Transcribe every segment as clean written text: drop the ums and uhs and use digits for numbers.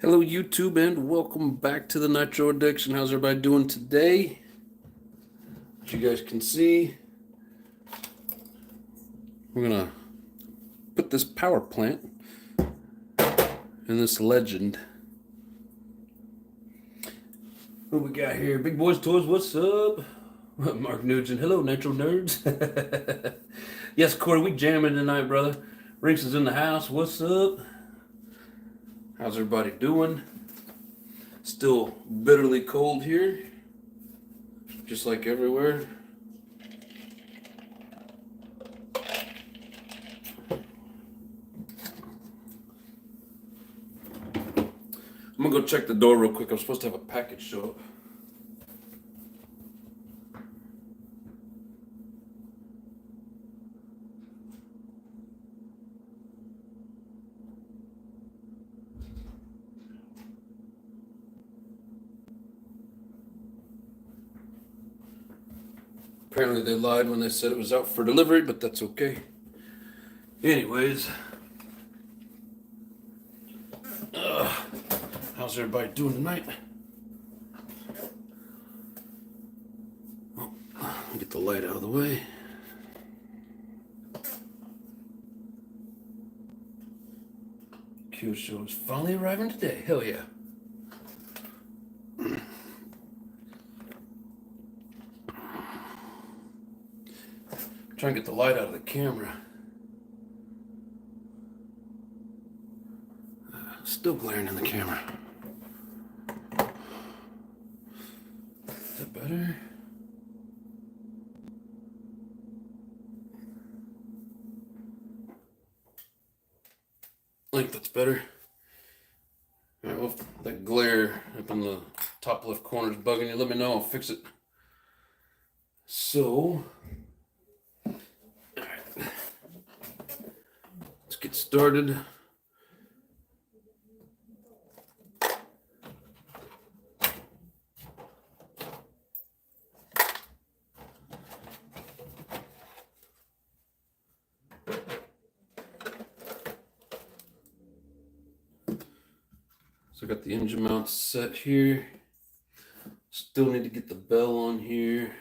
Hello YouTube and welcome back to the Nitro Addiction. How's everybody doing today? As you guys can see, we're gonna put this power plant in this Legend. What we got here? Big Boys Toys, what's up? Mark Nugent, hello Nitro Nerds. Yes, Corey, we jamming tonight, brother. Rinks is in the house, what's up? How's everybody doing? Still bitterly cold here, just like everywhere. I'm gonna go check the door real quick. I'm supposed to have a package show up. Apparently they lied when they said it was out for delivery, but that's okay. Anyways, how's everybody doing tonight? Oh, get the light out of the way. Q show is finally arriving today. Hell yeah. Trying to get the light out of the camera. Still glaring in the camera. Is that better? I think that's better. All right, well, if that glare up in the top left corner is bugging you, let me know. I'll fix it. So, all right, let's get started. So I got the engine mount set here. Still need to get the bell on here.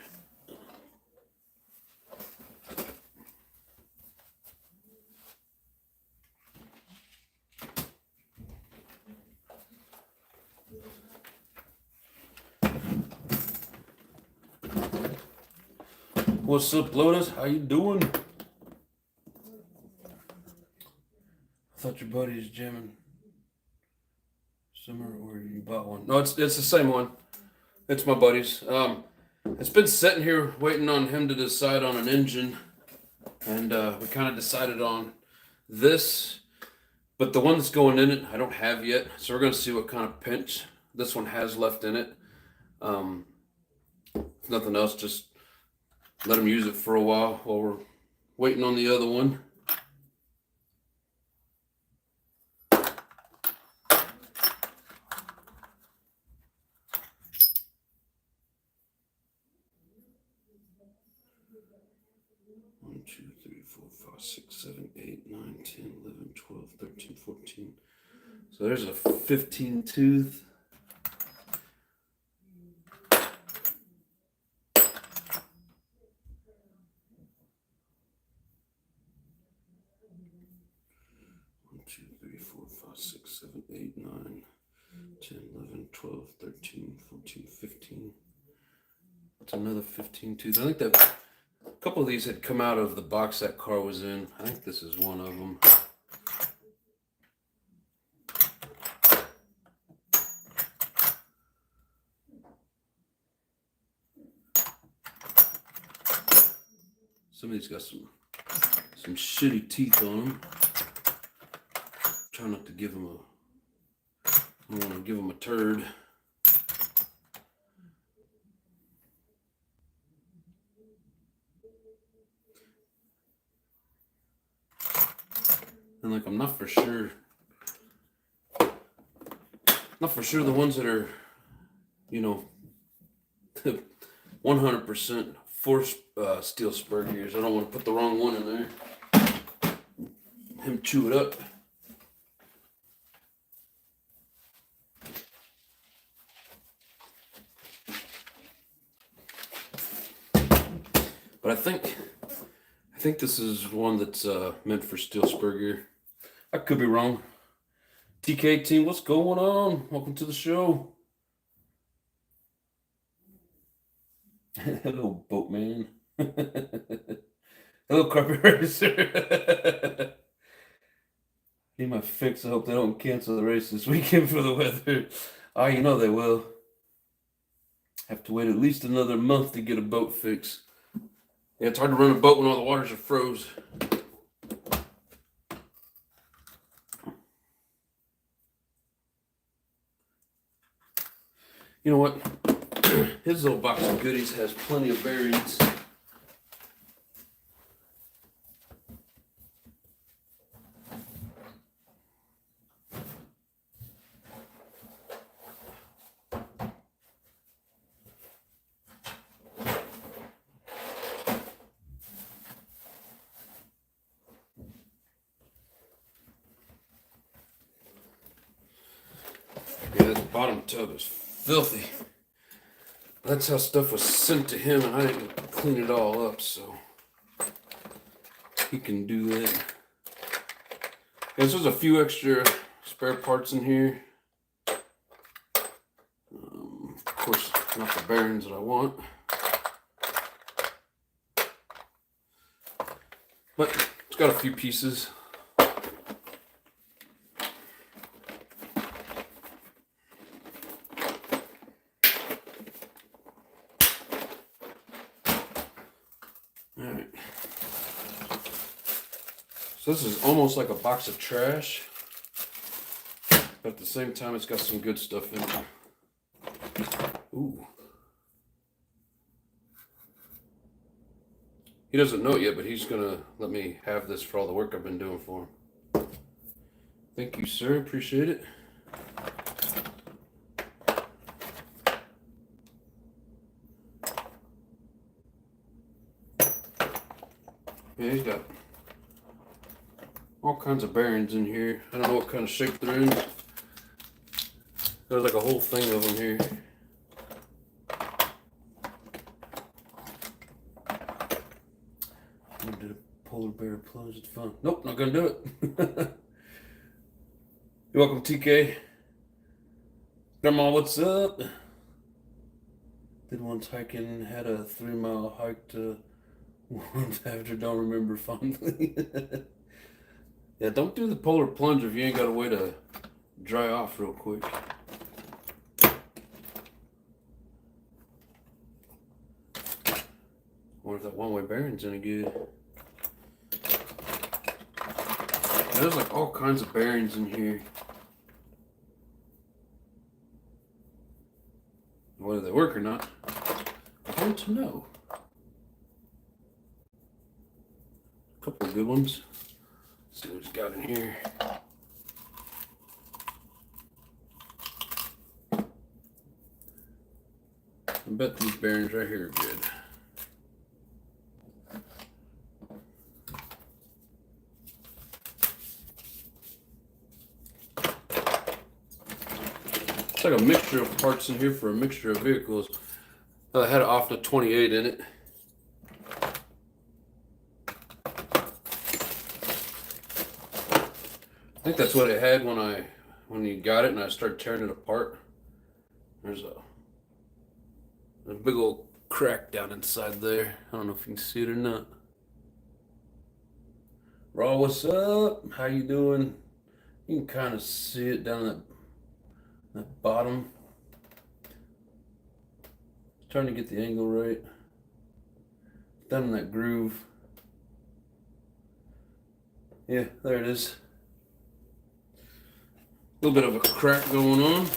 What's up, Lotus? How you doing? I thought your buddy is jamming. Summer, or you bought one? No, it's the same one. It's my buddy's. It's been sitting here waiting on him to decide on an engine, and we kind of decided on this, but the one that's going in it I don't have yet. So we're gonna see what kind of pinch this one has left in it. If nothing else, just let him use it for a while we're waiting on the other one. 2, 3, 4, 5, 6, 7, 8, 9, 10, 11, 12, 13, 14. So there's a 15 tooth. One, 2, 3, 4, 5, 6, 7, 8, 9, 10, 11, 12, 13, 14, 15. That's another 15 tooth. I think that a couple of these had come out of the box that car was in. I think this is one of them. Some of these got some shitty teeth on them. Try not to give them I don't want to give them a turd. And like, I'm not for sure the ones that are, 100% force steel spur gears. I don't want to put the wrong one in there. Him chew it up. But I think this is one that's meant for steel spur gear. I could be wrong. TK team, what's going on? Welcome to the show. Hello, boatman. Hello, carpet racer. Need my fix. I hope they don't cancel the race this weekend for the weather. Ah, you know they will. Have to wait at least another month to get a boat fix. Yeah, it's hard to run a boat when all the waters are froze. You know what? His little box of goodies has plenty of bearings. Yeah, the bottom tub is filthy. That's how stuff was sent to him, and I didn't clean it all up, so he can do that. There's a few extra spare parts in here. Of course, not the bearings that I want. But it's got a few pieces. Alright. So this is almost like a box of trash, but at the same time it's got some good stuff in it. Ooh. He doesn't know it yet, but he's gonna let me have this for all the work I've been doing for him. Thank you, sir. Appreciate it. Yeah, he's got all kinds of bearings in here. I don't know what kind of shape they're in. There's like a whole thing of them here. I did a polar bear plunge. It's fun. Nope, not gonna do it. You're welcome, TK. Grandma, what's up? Did once hiking, had a 3-mile hike to once after, don't remember fondly. Yeah, don't do the polar plunge if you ain't got a way to dry off real quick. Wonder if that one-way bearing's any good. There's like all kinds of bearings in here. Whether they work or not, I don't know. A couple of good ones. Let's see what it's got in here. I bet these bearings right here are good. It's like a mixture of parts in here for a mixture of vehicles. I had an Ofna 28 in it. I think that's what it had when you got it and I started tearing it apart. There's a big old crack down inside there. I don't know if you can see it or not. Raw, what's up? How you doing? You can kind of see it down that bottom. Trying to get the angle right. Down in that groove. Yeah, there it is. A little bit of a crack going on.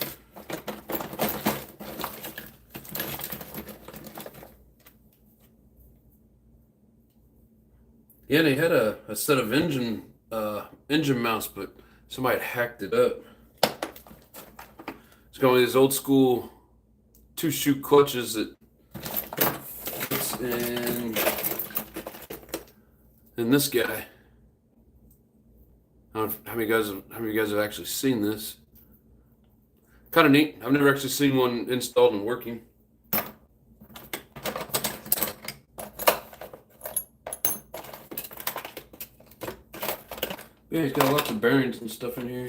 Yeah, they had a set of engine mounts, but somebody had hacked it up. It's got one of these old school 2-chute clutches that fits in this guy. I don't know how many of you guys have actually seen this. Kind of neat. I've never actually seen one installed and working. Yeah, he's got lots of bearings and stuff in here.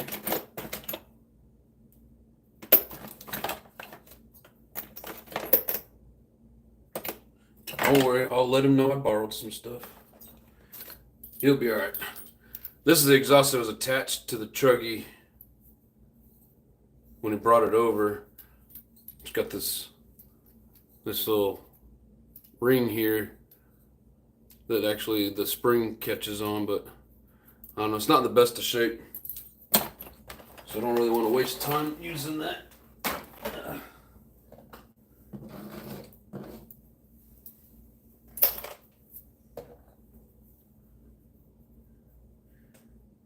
Don't worry, I'll let him know I borrowed some stuff. He'll be alright. This is the exhaust that was attached to the truggy when he brought it over. It's got this little ring here that actually the spring catches on, but I don't know, it's not in the best of shape. So I don't really want to waste time using that. I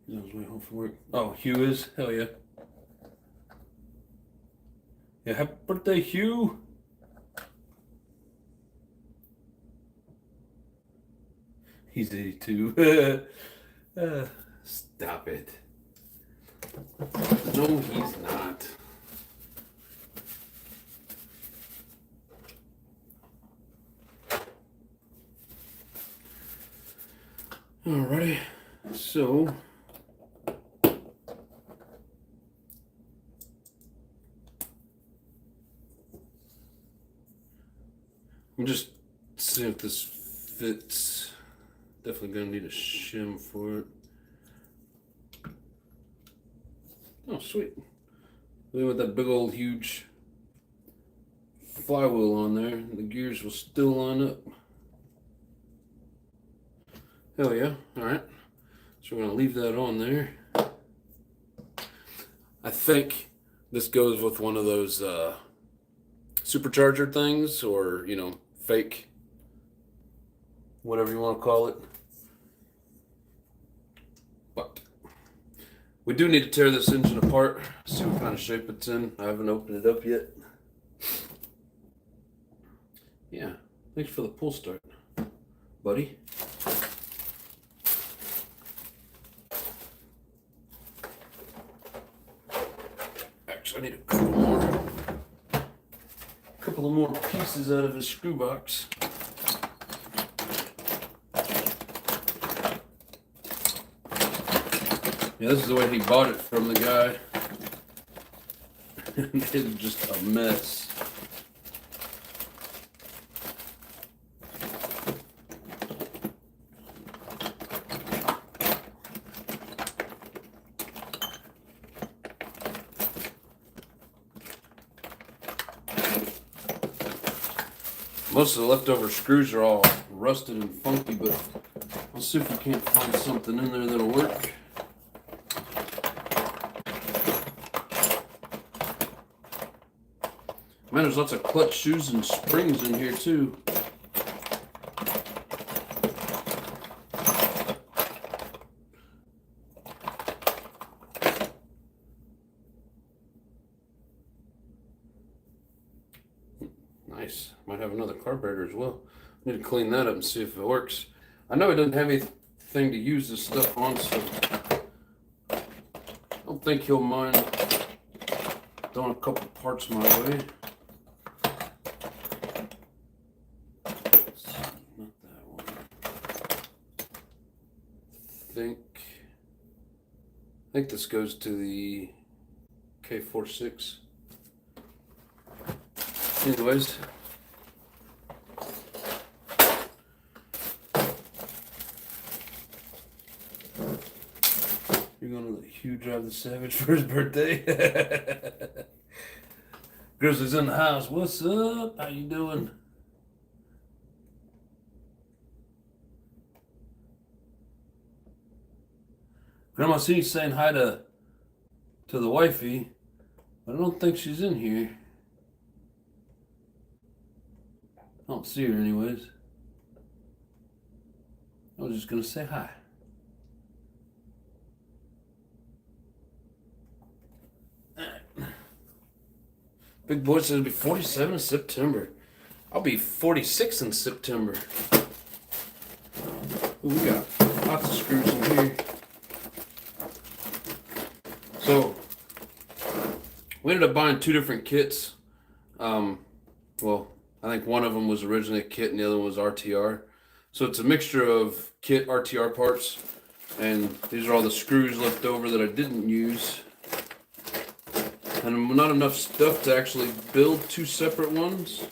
was way home from work. Oh, Hugh is? Hell yeah. Yeah, happy birthday, Hugh. He's 82. Stop it. No, he's not. Alrighty, so I'm just seeing if this fits. Definitely gonna need a shim for it. Oh, sweet. Look at that big old huge flywheel on there. The gears will still line up. Hell yeah. Alright. So we're gonna leave that on there. I think this goes with one of those supercharger things, or, you know, fake, whatever you want to call it. But we do need to tear this engine apart, see what kind of shape it's in. I haven't opened it up yet. Yeah, thanks for the pull start, buddy. Actually, I need a couple of more pieces out of his screw box. Yeah, this is the way he bought it from the guy. It's just a mess. Most of the leftover screws are all rusted and funky, but let's see if we can't find something in there that'll work. Man, there's lots of clutch shoes and springs in here too. Nice. Might have another carburetor as well. Need to clean that up and see if it works. I know it doesn't have anything to use this stuff on, so I don't think he'll mind throwing a couple parts my way. Not that one. I think this goes to the K46. Anyways, you're gonna let Hugh drive the Savage for his birthday. Grizzly's in the house. What's up? How you doing? Grandma C's saying hi to the wifey, but I don't think she's in here. I don't see her anyways. I was just gonna say hi. Big boy says it'll be 47 in September. I'll be 46 in September. Ooh, we got lots of screws in here. So we ended up buying two different kits. Well, I think one of them was originally a kit and the other one was RTR. So it's a mixture of kit RTR parts And these are all the screws left over that I didn't use. And not enough stuff to actually build two separate ones.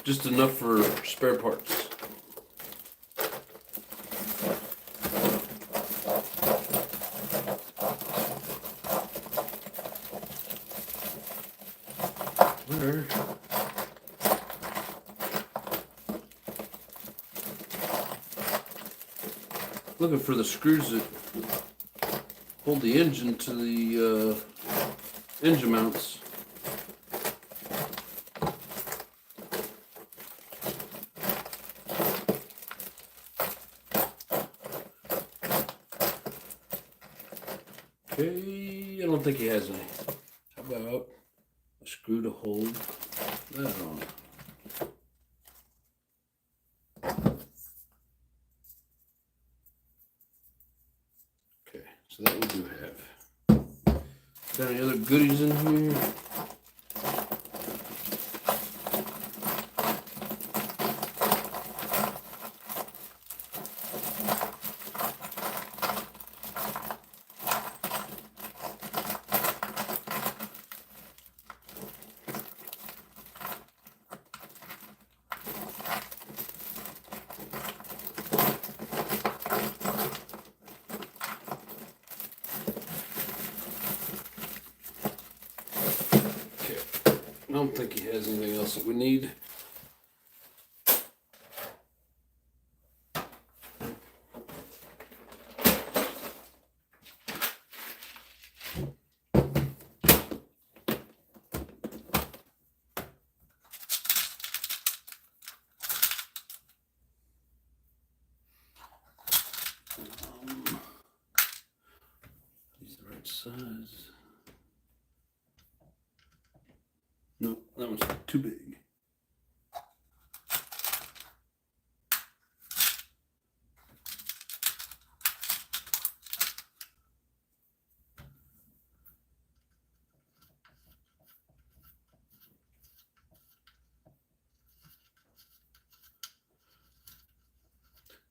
Just enough for spare parts. There. Looking for the screws that hold the engine to the engine mounts. Okay, I don't think he has any. How about a screw to hold that on? Okay, so that we do have. Got any other goodies in here? I don't think he has anything else that we need. These are the right size. No, that one's too big.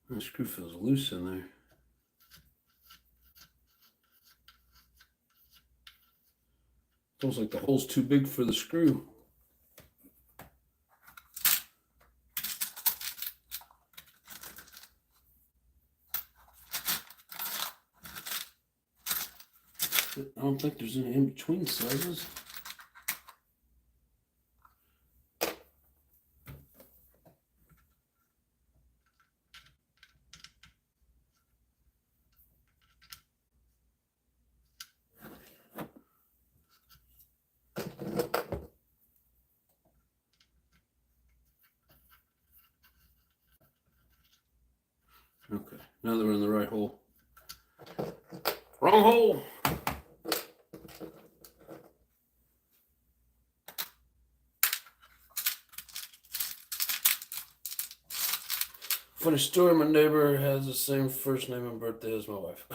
The screw feels loose in there. It's almost like the hole's too big for the screw. I don't think there's any in between sizes. Okay, now that we're in the right hole. Wrong hole! Funny story, my neighbor has the same first name and birthday as my wife.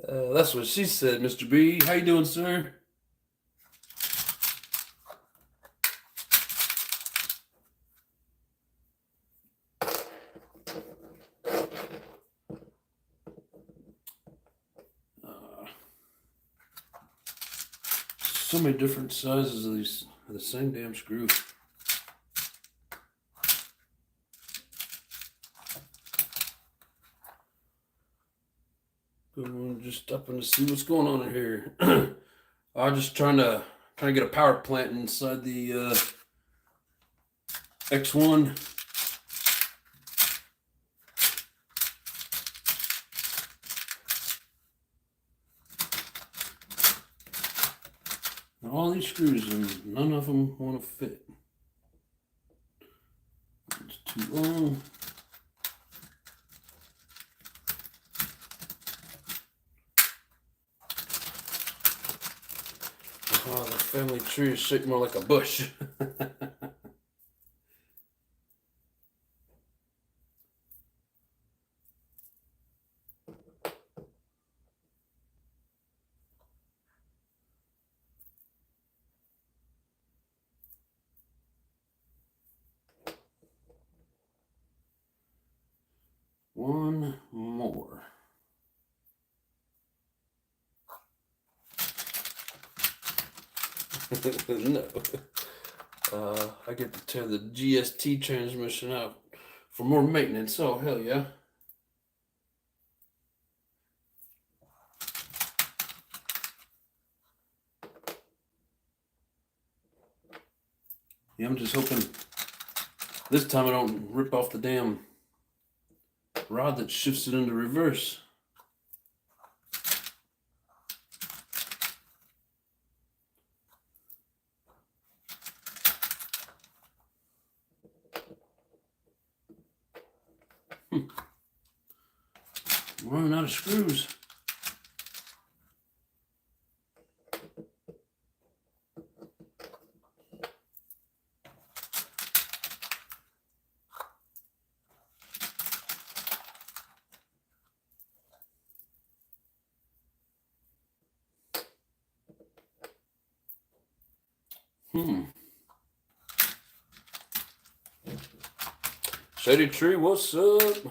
That's what she said, Mr. B. How you doing, sir? So many different sizes of these, the same damn screw. Just up and to see what's going on in here. I'm just trying to get a power plant inside the X1. All these screws and none of them want to fit. It's too long. Oh, the family tree is shaped more like a bush. one more. No. I get to tear the GST transmission out for more maintenance. Oh, hell yeah. Yeah, I'm just hoping this time I don't rip off the damn rod that shifts it into reverse. I'm running out of screws. Shady Tree, what's up? Is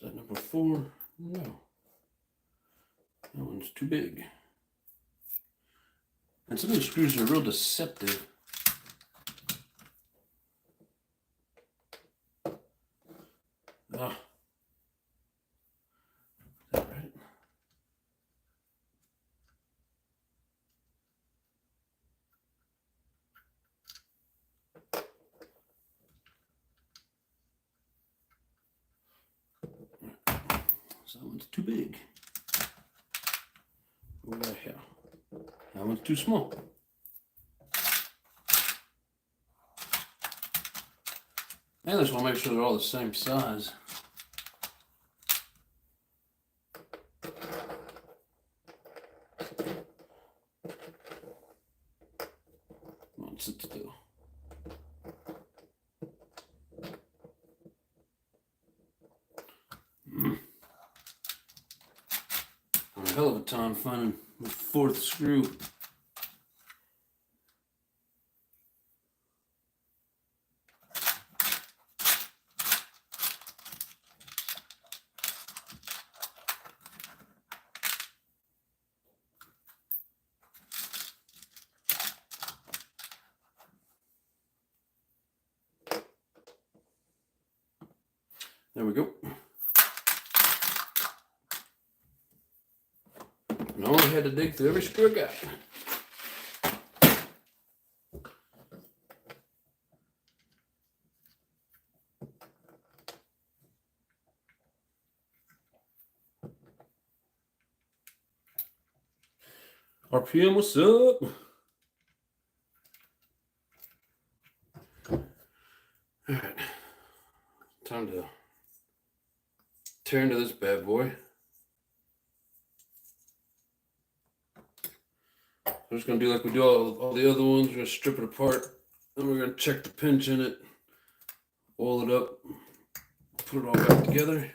that number 4? No. That one's too big. And some of the screws are real deceptive. Ah. Is that right? So that one's too big. What do I have? That one's too small. And I just want to make sure they're all the same size. Come on, sit still. A hell of a time finding the 4th screw. There we go. And I only had to dig through every screw I got. RPM, what's up? All right, time to tear into this bad boy. I'm just going to do like we do all the other ones. We're going to strip it apart. Then we're going to check the pinch in it, oil it up, put it all back together.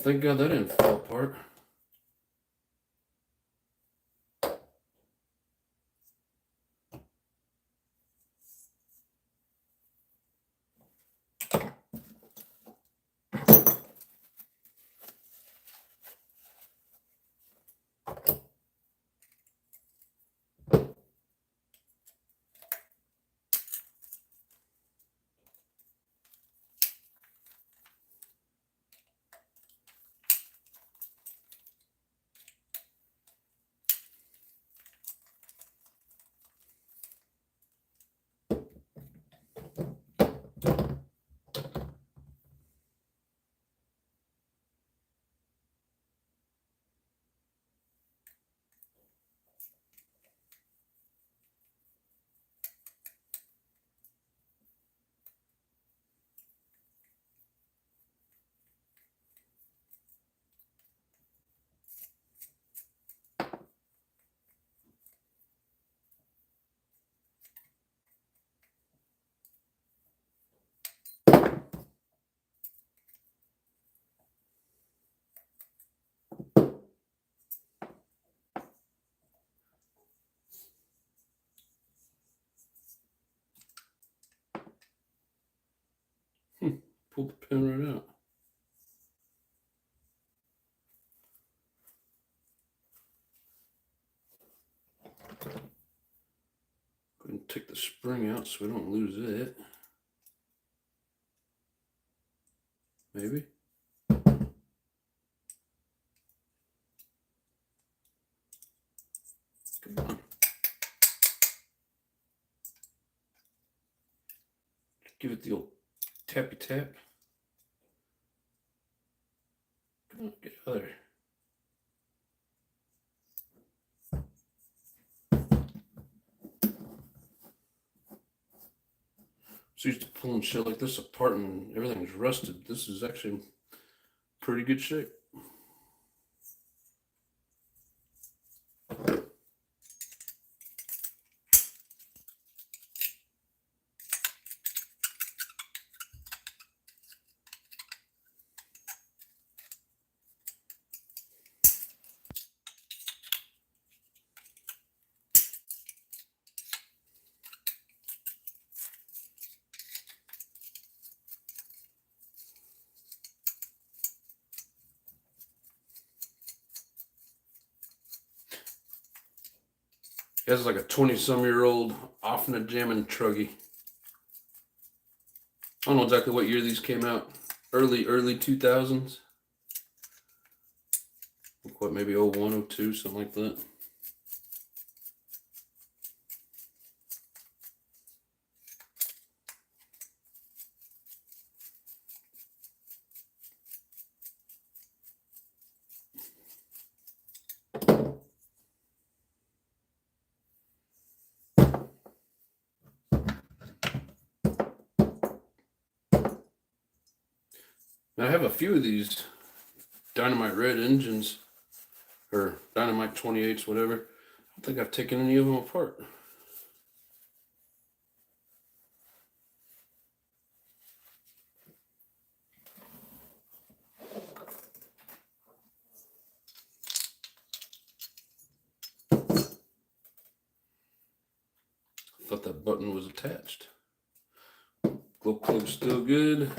Thank God that didn't fall apart. pulled the pin right out. Go ahead and take the spring out so we don't lose it. Maybe. Come on. Give it the old tappy tap. Come on, get out of there. So used to pulling shit like this apart and everything's rusted. This is actually pretty good shape. This is like a 20-some-year-old Ofna jamming truggy. I don't know exactly what year these came out. Early 2000s. What, maybe 01, 02, something like that. Now I have a few of these Dynamite red engines, or Dynamite 28s, whatever. I don't think I've taken any of them apart. I thought that button was attached. Glow plug's still good.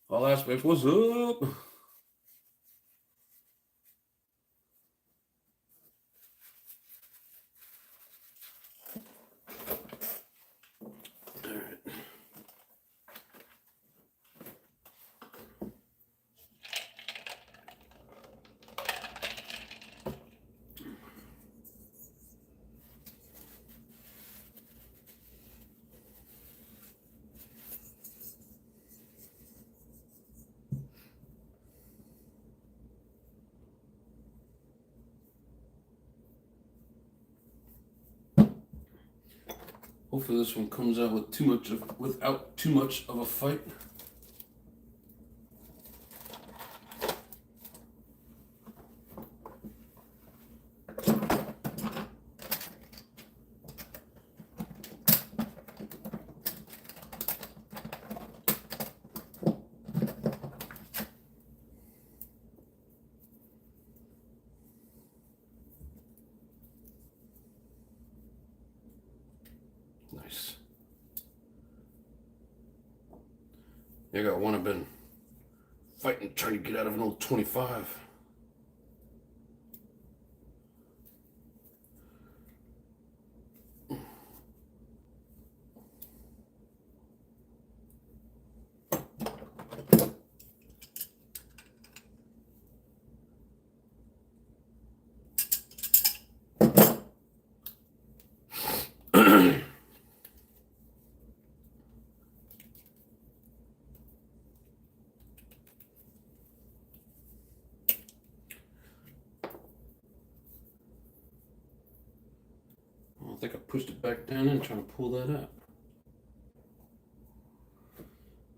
All aspects, what's up? Hopefully this one comes out with without too much of a fight. Nice. I got one I've been fighting, trying to get out of an old 25. I think I pushed it back down and trying to pull that out.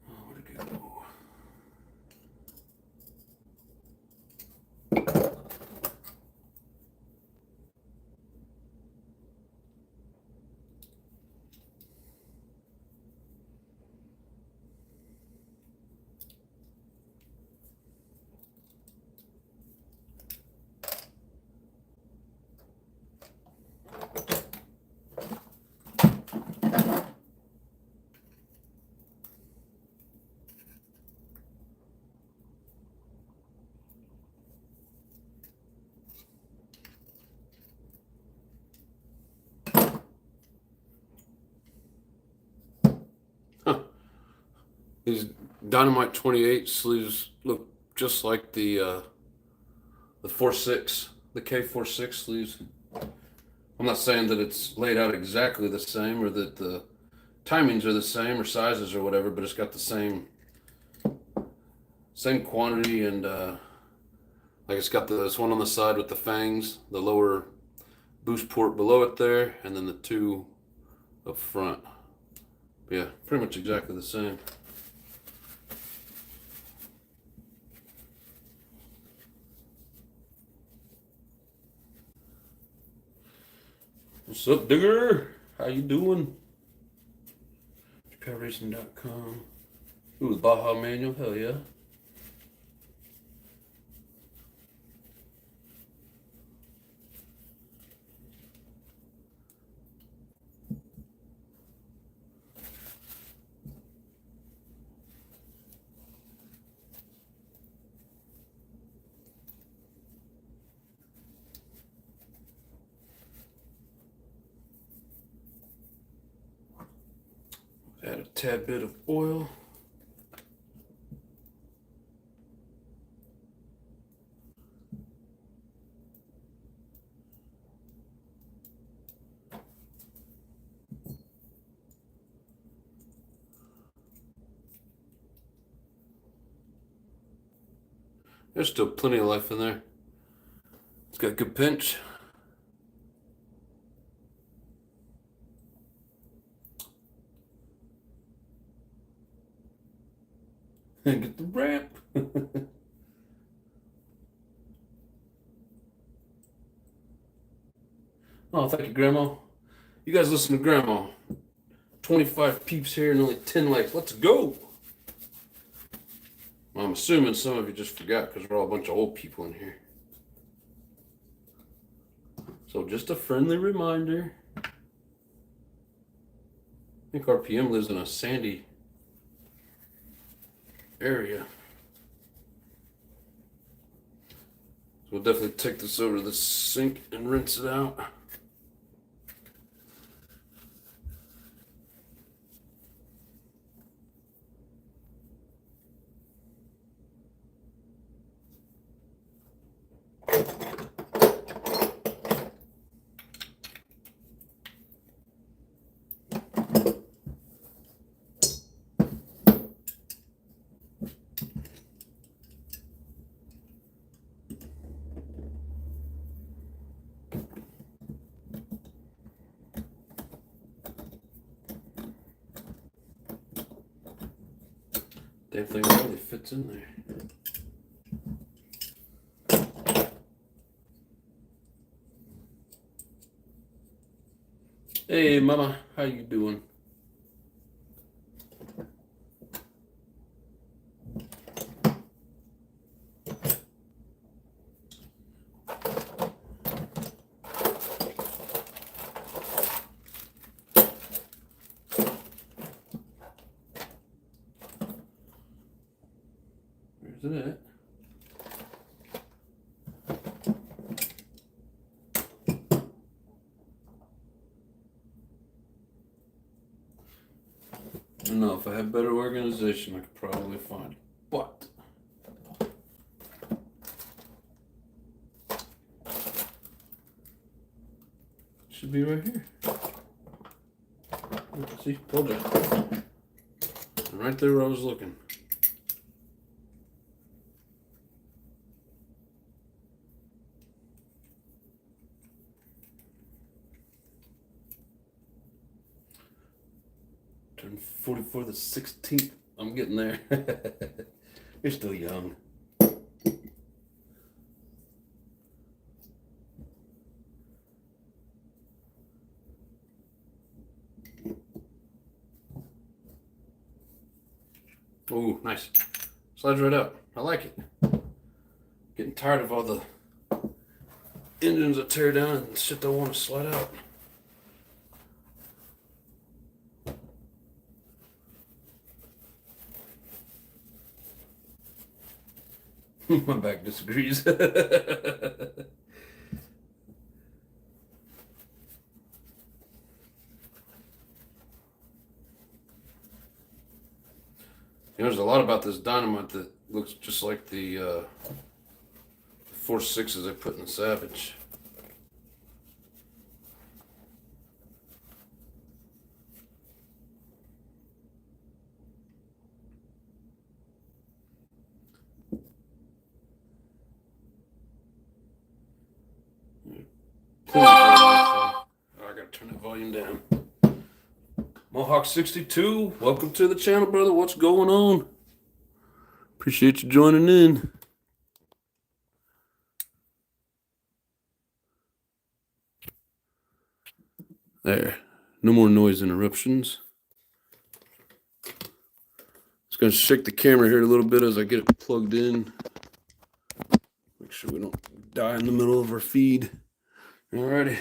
Oh, where'd it go? These Dynamite 28 sleeves look just like the 4.6, the K4.6 sleeves. I'm not saying that it's laid out exactly the same or that the timings are the same or sizes or whatever, but it's got the same quantity, and like it's got this one on the side with the fangs, the lower boost port below it there, and then the two up front. But yeah, pretty much exactly the same. What's up, Digger? How you doing? JapanRacing.com. Ooh, the Baja manual, hell yeah. Add a tad bit of oil. There's still plenty of life in there. It's got a good pinch. And get the ramp. Oh, thank you, Grandma. You guys listen to Grandma. 25 peeps here and only 10 likes. Let's go. Well, I'm assuming some of you just forgot because we're all a bunch of old people in here. So just a friendly reminder. I think RPM lives in a sandy area. So we'll definitely take this over to the sink and rinse it out. Damn thing really fits in there. Hey, Mama, how you doing? Where's it at? I know if I had better organization, I could probably find it. But it should be right here. See, told you. Right there where I was looking. Turn 44 the 16th. I'm getting there. You're still young. Oh, nice. Slides right up. I like it. Getting tired of all the engines that tear down and shit that want to slide out. My back disagrees. There's a lot about this Dynamite that looks just like the 4.6s they put in the Savage. I gotta turn the volume down. Mohawk 62, welcome to the channel, brother. What's going on? Appreciate you joining in. There, no more noise interruptions. Just gonna shake the camera here a little bit as I get it plugged in. Make sure we don't die in the middle of our feed. Alrighty.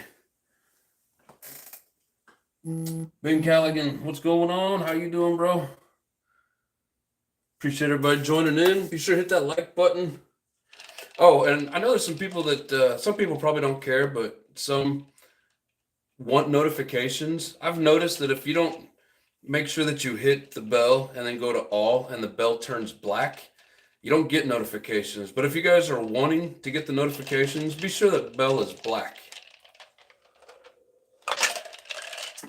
Ben Callaghan, what's going on? How you doing, bro? Appreciate everybody joining in. Be sure to hit that like button. Oh, and I know there's some people that, some people probably don't care, but some want notifications. I've noticed that if you don't make sure that you hit the bell and then go to all and the bell turns black, you don't get notifications. But if you guys are wanting to get the notifications, be sure that bell is black.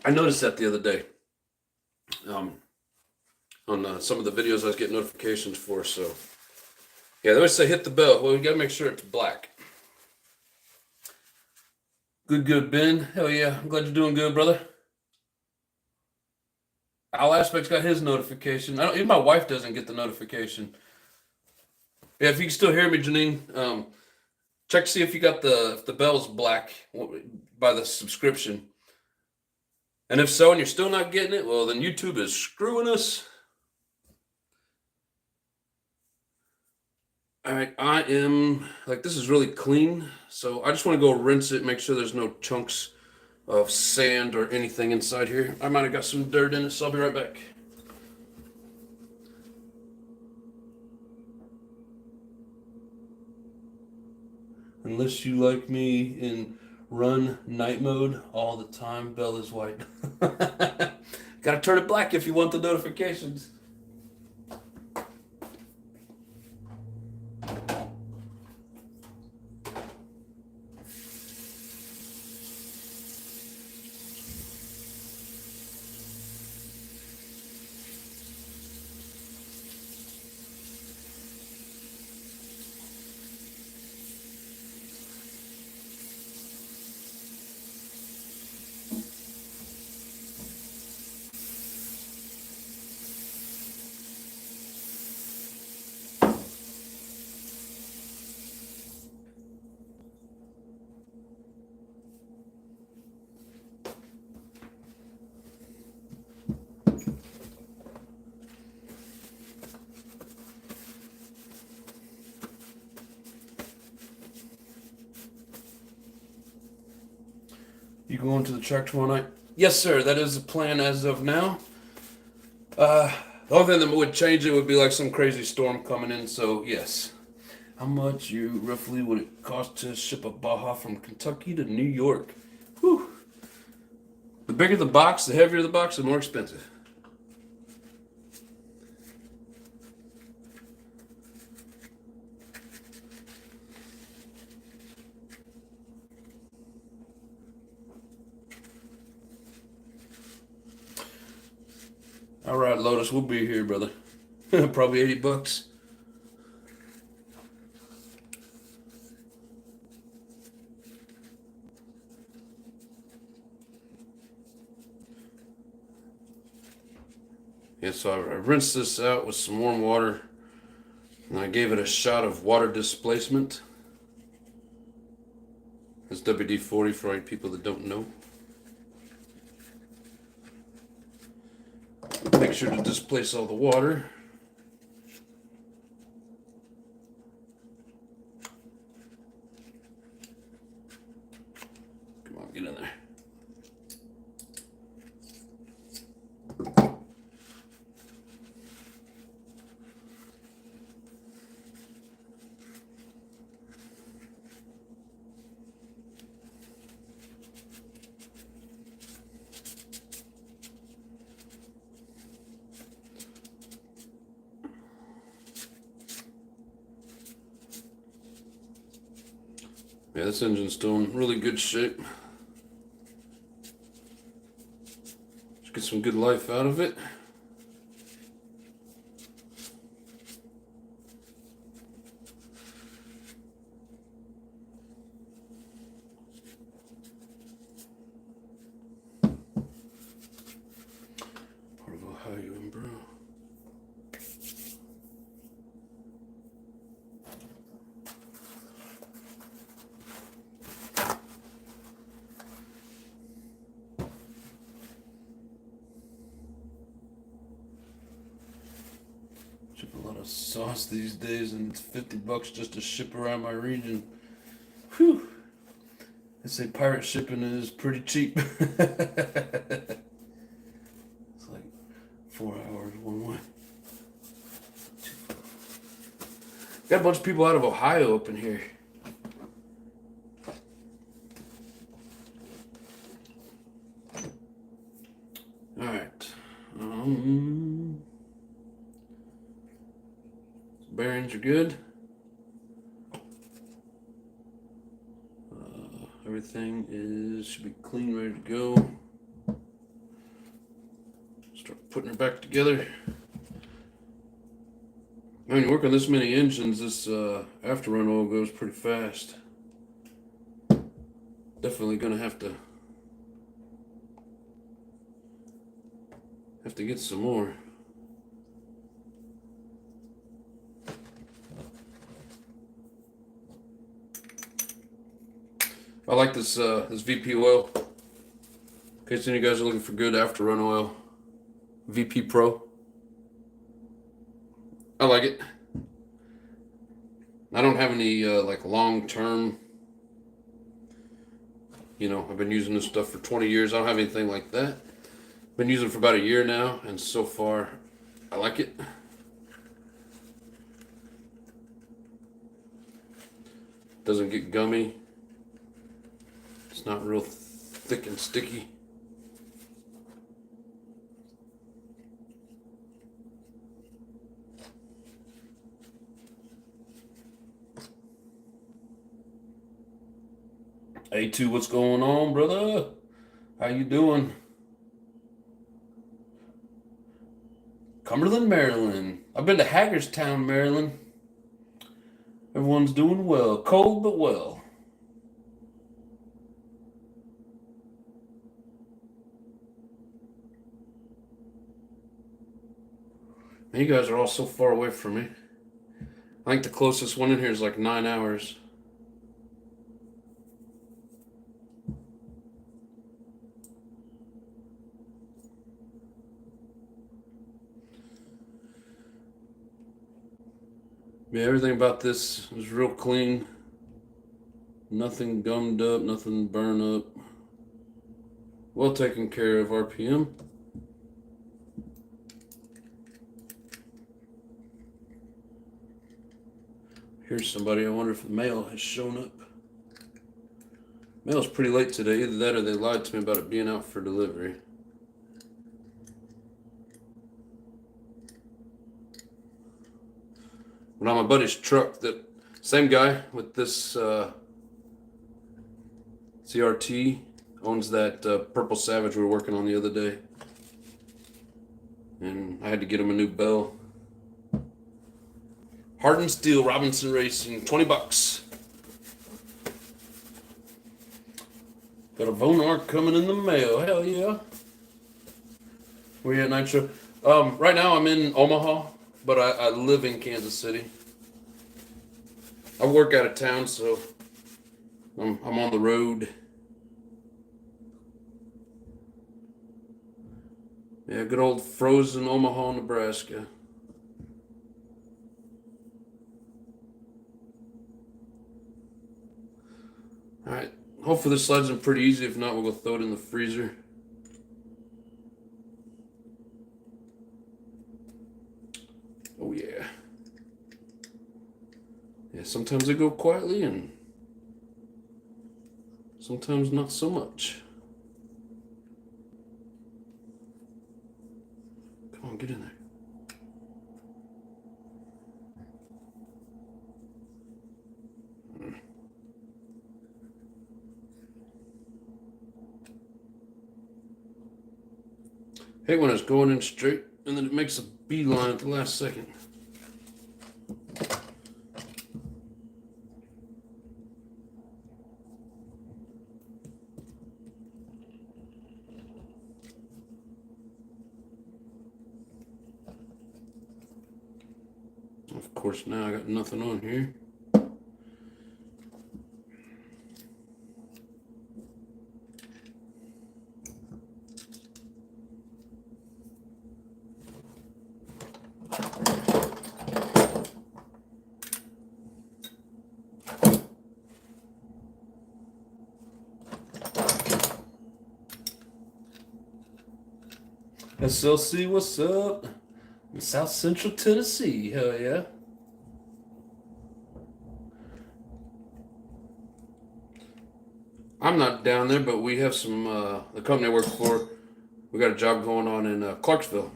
I noticed that the other day on some of the videos I was getting notifications for. So yeah, they always say hit the bell. Well, you gotta make sure it's black. Good, Ben. Hell yeah, I'm glad you're doing good, brother. Al Aspect's got his notification. Even my wife doesn't get the notification. Yeah, if you can still hear me, Janine, check to see if you got if the bell's black by the subscription. And if so, and you're still not getting it, well, then YouTube is screwing us. All right, I am, this is really clean. So I just want to go rinse it, make sure there's no chunks of sand or anything inside here. I might have got some dirt in it, so I'll be right back. Unless you like me in run night mode all the time, bell is white. Gotta turn it black if you want the notifications. You going to the track tomorrow night? Yes, sir. That is the plan as of now. The only thing that would change it would be like some crazy storm coming in. So yes. How much roughly would it cost to ship a Baja from Kentucky to New York? Whew. The bigger the box, the heavier the box, the more expensive. All right, Lotus, we'll be here, brother. Probably $80. Yeah, so I rinsed this out with some warm water, and I gave it a shot of water displacement. It's WD-40 for all you people that don't know. Make sure to displace all the water. Come on, get in there. Yeah, this engine's still in really good shape. Let's get some good life out of it. Part of Ohio, bro. Ship a lot of sauce these days, and it's $50 just to ship around my region. Whew. They say pirate shipping is pretty cheap. It's like 4 hours one way. Got a bunch of people out of Ohio up in here. All right. Bearings are good. Everything should be clean, ready to go. Start putting her back together. When you work on this many engines, this after run oil goes pretty fast. Definitely gonna have to get some more. I like this VP oil. In case any of you guys are looking for good after run oil, VP Pro. I like it. I don't have any like long term. You know, I've been using this stuff for 20 years. I don't have anything like that. Been using it for about a year now, and so far, I like it. Doesn't get gummy. It's not real thick and sticky. A2, what's going on, brother? How you doing? Cumberland, Maryland. I've been to Hagerstown, Maryland. Everyone's doing well. Cold, but well. Man, you guys are all so far away from me. I think the closest one in here is like 9 hours. Yeah, everything about this is real clean. Nothing gummed up, nothing burned up. Well taken care of, RPM. Here's somebody. I wonder if the mail has shown up. Mail's pretty late today. Either that or they lied to me about it being out for delivery. But on my buddy's truck, that same guy with this CRT owns that Purple Savage we were working on the other day. And I had to get him a new bell. Hardened Steel, Robinson Racing, $20. Got a Vonar coming in the mail. Hell yeah. Where you at, Nitro? Right now I'm in Omaha, but I live in Kansas City. I work out of town, so I'm on the road. Yeah, good old frozen Omaha, Nebraska. All right. Hopefully this slides in pretty easy. If not, we'll go throw it in the freezer. Oh yeah. Yeah, sometimes they go quietly and sometimes not so much. Come on, get in there. Hate when it's going in straight and then it makes a beeline at the last second. Of course, now I got nothing on here. SLC, what's up? In South Central Tennessee, hell yeah. I'm not down there, but we have some, the company I work for, we got a job going on in Clarksville.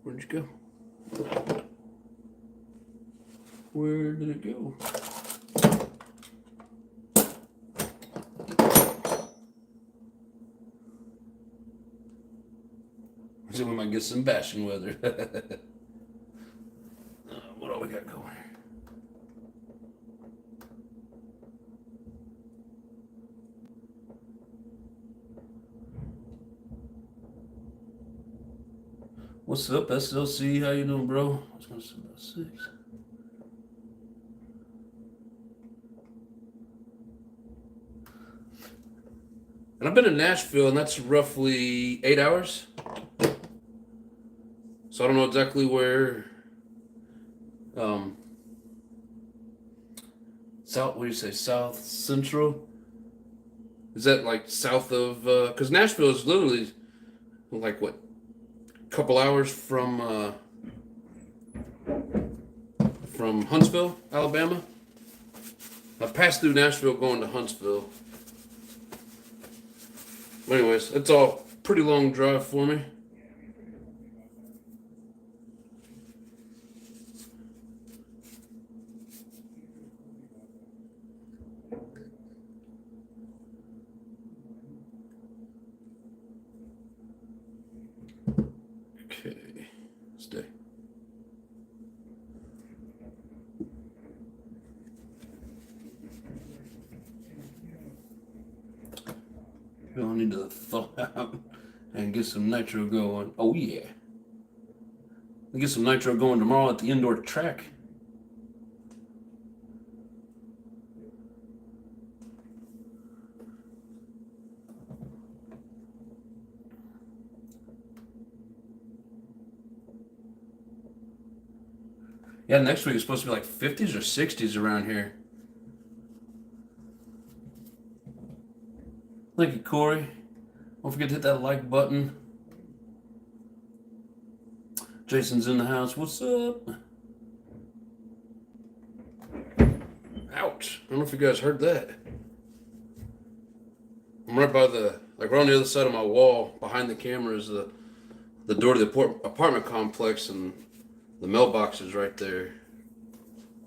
Where'd you go? Where did it go? So we might get some bashing weather. What all we got going here? What's up, SLC? How you doing, bro? I was gonna say about 6. And I've been in Nashville, and that's roughly 8 hours. So I don't know exactly where. South. What do you say? South Central? Is that like south of? Because Nashville is literally like what, a couple hours from Huntsville, Alabama. I've passed through Nashville going to Huntsville. But anyways, it's all pretty long drive for me. Okay, stay. I need to thaw out and get some nitro going. Oh yeah. I'll get some nitro going tomorrow at the indoor track. Yeah, next week it's supposed to be like 50s or 60s around here. Thank you, Corey. Don't forget to hit that like button. Jason's in the house. What's up? Ouch. I don't know if you guys heard that. I'm right by right on the other side of my wall. Behind the camera is the door to the apartment complex, and the mailbox is right there.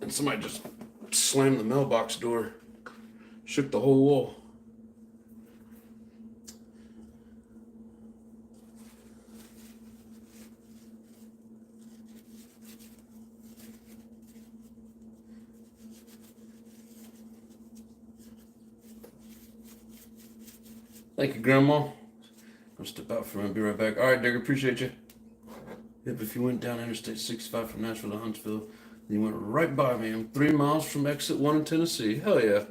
And somebody just slammed the mailbox door. Shook the whole wall. Thank you, Grandma. I'll step out for a minute, be right back. All right, Digger, appreciate you. Yep, if you went down Interstate 65 from Nashville to Huntsville, then you went right by me. I'm 3 miles from exit 1 in Tennessee. Hell yeah.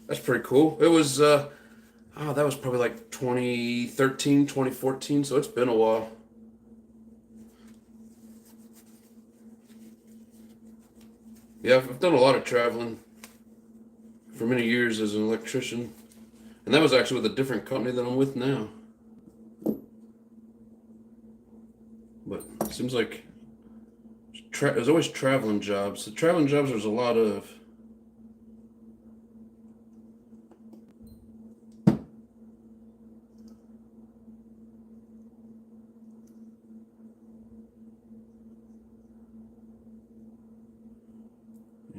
That's pretty cool. It was, that was probably like 2013, 2014, so it's been a while. Yeah, I've done a lot of traveling for many years as an electrician. And that was actually with a different company that I'm with now. But it seems like there's always traveling jobs. The traveling jobs there's a lot of.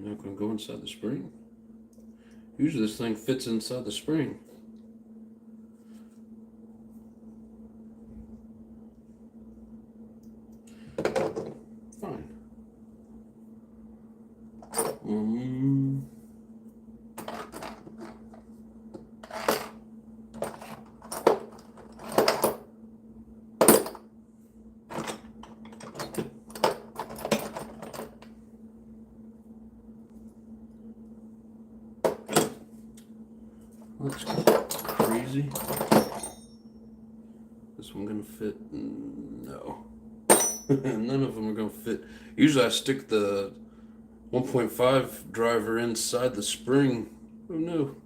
not going to go inside the spring. Usually this thing fits inside the spring. Fine. That's crazy. This one gonna fit? No. None of them are gonna fit. Usually I stick the 1.5 driver inside the spring. Oh no.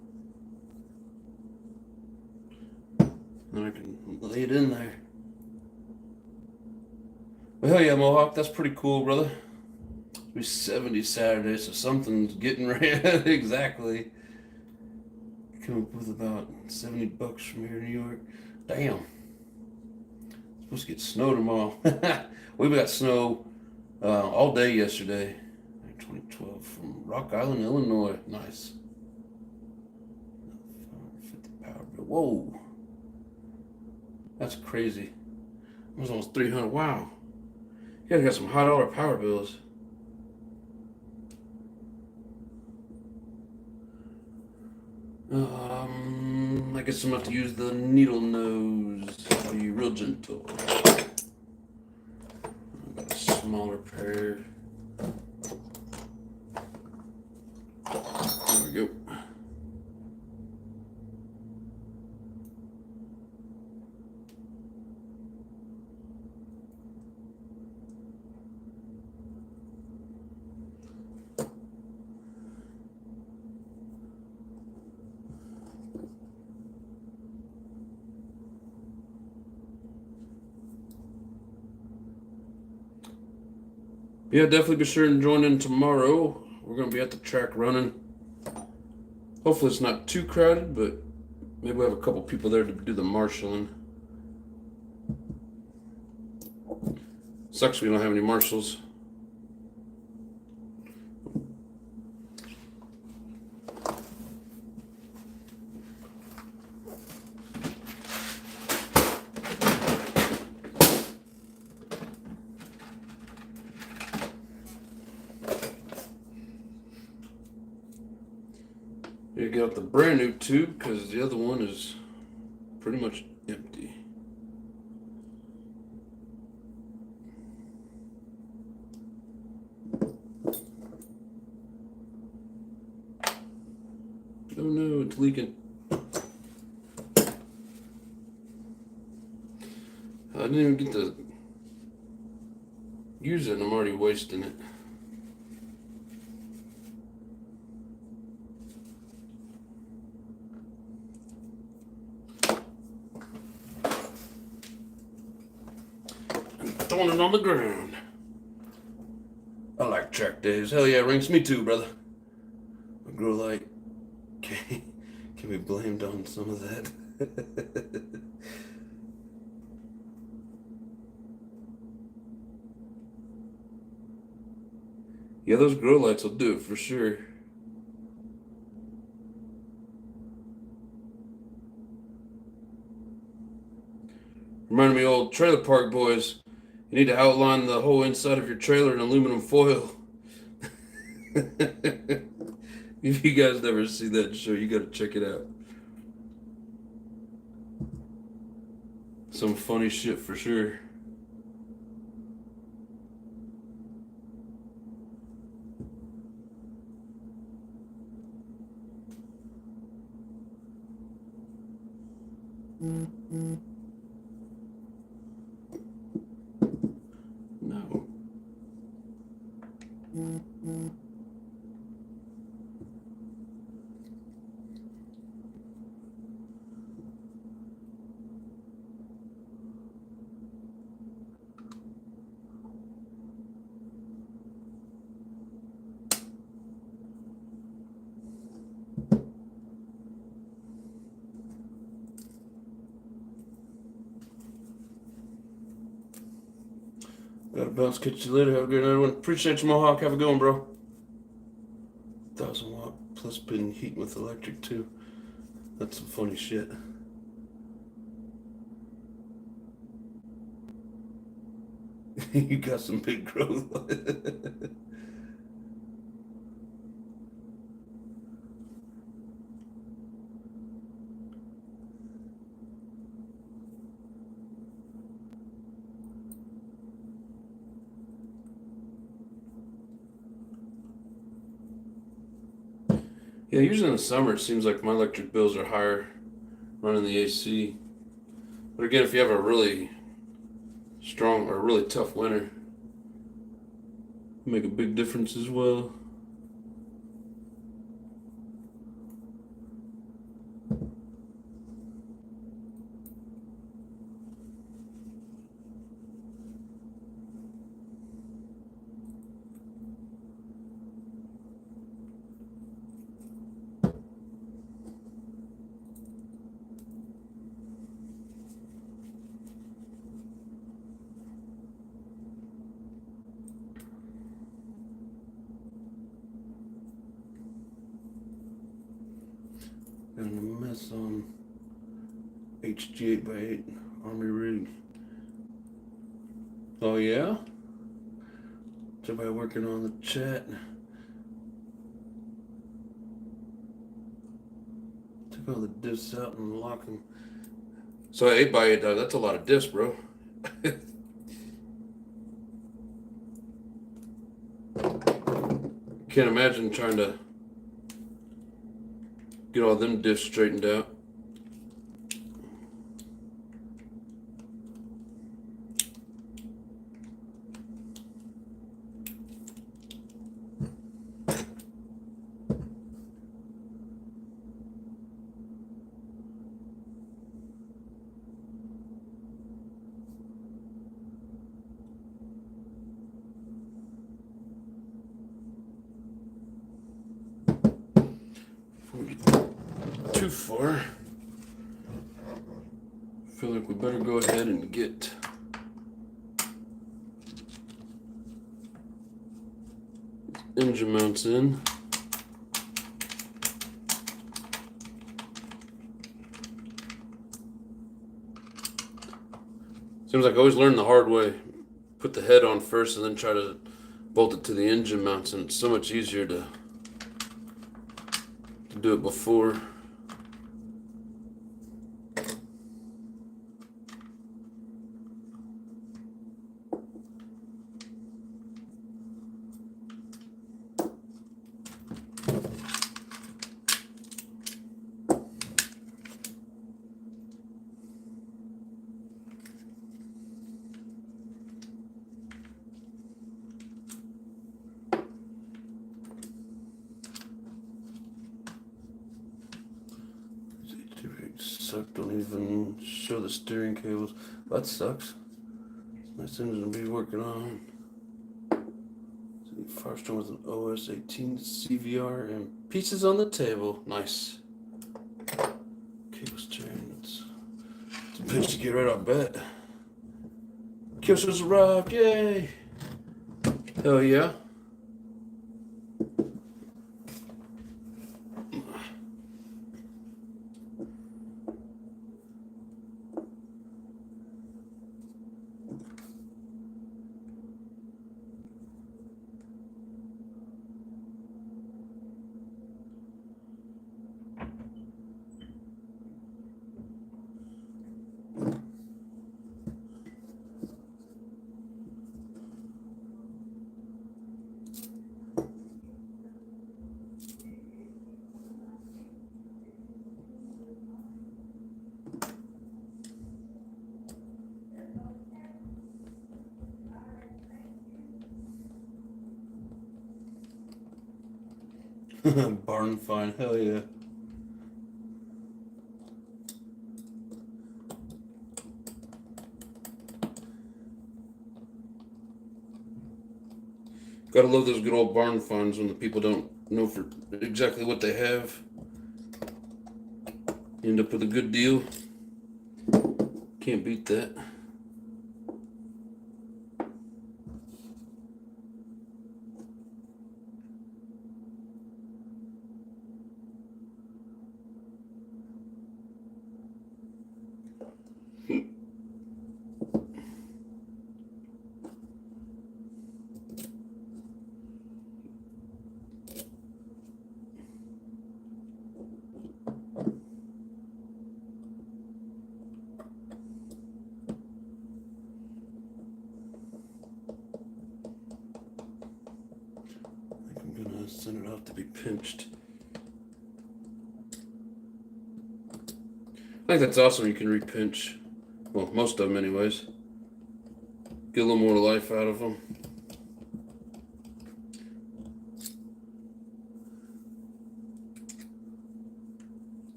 Then I can lay it in there. Well, hell yeah, Mohawk, that's pretty cool, brother. It'll be 70 Saturday, so something's getting ready. Exactly. Come up with about $70 from here in New York. Damn. It's supposed to get snow tomorrow. We got snow all day yesterday. 2012 from Rock Island, Illinois. Nice. 550 power bill. Whoa. That's crazy. It was almost 300. Wow. You guys got some high dollar power bills. I guess I'm going to have to use the needle nose. Be real gentle. I got a smaller pair. There we go. Yeah, definitely be sure and join in tomorrow. We're going to be at the track running. Hopefully it's not too crowded, but maybe we'll have a couple people there to do the marshalling. Sucks we don't have any marshals. You get out the brand new tube because the other one is pretty much empty. Oh no, it's leaking. I didn't even get to use it and I'm already wasting it. Throwing it on the ground. I like track days. Hell yeah, rings me too, brother. A grow light can be blamed on some of that. Yeah, those grow lights will do it for sure. Reminded me of old trailer park boys. You need to outline the whole inside of your trailer in aluminum foil. If you guys never see that show, you gotta check it out. Some funny shit for sure. No. Gotta bounce. Catch you later. Have a good night, everyone. Appreciate you, Mohawk. Have a good one, bro. plus pin heat with electric too. That's some funny shit. You got some big growth. Yeah, usually in the summer it seems like my electric bills are higher running the AC. But again, if you have a really strong or really tough winter, make a big difference as well. And a mess on HG 8x8 Army rig. Oh yeah? Is everybody working on the chat? Took all the diffs out and lock them. So 8x8, that's a lot of diffs, bro. Can't imagine trying to get all them diffs straightened out. Before we get too far, I feel like we better go ahead and get engine mounts in. Seems like I always learn the hard way. Put the head on first and then try to bolt it to the engine mounts, and it's so much easier to do it before. Suck, don't even show the steering cables. That sucks. Nice engine to be working on. Firestone with an OS 18 CVR and pieces on the table. Nice. Cable steering. It's a pinch to get right on bed. Kilster's arrived. Yay! Hell yeah. Barn find, hell yeah. Gotta love those good old barn finds when the people don't know for exactly what they have. You end up with a good deal. Can't beat that. send it off to be pinched. I think that's awesome. You can repinch. Well, most of them anyways. Get a little more life out of them.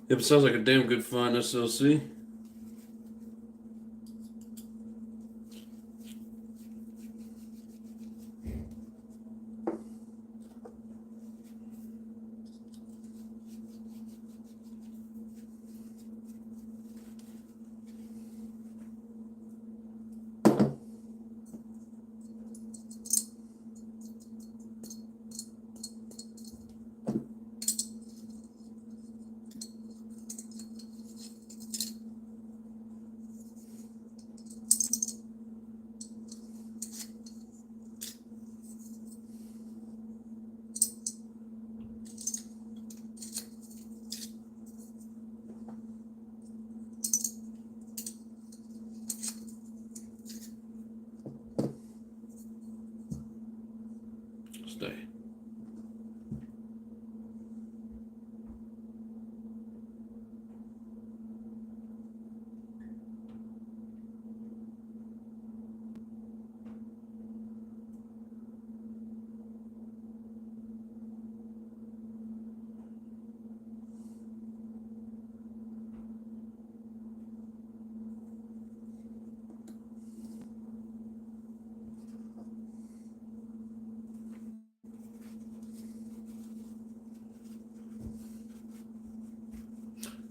Yep, it sounds like a damn good fine SLC. Stay.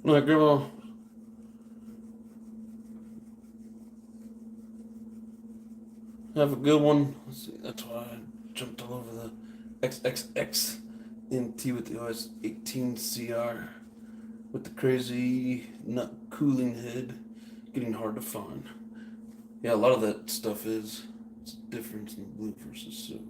All right, Grandma. Have a good one. Let's see, that's why I jumped all over the XXX NT with the OS 18 CR with the crazy nut cooling head. Getting hard to find. Yeah, a lot of that stuff is. It's a difference in blue versus silver.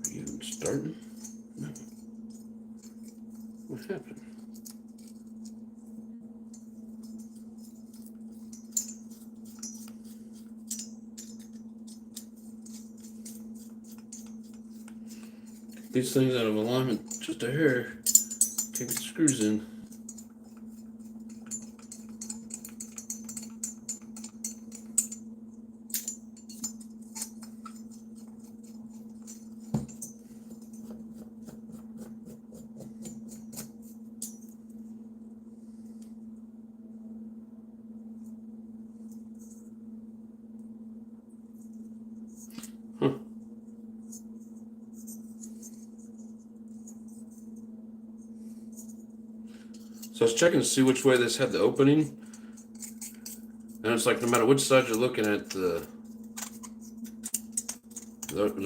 Are you even starting? No. What happened? These things out of alignment just a hair. Can't get the screws in. Huh. So I was checking to see which way this had the opening. And it's like no matter which side you're looking at, they're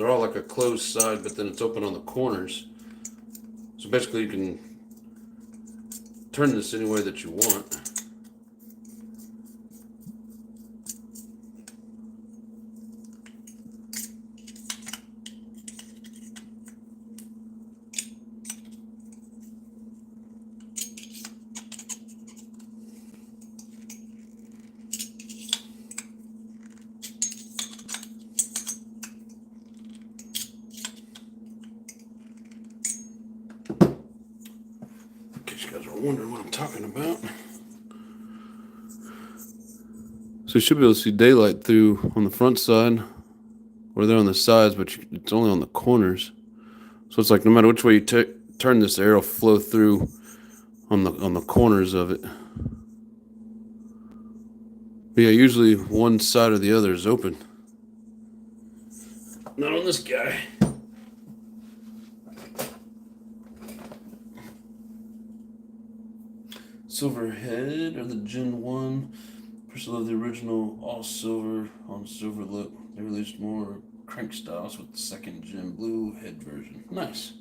all like a closed side, but then it's open on the corners. So basically you can turn this any way that you want. wondering what I'm talking about. So you should be able to see daylight through on the front side, or there on the sides, but it's only on the corners. So it's like no matter which way you turn this, air will flow through on the corners of it. But yeah, usually one side or the other is open. Not on this guy. Silver head or the Gen 1. Pursuit of the original all silver on silver look. They released more crank styles with the second Gen blue head version. Nice.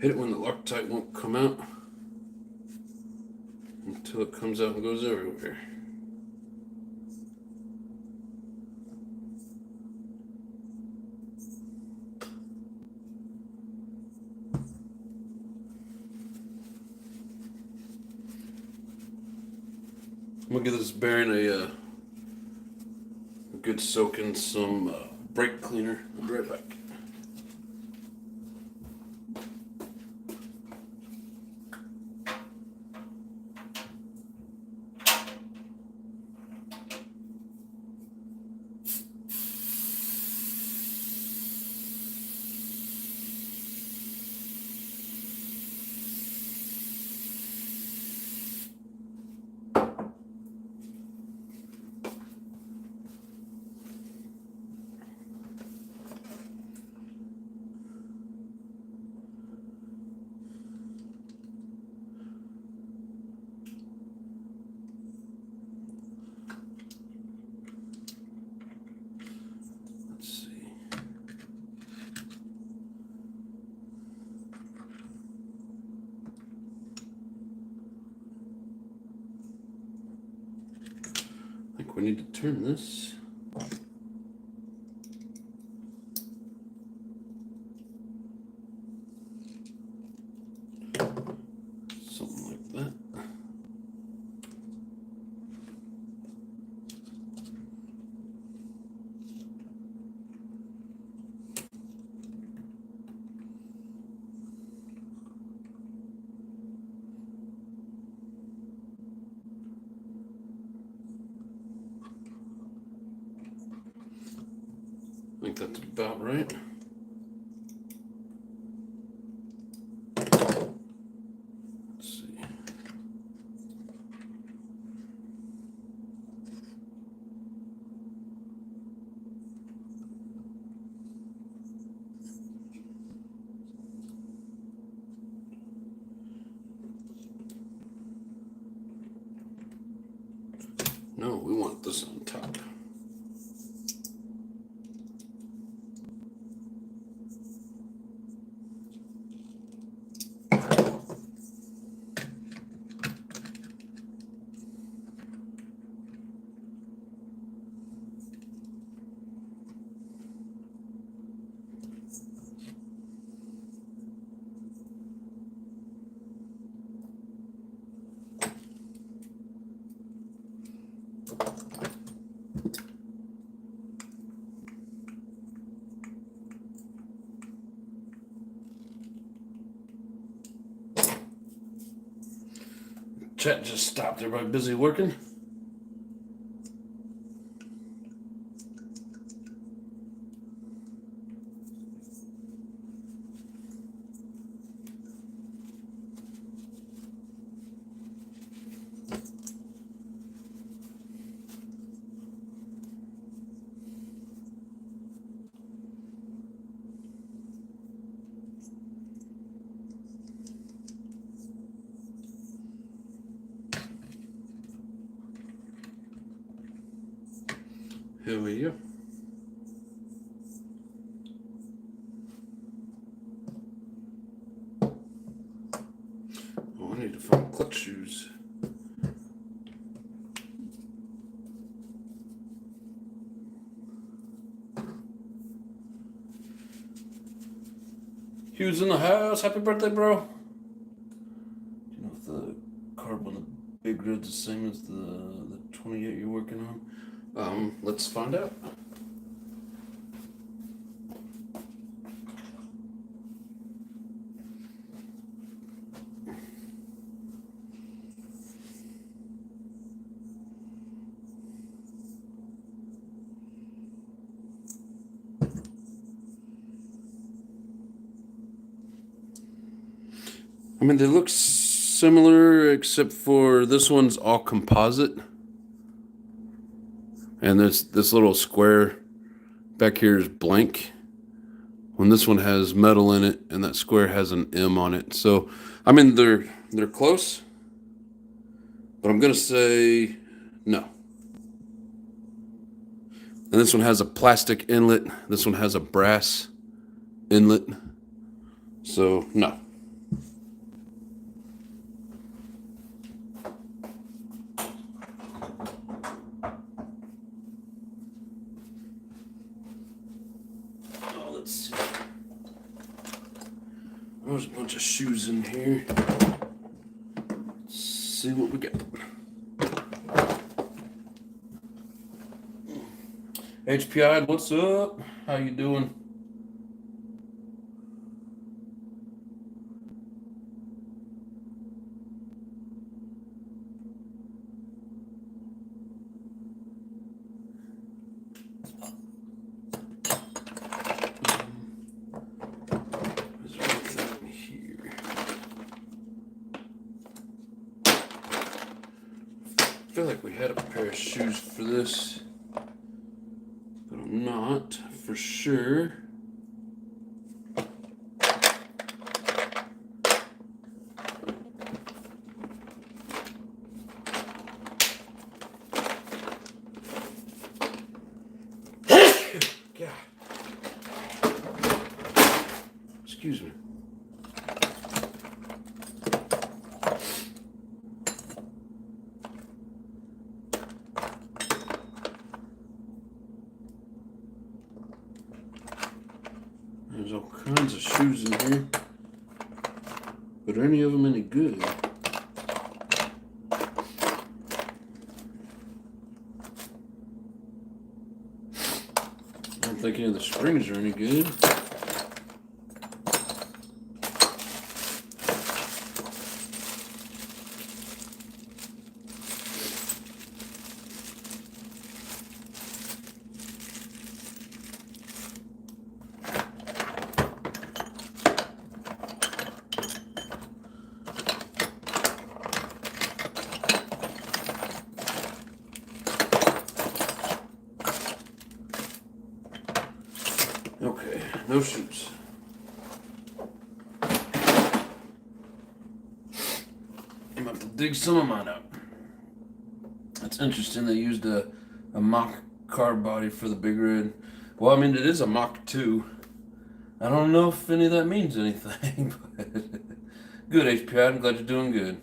Hit it when the Loctite won't come out until it comes out and goes everywhere. I'm gonna give this bearing a good soak in some brake cleaner. I'll be right back. I think we need to turn this. Something like that. I think that's about right. Let's see. No, we want this on top. Chat just stopped. Everybody busy working? Here we go. need to find clutch shoes. Hugh's in the house. Happy birthday, bro. Do you know if the carb on the big grid's the same as the 28 you're working on? Let's find out. I mean, they look similar, except for this one's all composite. And this little square back here is blank. When this one has metal in it, and that square has an M on it. So, I mean, they're close. But I'm going to say no. And this one has a plastic inlet. This one has a brass inlet. So, no. Let's see. There's a bunch of shoes in here. Let's see what we got. HPI, what's up? How you doing? I feel like we had a pair of shoes for this, but I'm not for sure. God. Excuse me. There's all kinds of shoes in here, but are any of them any good? I don't think any of the springs are any good. Okay, no shoes. I'm about to dig some of mine out. That's interesting. They used a mock car body for the big red. Well, I mean, it is a Mach 2. I don't know if any of that means anything, but good, HPI. I'm glad you're doing good.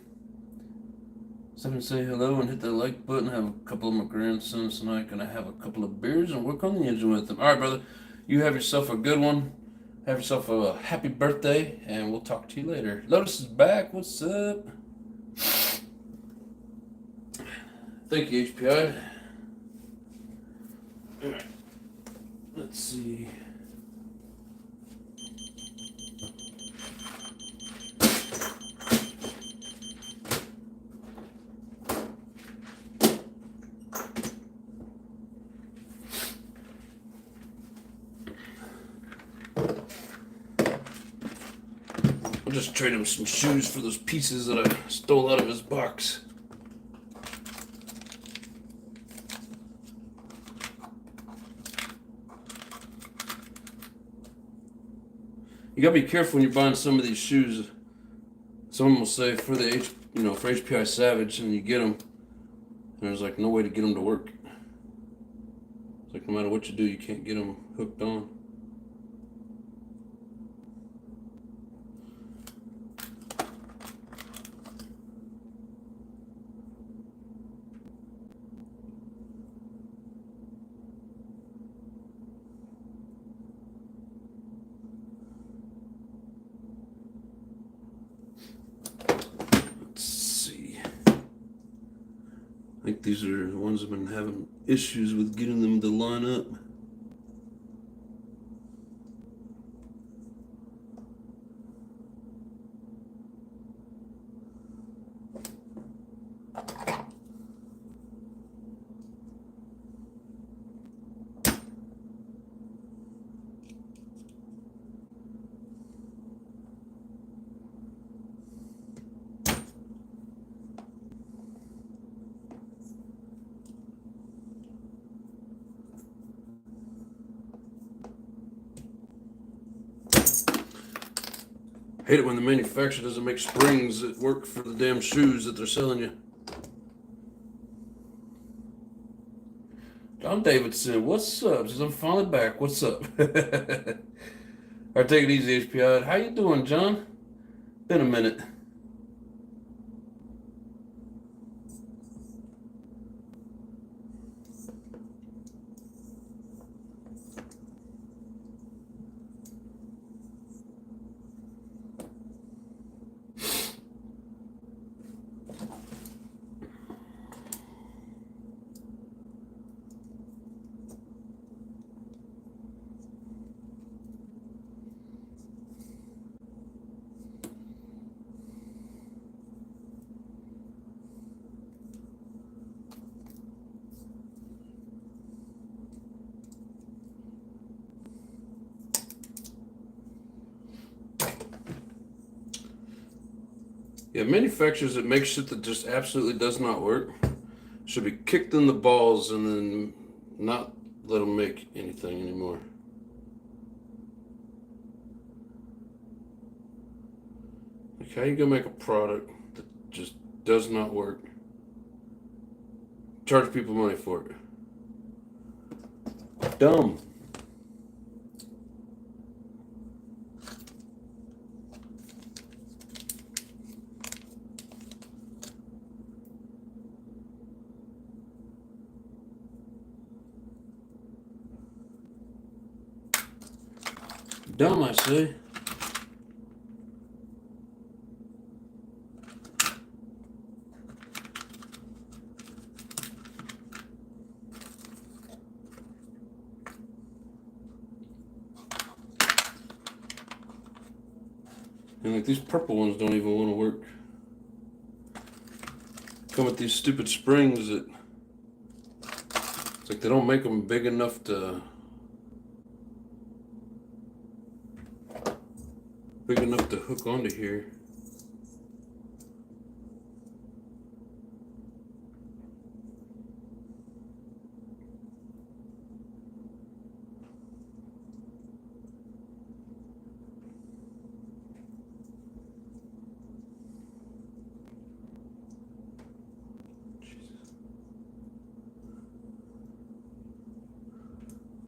Someone say hello and hit the like button. Have a couple of my grandsons tonight. Gonna have a couple of beers and work on the engine with them. All right, brother. You have yourself a good one. Have yourself a happy birthday, and we'll talk to you later. Lotus is back. What's up? Thank you, HPI. All right. Let's see. I'll just trade him some shoes for those pieces that I stole out of his box. You gotta be careful when you're buying some of these shoes. Someone will say for the for HPI Savage, and you get them, and there's like no way to get them to work. It's like no matter what you do, you can't get them hooked on. think these are the ones I've been having issues with getting them to line up. Hate it when the manufacturer doesn't make springs that work for the damn shoes that they're selling you. John Davidson, what's up? Says I'm finally back. What's up? Alright, take it easy, HPI. How you doing, John? Been a minute. Yeah, manufacturers that make shit that just absolutely does not work should be kicked in the balls and then not let them make anything anymore. Like, how you gonna make a product that just does not work? Charge people money for it. Dumb. Dumb, I say. And like these purple ones don't even want to work. Come with these stupid springs that it's like they don't make them big enough to hook onto here.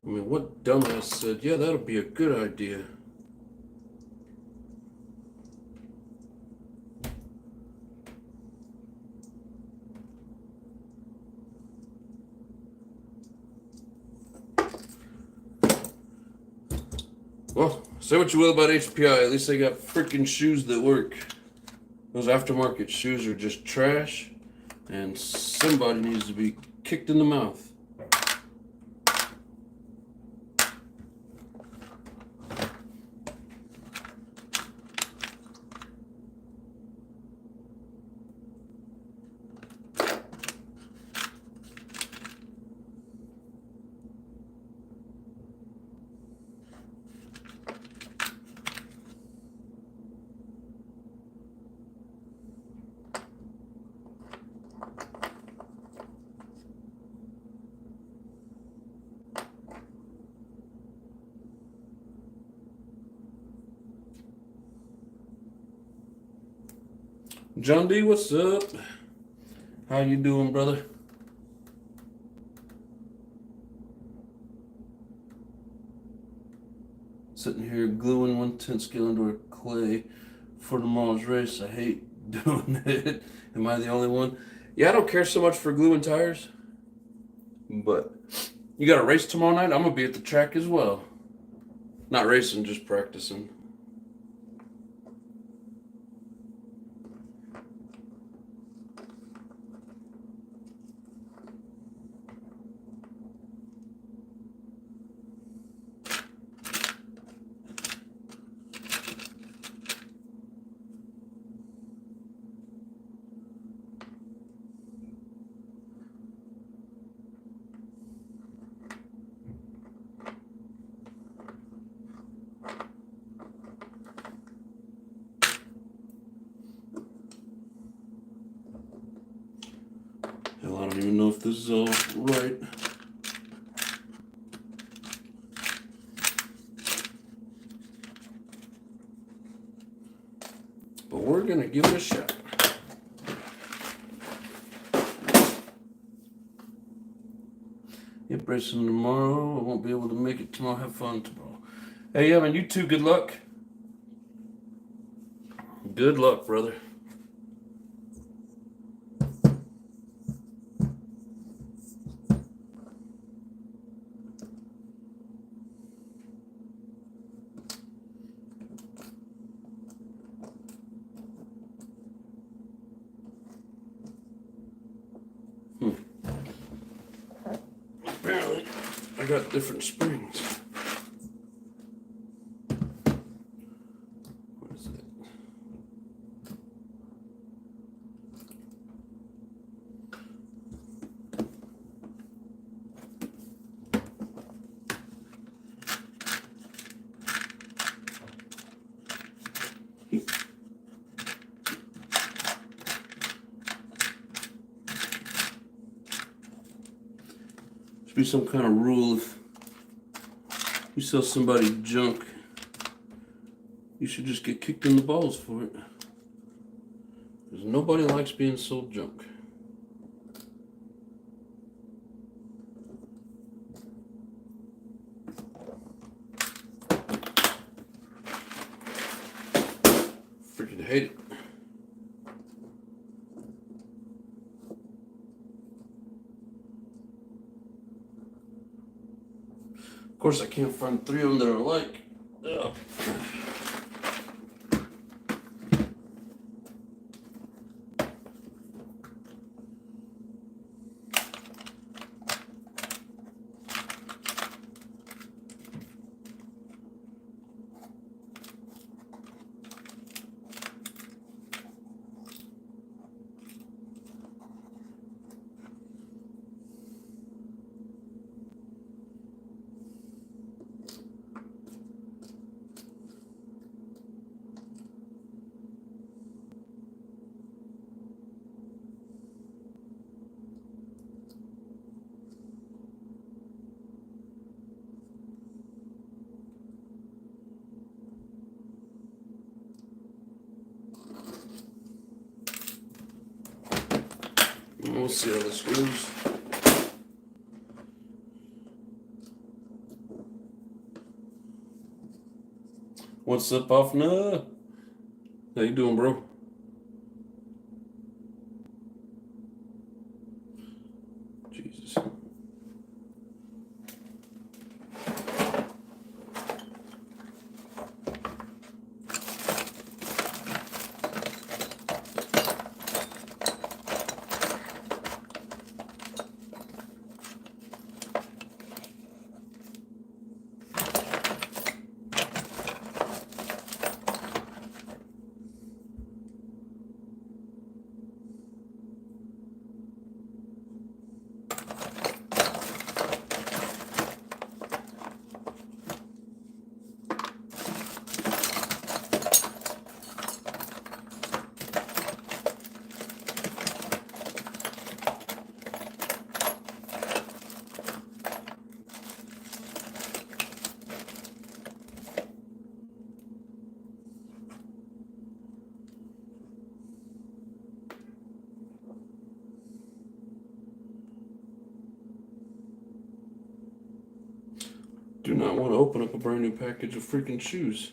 I mean, what dumbass said, yeah, that'll be a good idea. Well, say what you will about HPI, at least they got freaking shoes that work. Those aftermarket shoes are just trash, and somebody needs to be kicked in the mouth. John D, what's up? How you doing, brother? Sitting here gluing 1/10 scale into a clay for tomorrow's race. I hate doing it. Am I the only one? Yeah, I don't care so much for gluing tires, but you got a race tomorrow night? I'm gonna be at the track as well. Not racing, just practicing. don't even know if this is all right. But we're going to give it a shot. Yep, racing tomorrow. I won't be able to make it tomorrow. Have fun tomorrow. Hey, yeah, man, you too. Good luck. Good luck, brother. Apparently, I got different springs. What is it? Be some kind of rule: if you sell somebody junk, you should just get kicked in the balls for it. Because nobody likes being sold junk. Freaking hate it. Of course, I can't find 3 of them that are alike. Ugh. We'll see how this goes. What's up, Ofna? How you doing, bro? Jesus. Do not want to open up a brand new package of freaking shoes.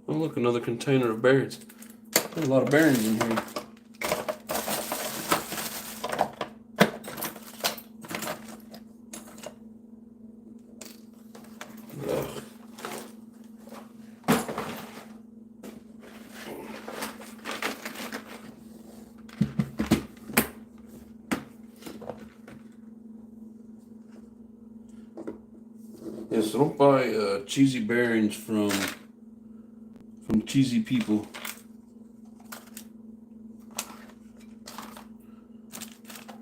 Oh, look, another container of bearings. There's a lot of bearings in here. Yeah, so don't buy cheesy bearings from from cheesy people.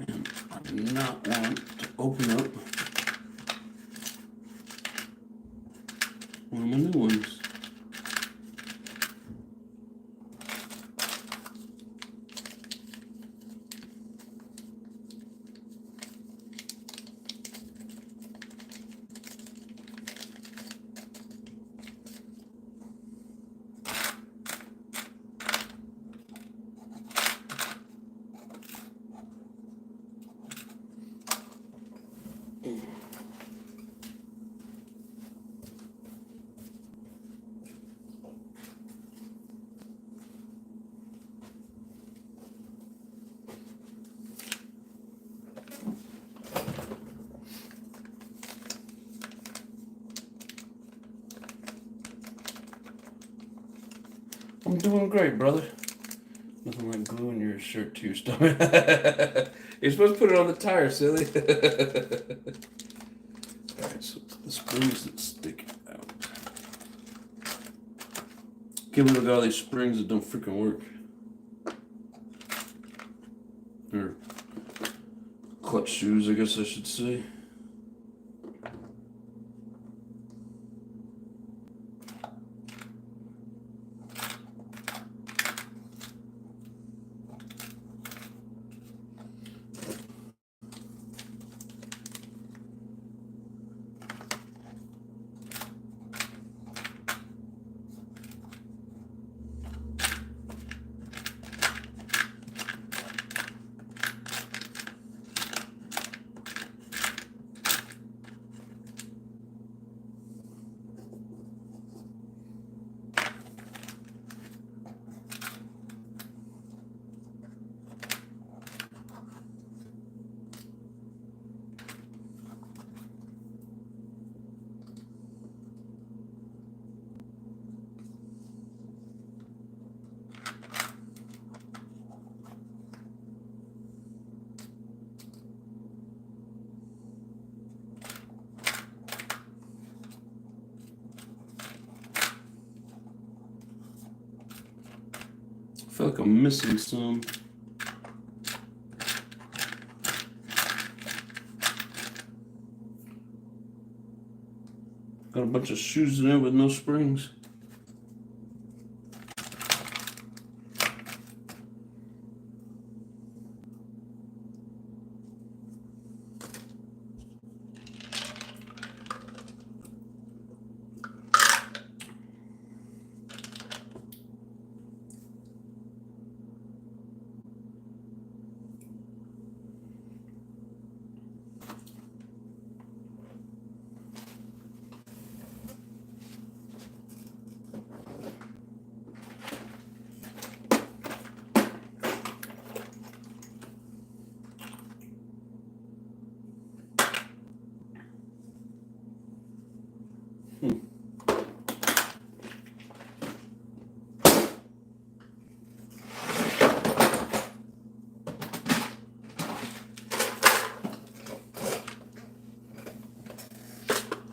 And I do not want to open up one of my new ones. I'm doing great, brother. Nothing like glue in your shirt to your stomach. You're supposed to put it on the tire, silly. Alright, so the springs that stick out. Can't believe I got all these springs that don't freaking work. Or clutch shoes, I guess I should say. I feel like I'm missing some. Got a bunch of shoes in there with no springs.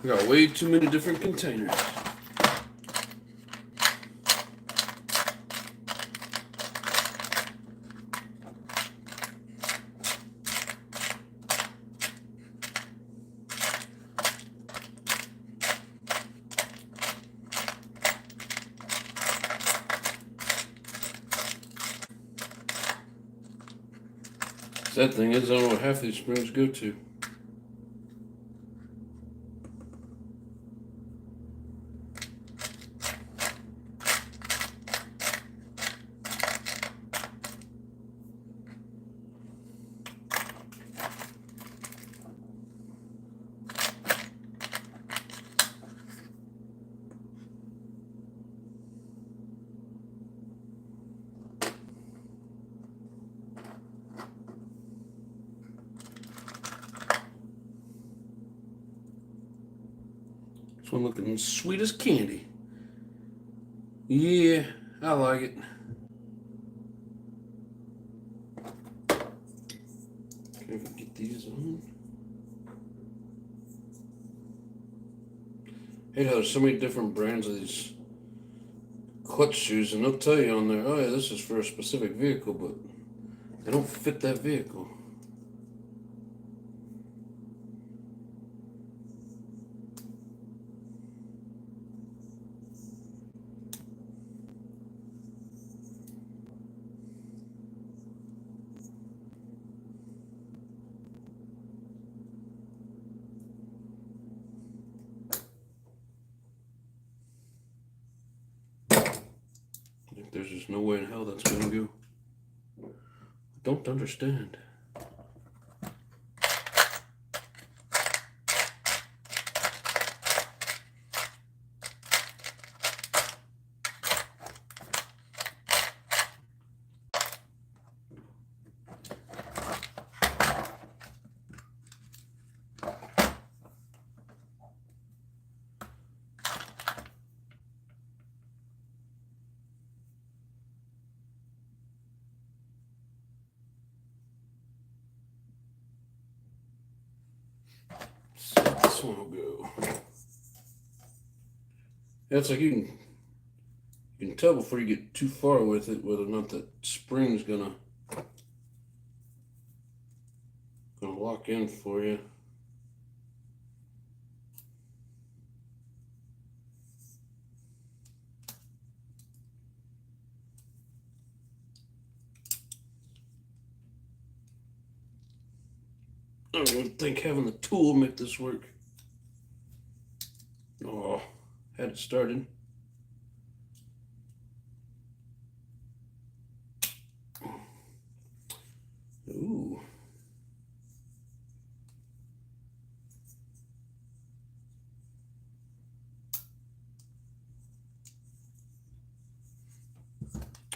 I got way too many different containers. Sad thing is, I don't know what half these springs go to. This one looking sweet as candy. Yeah, I like it. Okay, if I get these on. Hey, there's so many different brands of these clutch shoes and they'll tell you on there, oh yeah, this is for a specific vehicle, but they don't fit that vehicle. There's just no way in hell that's gonna go. I don't understand. So this one will go. Yeah, it's like you can tell before you get too far with it whether or not that spring's gonna lock in for you. I don't even think having the tool make this work. Oh, had it started. Ooh.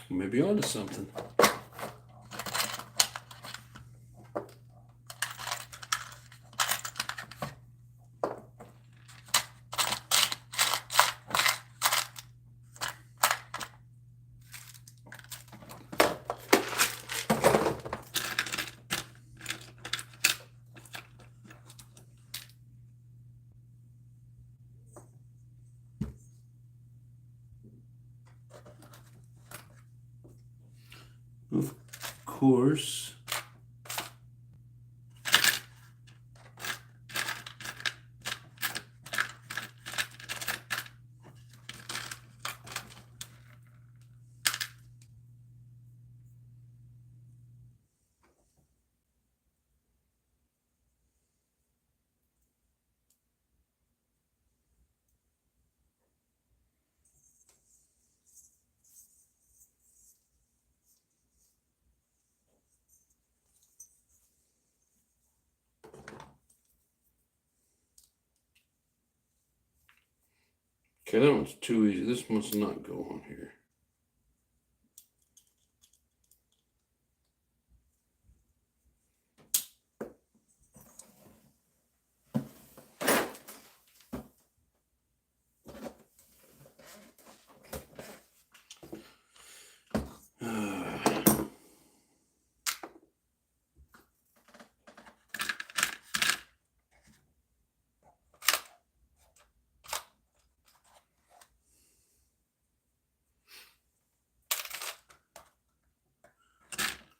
Maybe onto something. Of course. Okay, that one's too easy. This must not go on here.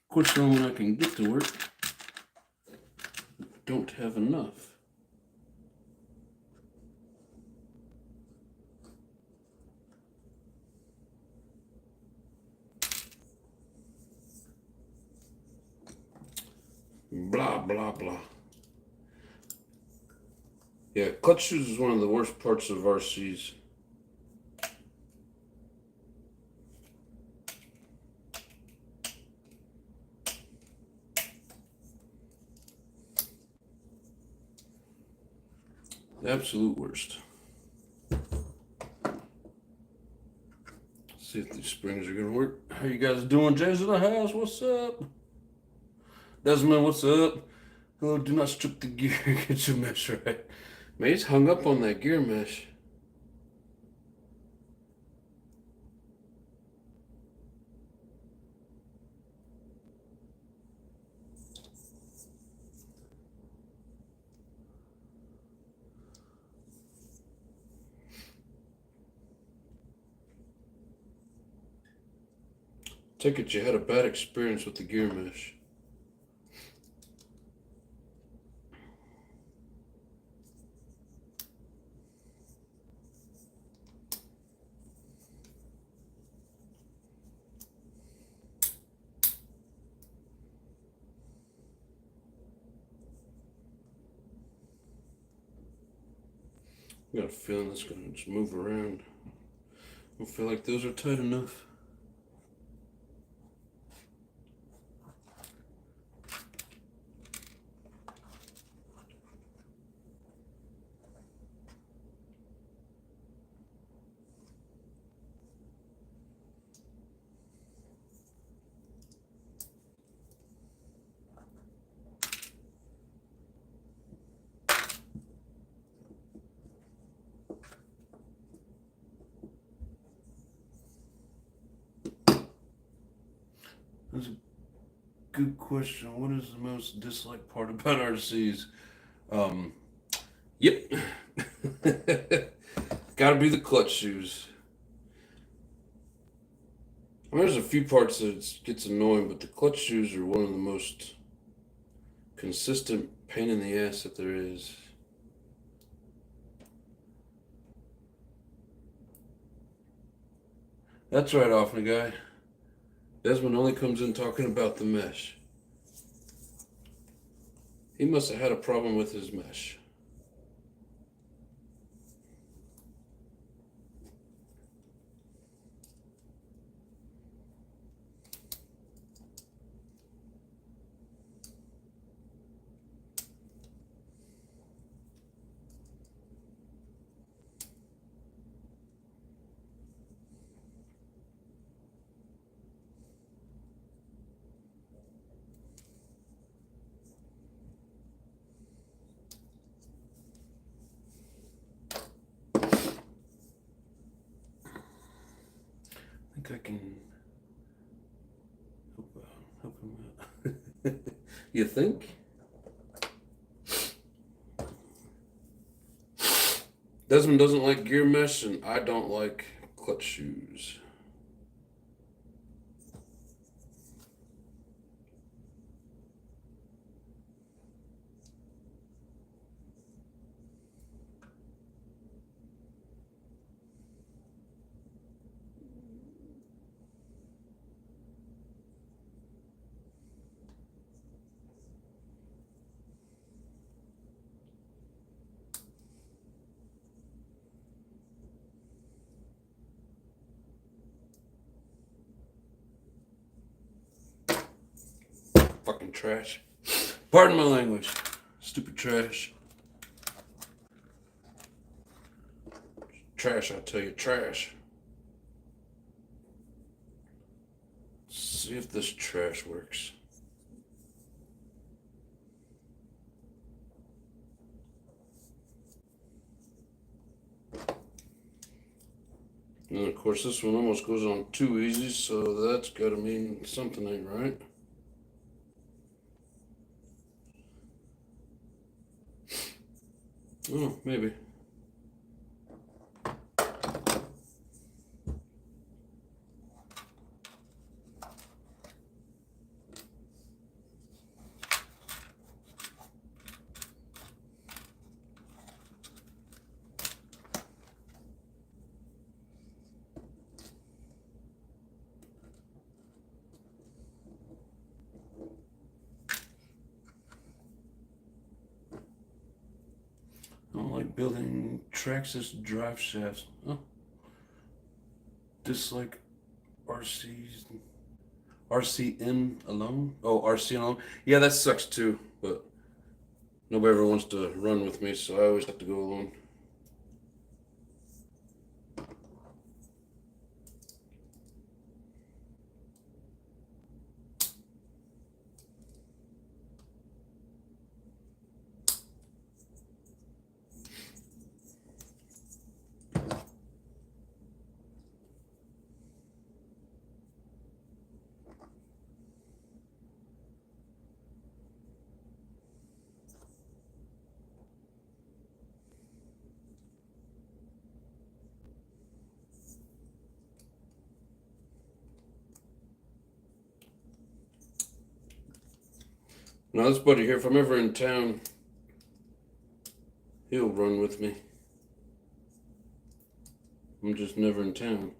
Of course, the one I can get to work, don't have enough. Blah, blah, blah. Yeah, clutch shoes is one of the worst parts of RCs. The absolute worst. See if these springs are gonna work. How you guys doing? Jay's in the house. What's up? Desmond, what's up? Hello, do not strip the gear. Get your mesh right. Man, he's hung up on that gear mesh. Take it you had a bad experience with the gear mesh. I got a feeling that's going to just move around. I don't feel like those are tight enough. That's a good question. What is the most disliked part about RCs? Yep. Gotta be the clutch shoes. I mean, there's a few parts that it gets annoying, but the clutch shoes are one of the most consistent pain in the ass that there is. That's right, Ofna guy. Desmond only comes in talking about the mesh. He must have had a problem with his mesh. I think I can help him out. You think? Desmond doesn't like gear mesh, and I don't like clutch shoes. Fucking trash. Pardon my language. Stupid trash. Trash, I tell you, trash. See if this trash works. And of course, this one almost goes on too easy, so that's gotta mean something ain't right. Oh, maybe. I don't like building Traxxas drive shafts. Oh. Dislike RC's RCN alone? Oh, RC alone? Yeah, that sucks too, but nobody ever wants to run with me, so I always have to go alone. Now this buddy here, if I'm ever in town, he'll run with me. I'm just never in town.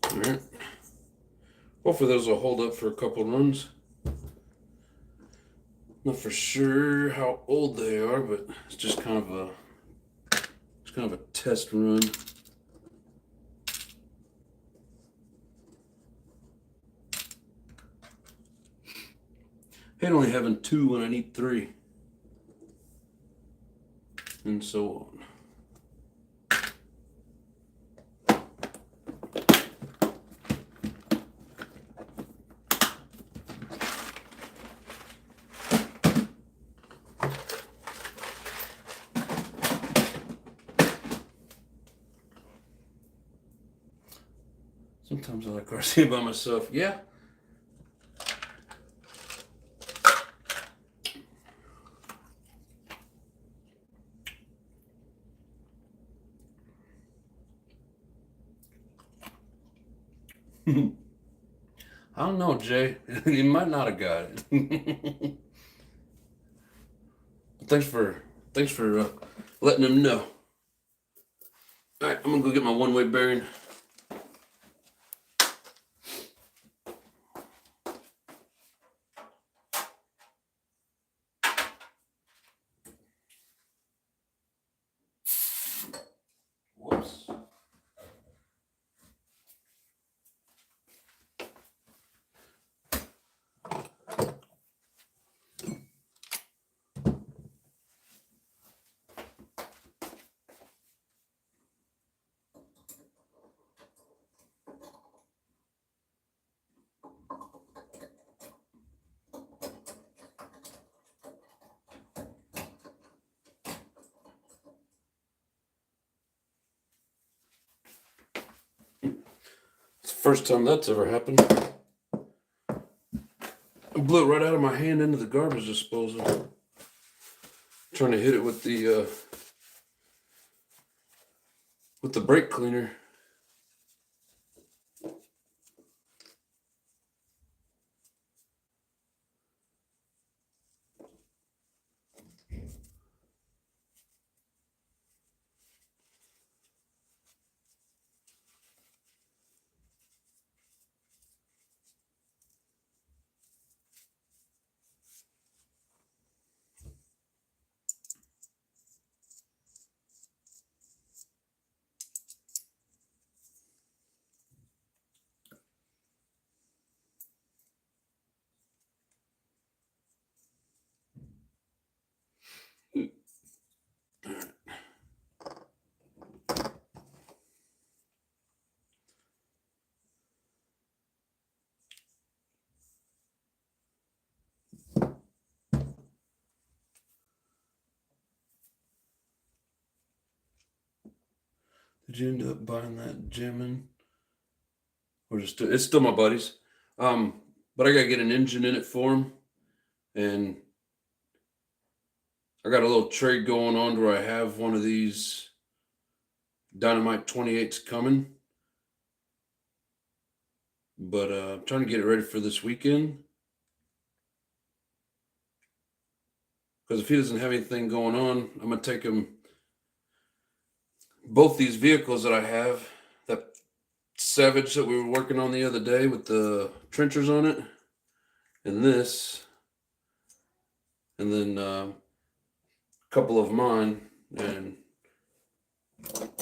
Alright. Hopefully those will hold up for a couple runs. Not for sure how old they are, but it's just kind of a test run. Hate only having 2 when I need 3. And so on. Sometimes I like RC by myself. Yeah. I don't know, Jay. You might not have got it. thanks for letting him know. All right, I'm gonna go get my one-way bearing. Whoops. It's the first time that's ever happened. I blew it right out of my hand into the garbage disposal. Trying to hit it with the brake cleaner. Did you end up buying that jamming? Or just it's still my buddy's. But I gotta get an engine in it for him. And I got a little trade going on where I have one of these Dynamite 28s coming. But I'm trying to get it ready for this weekend. Because if he doesn't have anything going on, I'm going to take him. Both these vehicles that I have, that Savage that we were working on the other day with the trenchers on it, and this, and then a couple of mine. And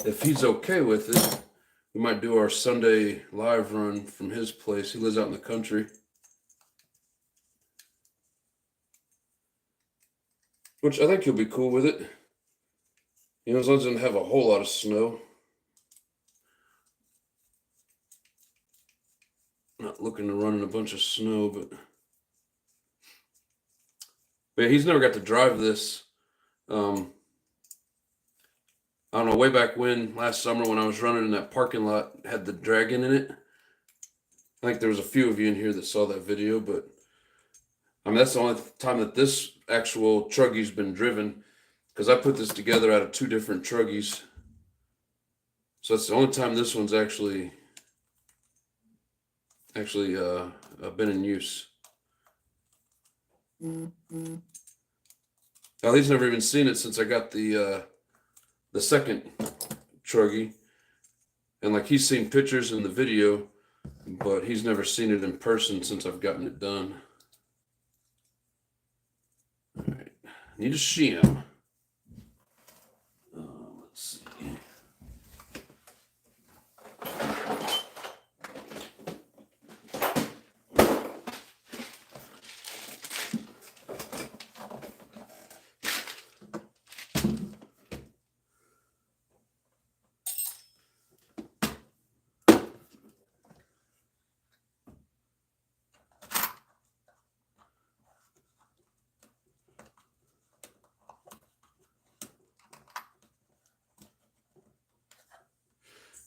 if he's okay with it, we might do our Sunday live run from his place. He lives out in the country. which I think he'll be cool with it. You know, as long as it doesn't have a whole lot of snow. Not looking to run in a bunch of snow, but yeah, he's never got to drive this. I don't know, way back when, last summer when I was running in that parking lot, had the Dragon in it. I think there was a few of you in here that saw that video, but I mean, that's the only time that this actual truggy's been driven, because I put this together out of two different truggies. So that's the only time this one's actually been in use. Now, he's never even seen it since I got the second truggy, and like he's seen pictures in the video, but he's never seen it in person since I've gotten it done. All right, need a shim. Let's see.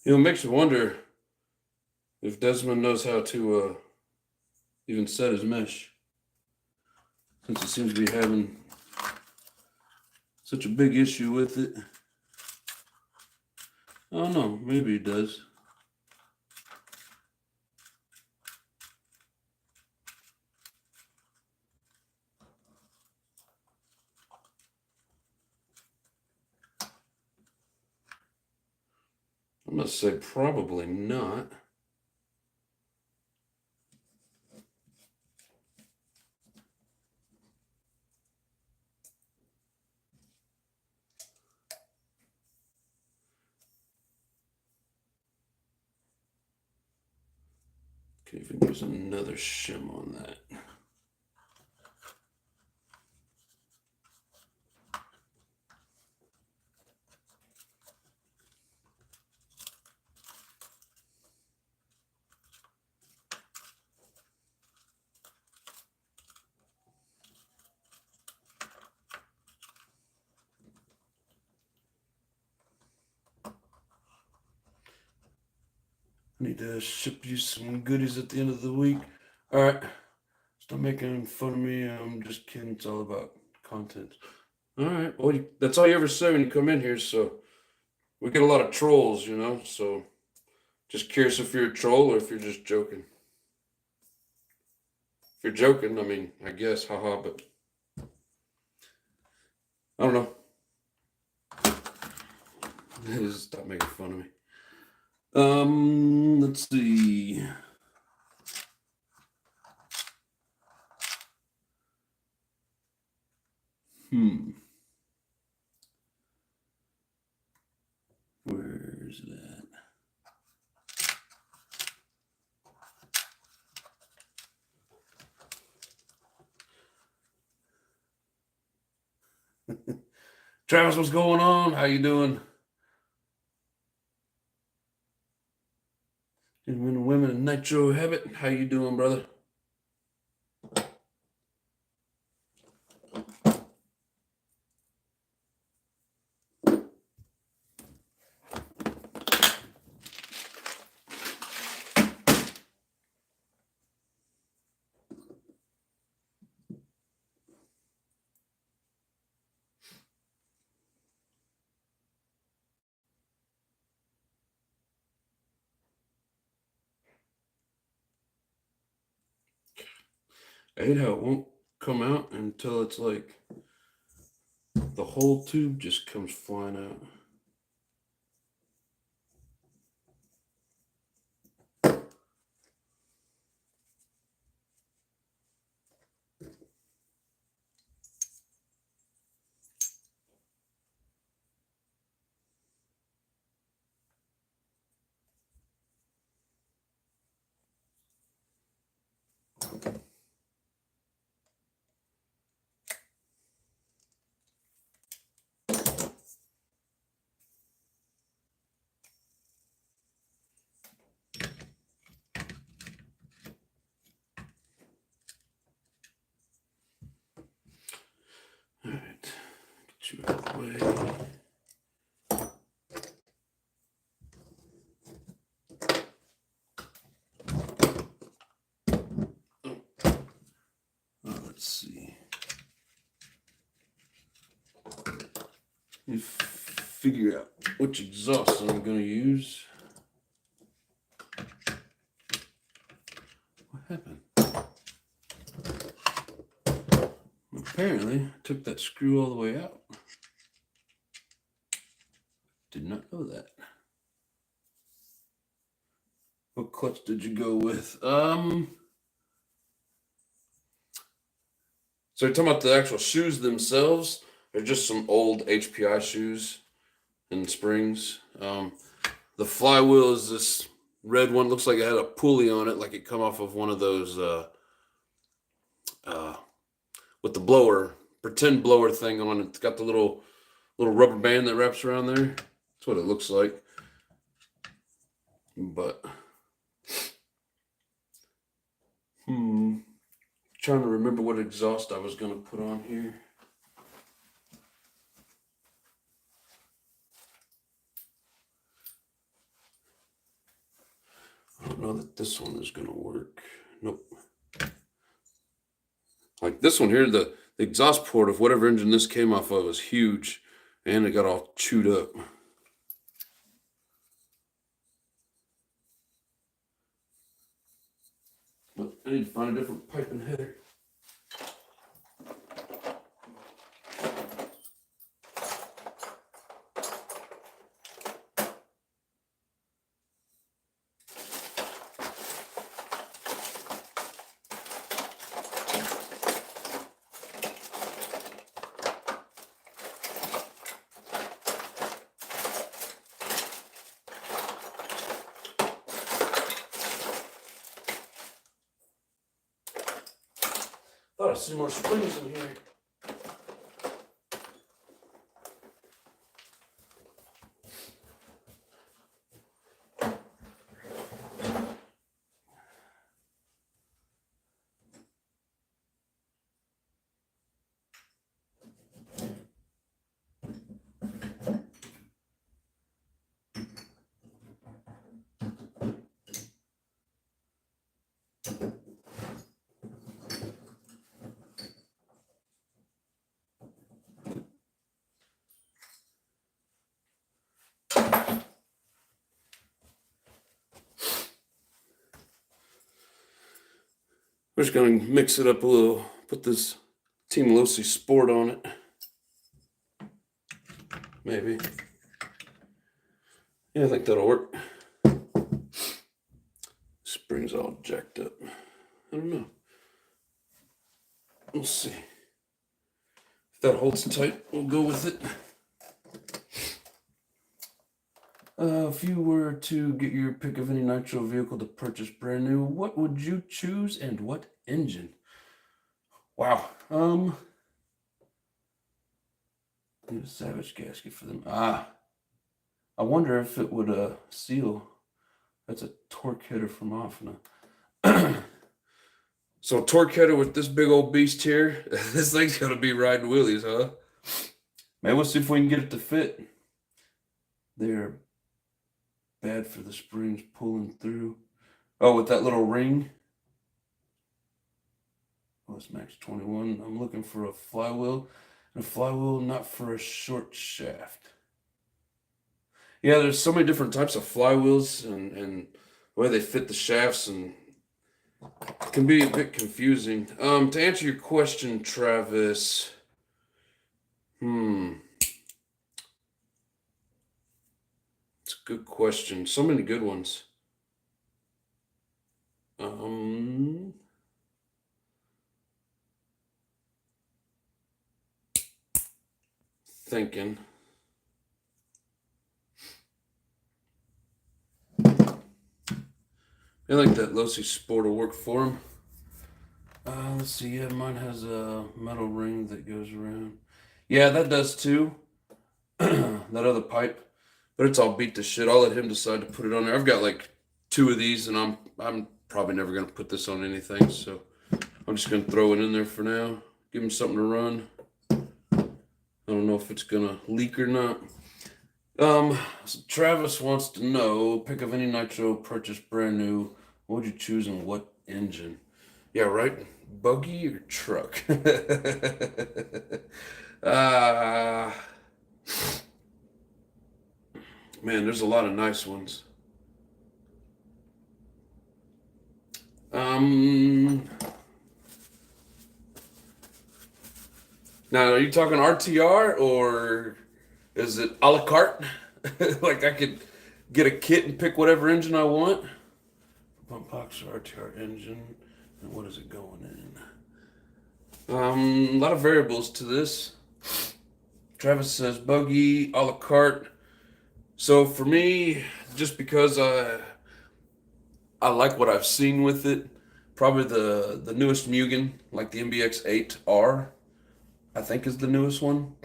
You know, it makes you wonder if Desmond knows how to even set his mesh, since he seems to be having such a big issue with it. I don't know, maybe he does. I'm gonna say probably not. Okay, if we can use another shim on that. I need to ship you some goodies at the end of the week. All right. Stop making fun of me. I'm just kidding. It's all about content. All right. Well, that's all you ever say when you come in here. So we get a lot of trolls, you know. So just curious if you're a troll or if you're just joking. If you're joking, I mean, I guess, haha, but I don't know. Just stop making fun of me. Let's see. Where's that? Travis, what's going on? How you doing? Men and women in Nitro Habit. How you doing, brother? I hate how it won't come out until it's like the whole tube just comes flying out. way. Let's see. Let me figure out which exhaust I'm going to use. What happened? Apparently, I took that screw all the way out. Did not know that. What clutch did you go with? So you're talking about the actual shoes themselves? They're just some old HPI shoes and springs. The flywheel is this red one. Looks like it had a pulley on it, like it come off of one of those with the blower, pretend blower thing on it. It's got the little rubber band that wraps around there. That's what it looks like. But trying to remember what exhaust I was going to put on here. I don't know that this one is going to work. Nope. Like this one here, the exhaust port of whatever engine this came off of is huge, and it got all chewed up. But I need to find a different pipe and header. Thought I see more springs in here. We're just going to mix it up a little, put this Team Losi Sport on it. Maybe. Yeah, I think that'll work. Spring's all jacked up. I don't know. We'll see. If that holds tight, we'll go with it. If you were to get your pick of any nitro vehicle to purchase brand new, what would you choose and what engine? Wow. Need a Savage gasket for them. I wonder if it would seal. That's a torque header from Ofna. So a torque header with this big old beast here. This thing's gonna be riding wheelies, huh? Man, we'll see if we can get it to fit. They're bad for the springs pulling through. Oh, with that little ring. Oh, it's max 21. I'm looking for a flywheel. And a flywheel not for a short shaft. Yeah, there's so many different types of flywheels and the way they fit the shafts, and it can be a bit confusing. To answer your question, Travis, it's a good question. So many good ones. Thinking. I like that Losi Sport will work for him. Let's see. Yeah, mine has a metal ring that goes around. Yeah, that does too. That other pipe, but it's all beat to shit. I'll let him decide to put it on there. I've got like 2 of these, and I'm probably never gonna put this on anything, so I'm just gonna throw it in there for now. Give him something to run. I don't don't know if it's gonna leak or not. So Travis wants to know, pick of any nitro purchased brand new, what would you choose and what engine? Yeah, right. Buggy or truck? uh Man, there's a lot of nice ones. Now, are you talking RTR or is it a la carte? Like I could get a kit and pick whatever engine I want? Pump box RTR engine. And what is it going in? A lot of variables to this. Travis says buggy, a la carte. So for me, just because I like what I've seen with it, probably the newest Mugen, like the MBX8R, I think is the newest one.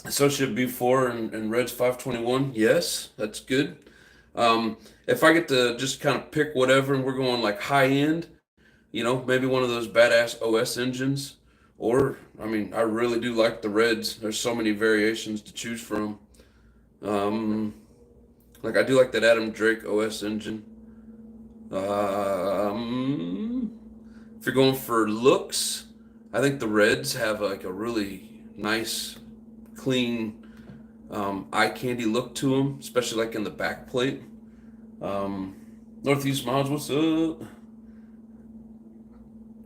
Associate B4 and Reds 521, yes, that's good. If I get to just kind of pick whatever and we're going like high end, maybe one of those badass OS engines. Or, I mean, I really do like the Reds. There's so many variations to choose from. Like I do like that Adam Drake OS engine. If you're going for looks, I think the Reds have like a really nice, clean, eye candy look to them, especially like in the back plate. Northeast Miles, what's up?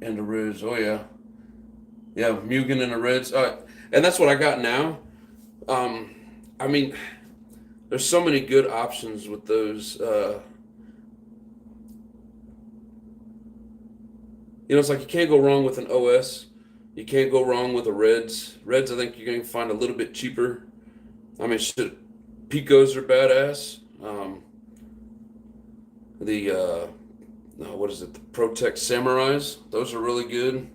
And the Reds, oh yeah. Yeah, Mugen and the Reds. And that's what I got now. I mean, there's so many good options with those. It's like you can't go wrong with an OS. You can't go wrong with a Reds. Reds, I think you're going to find a little bit cheaper. I mean, shit, Picos are badass. What is it? The Protect Samurais. Those are really good.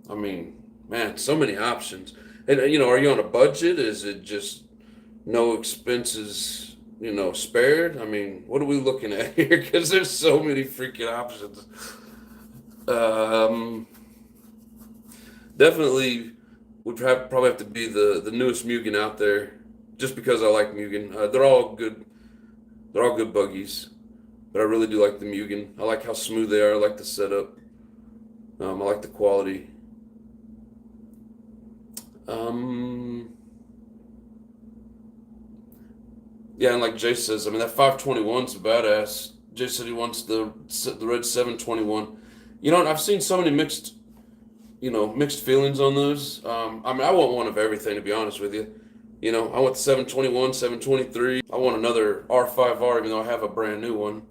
I mean, man, so many options. And, are you on a budget? Is it just no expenses, spared? I mean, what are we looking at here? Because there's so many freaking options. Definitely would probably have to be the newest Mugen out there, just because I like Mugen. They're all good. They're all good buggies, but I really do like the Mugen. I like how smooth they are. I like the setup. I like the quality. Yeah, and like Jay says, I mean, that 521's a badass. Jay said he wants the red 721. I've seen so many mixed feelings on those. I mean, I want one of everything, to be honest with you. I want the 721, 723. I want another R5R, even though I have a brand new one.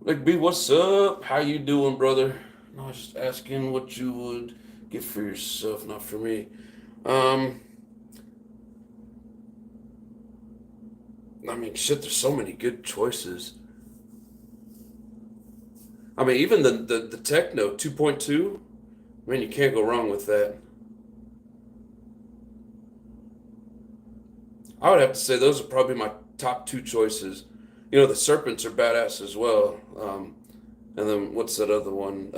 Big B, what's up? How you doing, brother? I was just asking what you would get for yourself, not for me. I mean, shit, there's so many good choices. I mean, even the Techno 2.2, I mean, you can't go wrong with that. I would have to say those are probably my top two choices. The Serpents are badass as well. And then what's that other one?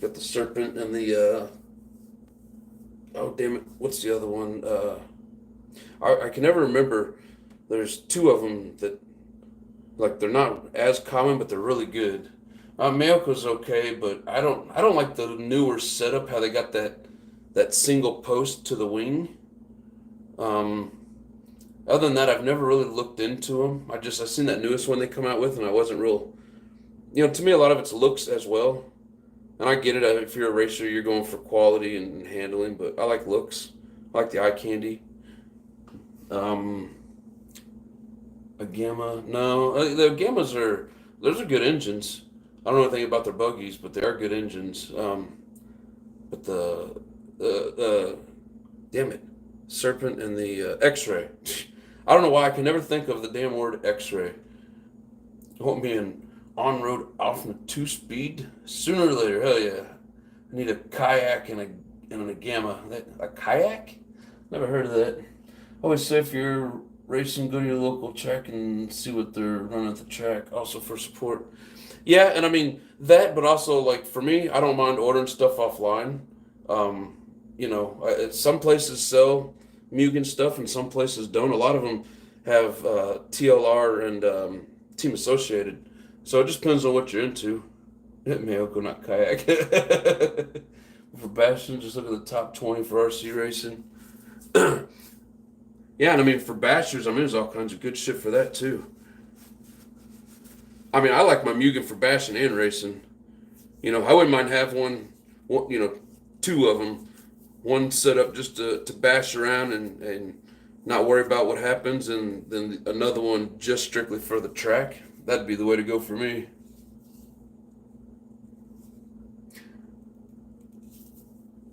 Got the Serpent and the oh damn it, what's the other one? I can never remember. There's two of them that, like, they're not as common, but they're really good. Mayoko's okay, but I don't like the newer setup, how they got that single post to the wing. Other than that, I've never really looked into them. I seen that newest one they come out with, and I wasn't real. To me, a lot of it's looks as well. And I get it. If you're a racer, you're going for quality and handling, but I like looks. I like the eye candy. A Gamma, no, the Gammas those are good engines. I don't know anything about their buggies, but they are good engines. But the damn it, Serpent and the X-Ray. I don't know why I can never think of the damn word X-Ray. I want me an on-road Ofna 2-speed sooner or later. Hell yeah! I need a kayak and a Gamma. A kayak? Never heard of that. I always say if you're racing, go to your local track and see what they're running at the track. Also for support. Yeah, and I mean that, but also like for me, I don't mind ordering stuff offline. You know, some places sell Mugen stuff and some places don't. A lot of them have TLR and Team Associated. So it just depends on what you're into. Mayoko, not kayak. For Bastion, just look at the top 20 for RC racing. Yeah, and I mean, for bashers, I mean, there's all kinds of good shit for that too. I mean, I like my Mugen for bashing and racing. You know, I wouldn't mind have one, you know, two of them. One set up just to bash around and not worry about what happens, and then another one just strictly for the track. That'd be the way to go for me.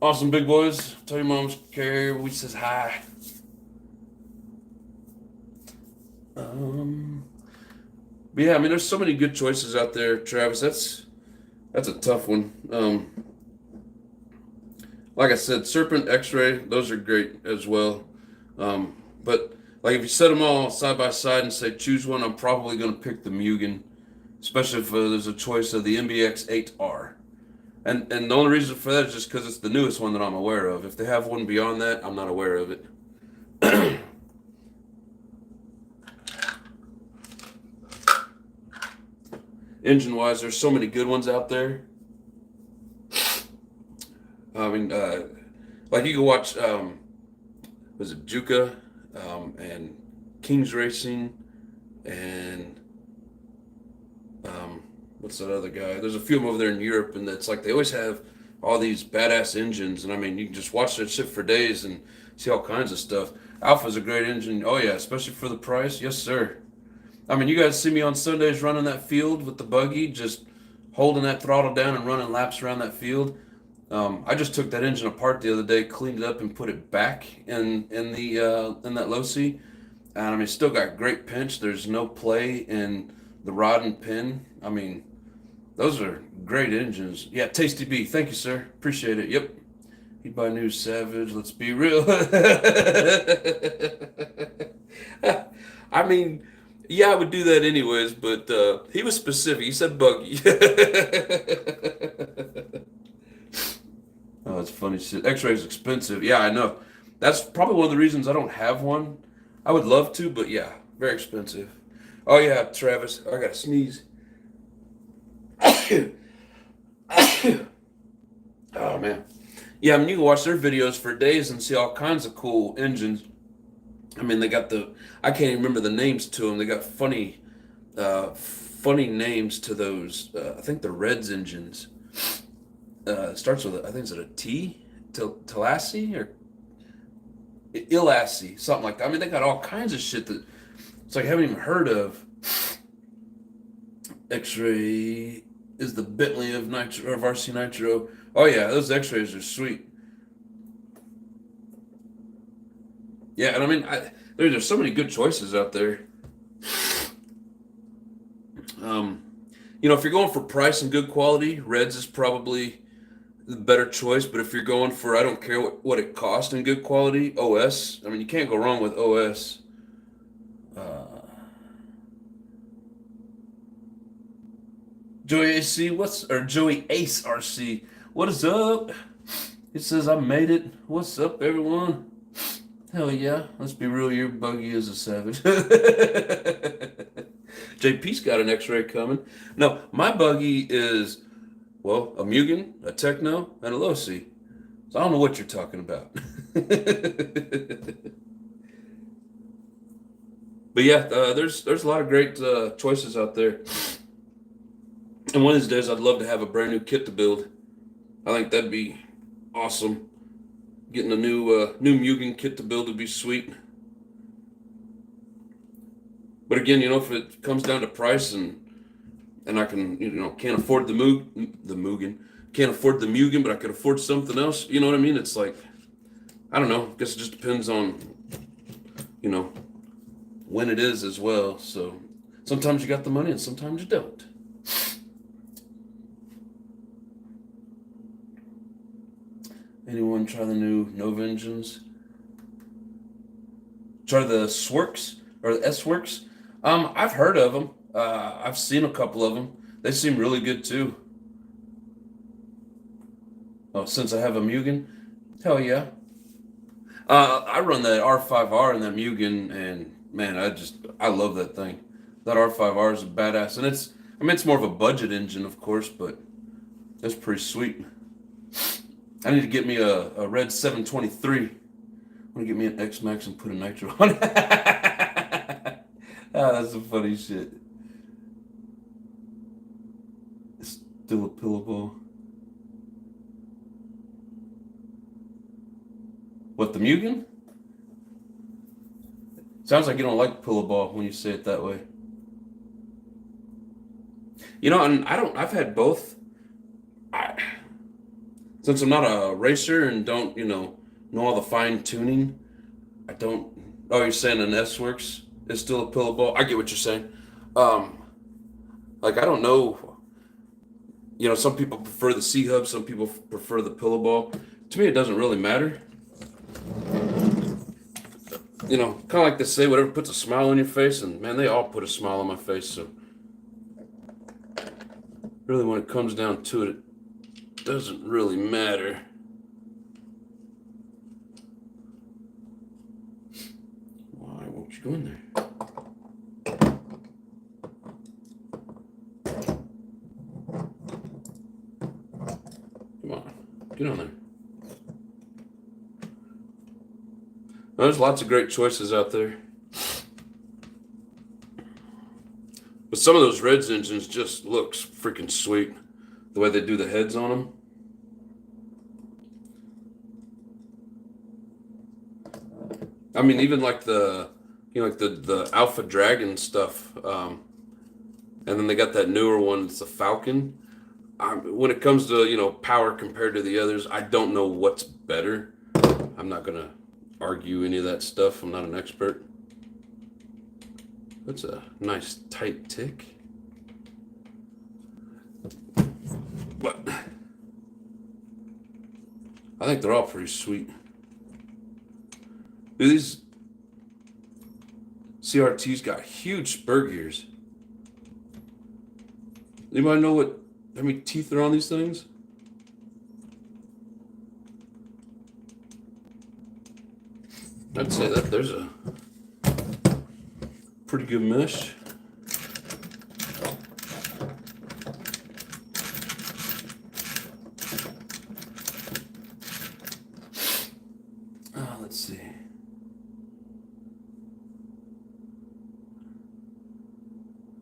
Awesome, big boys. Tell your moms Carrie we says hi. But yeah, I mean, there's so many good choices out there, Travis. That's a tough one. Like I said, Serpent, X-Ray, those are great as well. But like if you set them all side by side and say choose one, I'm probably going to pick the Mugen, especially if there's a choice of the MBX 8R. And the only reason for that is just because it's the newest one that I'm aware of. If they have one beyond that, I'm not aware of it. Engine-wise, there's so many good ones out there. I mean, like you can watch, was it Juka, and King's Racing, and what's that other guy? There's a few of them over there in Europe, and it's like they always have all these badass engines, and I mean, you can just watch that shit for days and see all kinds of stuff. Alpha's a great engine. Oh yeah, especially for the price. Yes, sir. I mean, you guys see me on Sundays running that field with the buggy, just holding that throttle down and running laps around that field. I just took that engine apart the other day, cleaned it up, and put it back in that low C. And I mean, still got great pinch. There's no play in the rod and pin. I mean, those are great engines. Yeah, Tasty B. Thank you, sir. Appreciate it. Yep. He'd buy new Savage. Let's be real. I mean, yeah, I would do that anyways, but he was specific. He said buggy. Oh, it's funny shit. X-ray is expensive. Yeah, I know. That's probably one of the reasons I don't have one. I would love to, but yeah, very expensive. Oh yeah, Travis, I gotta sneeze. Oh man. Yeah, I mean, you can watch their videos for days and see all kinds of cool engines. I mean, they got I can't even remember the names to them. They got funny names to those. I think the Reds engines. It starts with, I think, is it a T? Talassi or Ilassi? Something like that. I mean, they got all kinds of shit that it's like I haven't even heard of. X-Ray is the Bentley of Nitro, of RC Nitro. Oh yeah, those X-Rays are sweet. Yeah, and I mean, there's so many good choices out there. You know, if you're going for price and good quality, Reds is probably the better choice. But if you're going for, I don't care what it costs and good quality, OS. I mean, you can't go wrong with OS. Joey AC, Joey Ace RC, what is up? It says I made it. What's up, everyone? Hell yeah. Let's be real, your buggy is a savage. JP's got an X-ray coming. No, my buggy is, well, a Mugen, a Techno, and a Low C. So I don't know what you're talking about. But yeah, there's a lot of great choices out there. And one of these days, I'd love to have a brand new kit to build. I think that'd be awesome. Getting a new Mugen kit to build would be sweet. But again, you know, if it comes down to price and I can, you know, can't afford the Mugen, can't afford the Mugen, but I could afford something else. You know what I mean? It's like, I don't know. I guess it just depends on, you know, when it is as well. So sometimes you got the money and sometimes you don't. Anyone try the new Nova engines? Try the Swerks or the S-Works? I've heard of them. I've seen a couple of them. They seem really good too. Oh, since I have a Mugen? Hell yeah. I run that R5R in that Mugen, and man, I love that thing. That R5R is a badass, and it's more of a budget engine, of course, but it's pretty sweet. I need to get me a red 723. I'm gonna get me an X Max and put a nitro on it. Ah, that's some funny shit. It's still a pillow ball. What, the Mugen? Sounds like you don't like pillow ball when you say it that way. You know, and I've had both. I, since I'm not a racer and don't, know all the fine tuning, I don't. Oh, you're saying an S Works is still a pillow ball? I get what you're saying. Um, like, I don't know. Some people prefer the C hub, some people prefer the pillow ball. To me, it doesn't really matter. Kind of like they say, whatever puts a smile on your face, and man, they all put a smile on my face. So, really, when it comes down to it, it doesn't really matter. Why won't you go in there? Come on, get on there. There's lots of great choices out there. But some of those Reds engines just looks freaking sweet. The way they do the heads on them. I mean, even like the Alpha Dragon stuff. And then they got that newer one, it's the Falcon. When it comes to, power compared to the others, I don't know what's better. I'm not going to argue any of that stuff. I'm not an expert. That's a nice tight tick. But I think they're all pretty sweet. Dude, these CRTs got huge spur gears. Anybody know how many teeth are on these things? I'd say that there's a pretty good mesh. Let's see.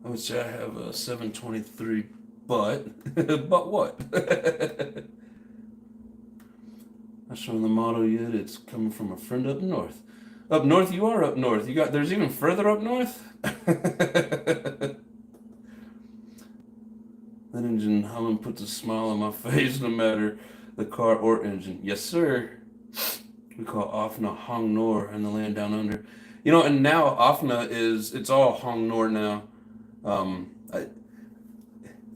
I would say I have a 723, but but what? Not showing the model yet. It's coming from a friend up north. Up north, you are up north. There's even further up north. That engine humming puts a smile on my face, no matter the car or engine. Yes, sir. We call Ofna Hong Nor in the land down under. And now Ofna it's all Hong Nor now.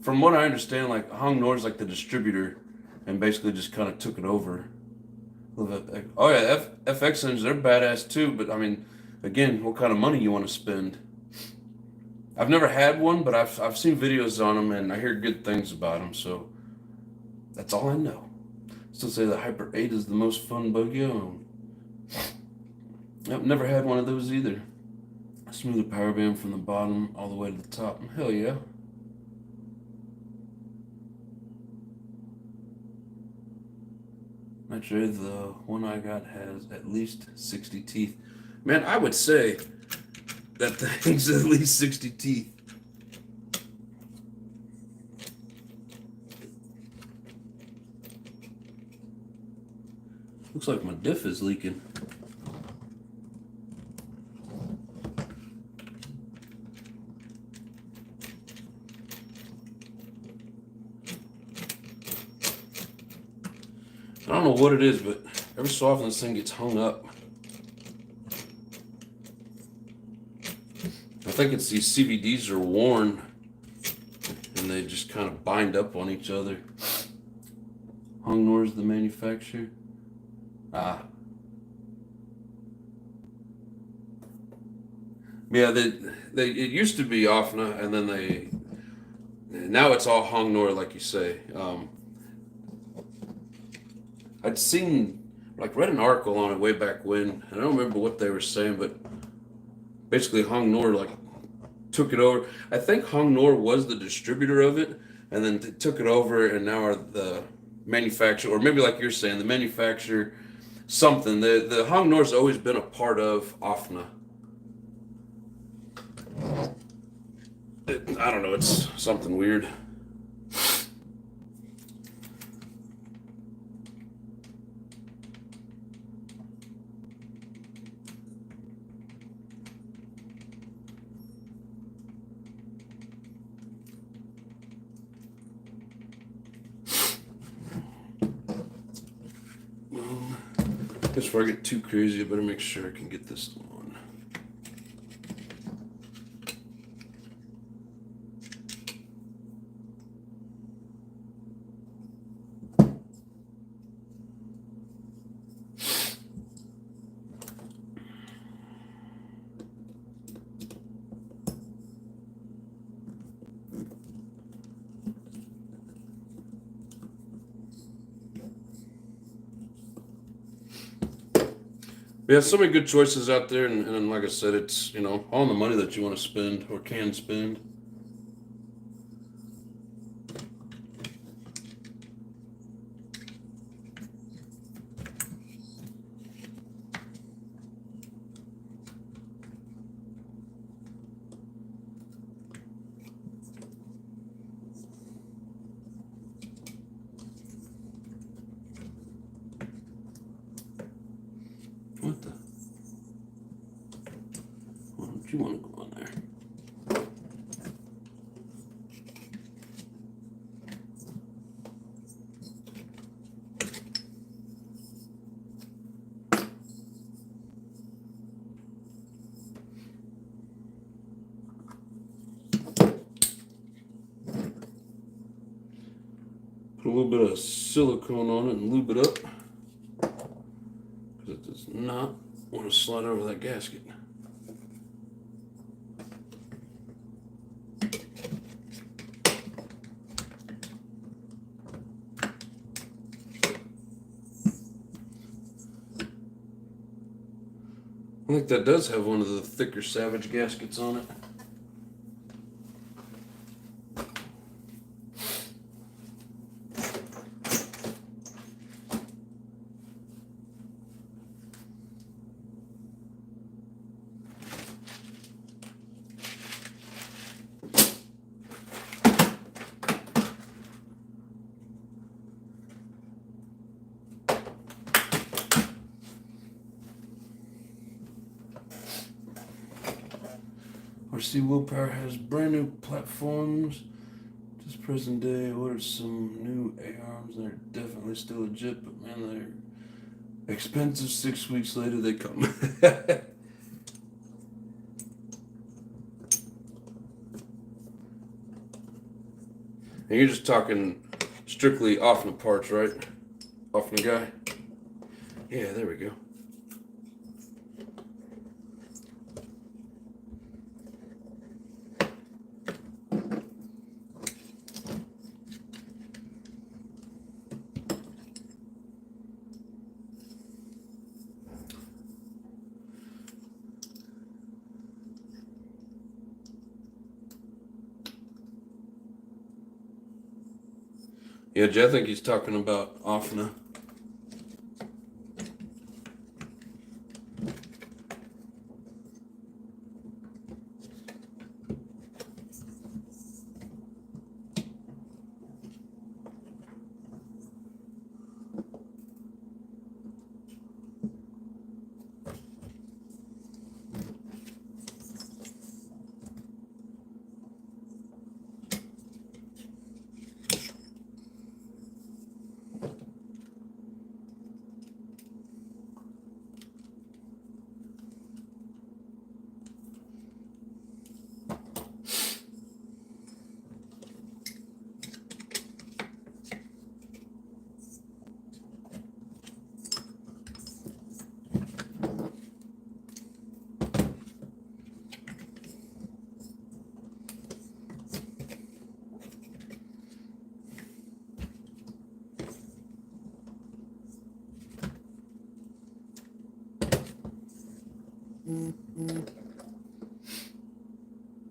From what I understand, like Hong Nor is like the distributor, and basically just kind of took it over. Oh yeah, FX engines, they're badass too. But I mean, again, what kind of money you want to spend? I've never had one, but I've seen videos on them, and I hear good things about them. So that's all I know. Still say the Hyper 8 is the most fun buggy on. I've never had one of those either. Smoother power band from the bottom all the way to the top. Hell yeah. Not sure the one I got has at least 60 teeth. Man, I would say that thing's at least 60 teeth. Looks like my diff is leaking. I don't know what it is, but every so often this thing gets hung up. I think it's these CVDs are worn and they just kind of bind up on each other. Hong Nor is the manufacturer. Yeah, it used to be Ofna, and then now it's all Hong Nor, like you say. I'd seen, like, read an article on it way back when, and I don't remember what they were saying, but basically Hong Nor like took it over. I think Hong Nor was the distributor of it, and then took it over, and now are the manufacturer, or maybe like you're saying, the manufacturer something. The Hong Nor's always been a part of Ofna. I don't know. It's something weird. Before I get too crazy, I better make sure I can get this on. Yeah, so many good choices out there, and like I said, it's, you know, all the money that you want to spend or can spend. What the? Why don't you want to go on there? Put a little bit of silicone on it and lube it up, because it does not want to slide over that gasket. I think that does have one of the thicker Savage gaskets on it. RC Willpower has brand new platforms. Just present day, ordered some new A-arms. They're definitely still legit, but man, they're expensive. 6 weeks later, they come. And you're just talking strictly Ofna parts, right? Ofna guy? Yeah, there we go. Yeah, Jay, I think he's talking about Ofna.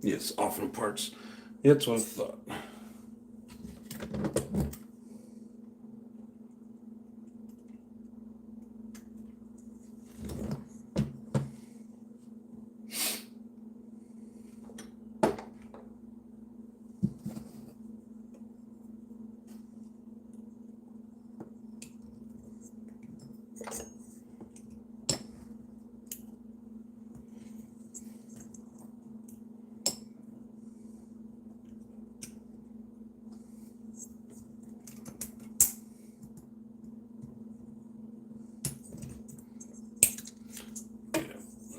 Yes, Ofna parts. That's what I thought.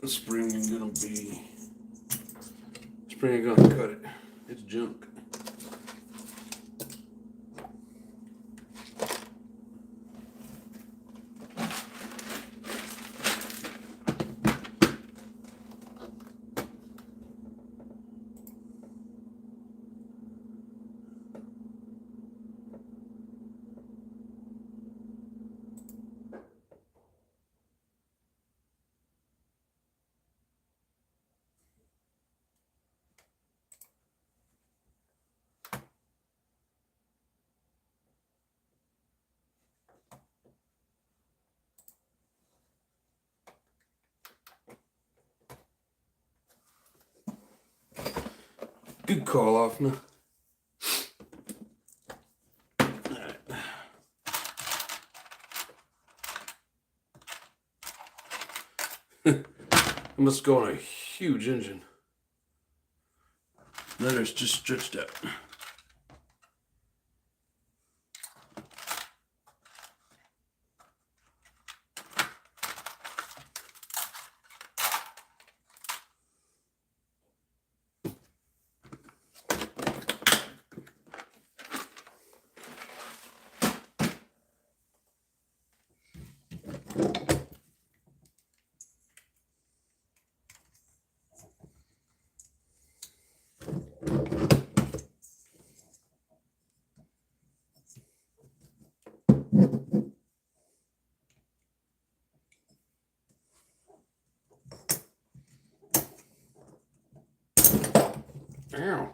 The spring ain't gonna cut it. It's junk. Good call, Ofna. It must go on a huge engine. Letters just stretched out. Ow.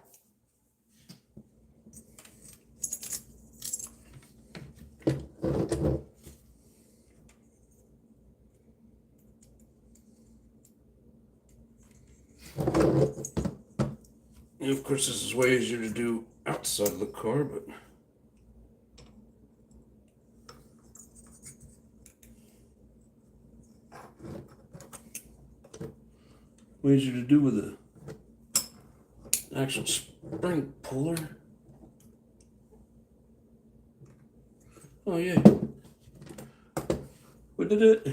And of course, this is way easier to do outside of the car, but way easier to do with an actual spring puller. Oh yeah, we did it.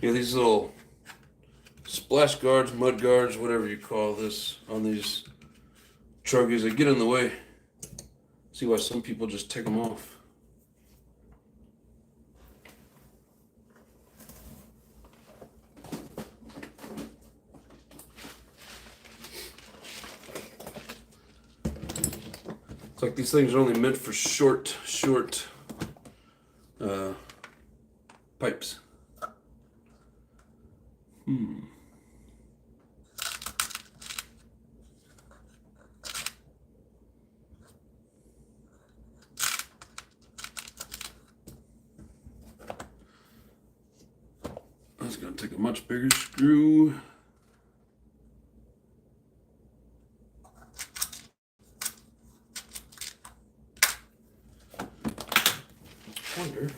Yeah, these little splash guards, mud guards, whatever you call this, on these truggies, they get in the way. See why some people just take them off. It's like these things are only meant for short pipes. That's gonna take a much bigger screw. Wonder.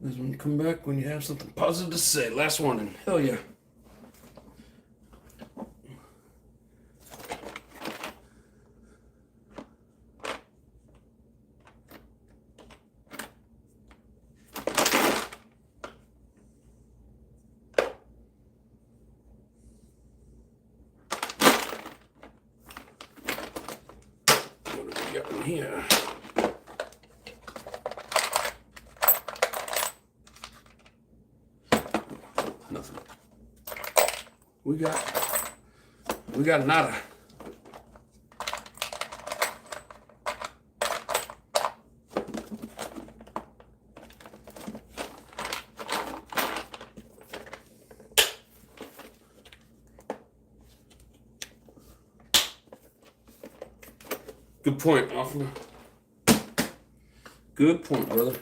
This one come back when you have something positive to say. Last warning. Hell yeah. got in here? Nothing. We got nada. Good point, Ofna. Good point, brother.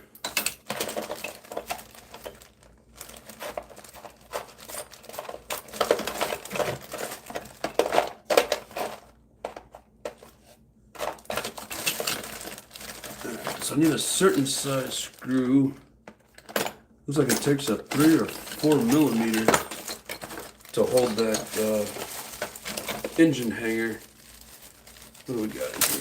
So I need a certain size screw. Looks like it takes a 3 or 4 millimeter to hold that engine hanger. What do we got in here?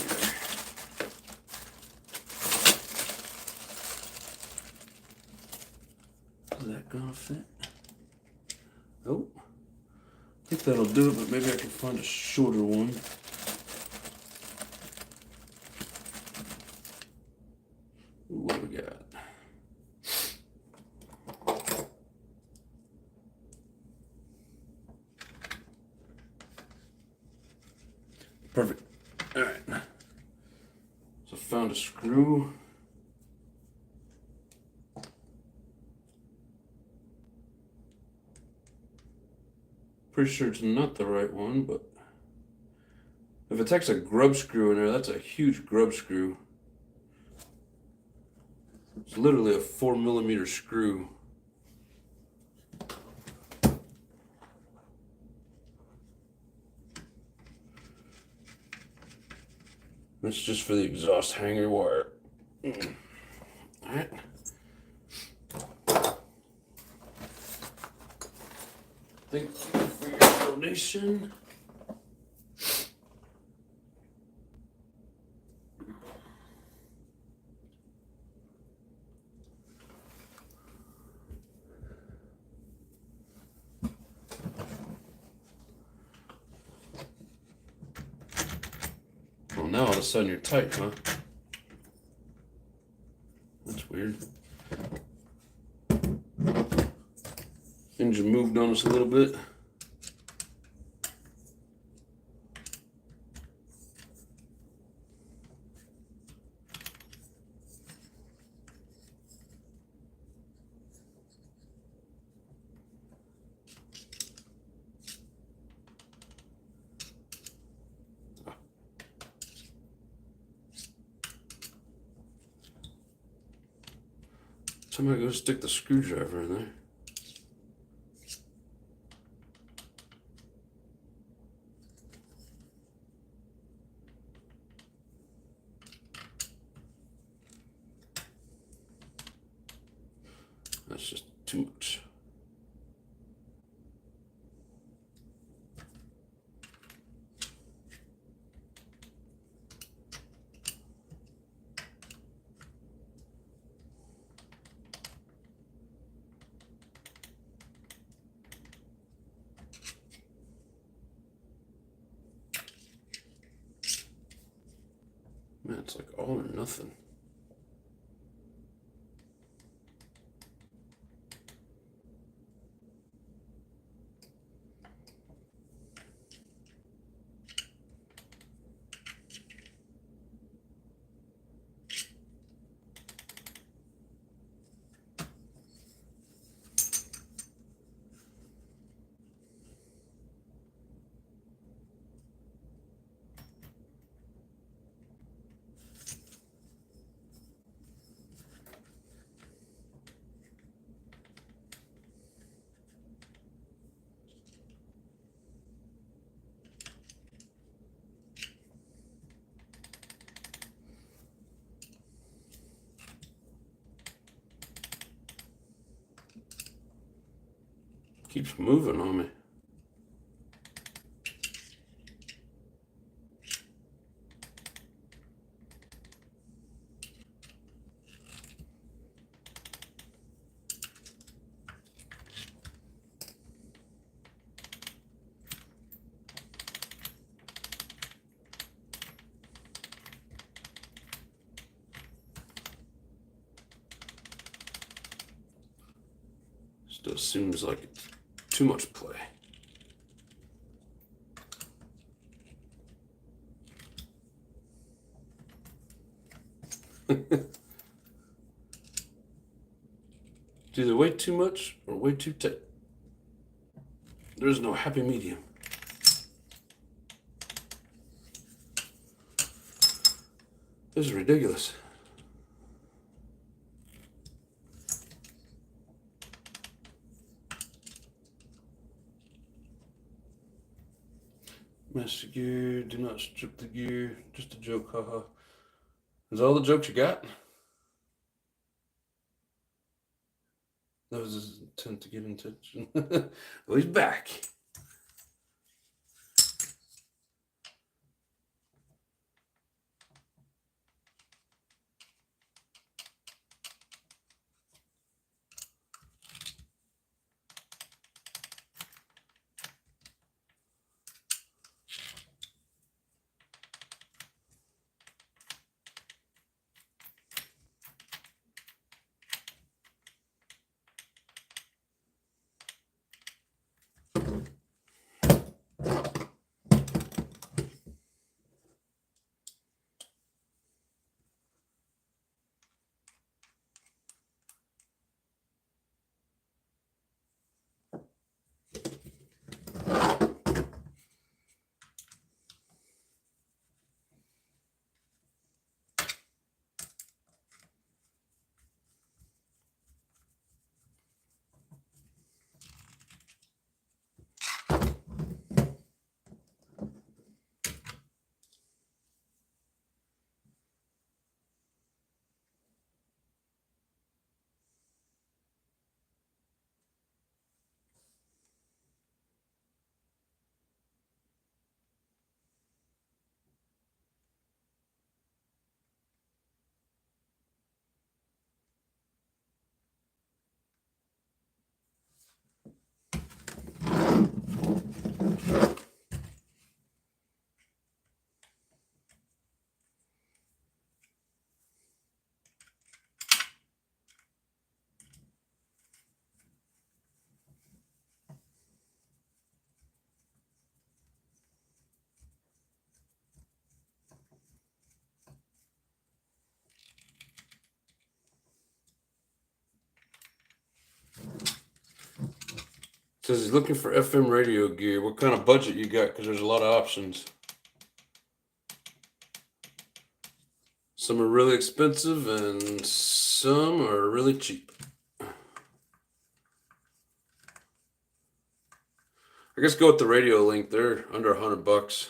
Is that gonna fit? Oh, I think that'll do it, but maybe I can find a shorter one. What do we got? Perfect. All right. So found a screw. Pretty sure it's not the right one, but if it takes a grub screw in there, that's a huge grub screw. It's literally a 4 millimeter screw. That's just for the exhaust hanger wire. All right. Thank you for your donation. Well, now all of a sudden you're tight, huh? That's weird. Engine moved on us a little bit. Somebody go stick the screwdriver in there. That's just too much. Man, it's like all or nothing. Keeps moving on me. Still seems like it's too much play. It's either way too much or way too tight. There's no happy medium. This is ridiculous. Mess the gear, do not strip the gear, just a joke, haha. Is that all the jokes you got? That was his intent to get attention. Well, he's back. Says he's looking for FM radio gear. What kind of budget you got? Because there's a lot of options. Some are really expensive and some are really cheap. I guess go with the Radio Link. They're under $100.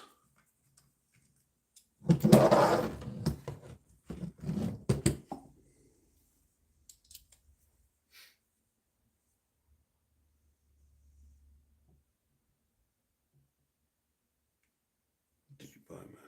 Did you buy me?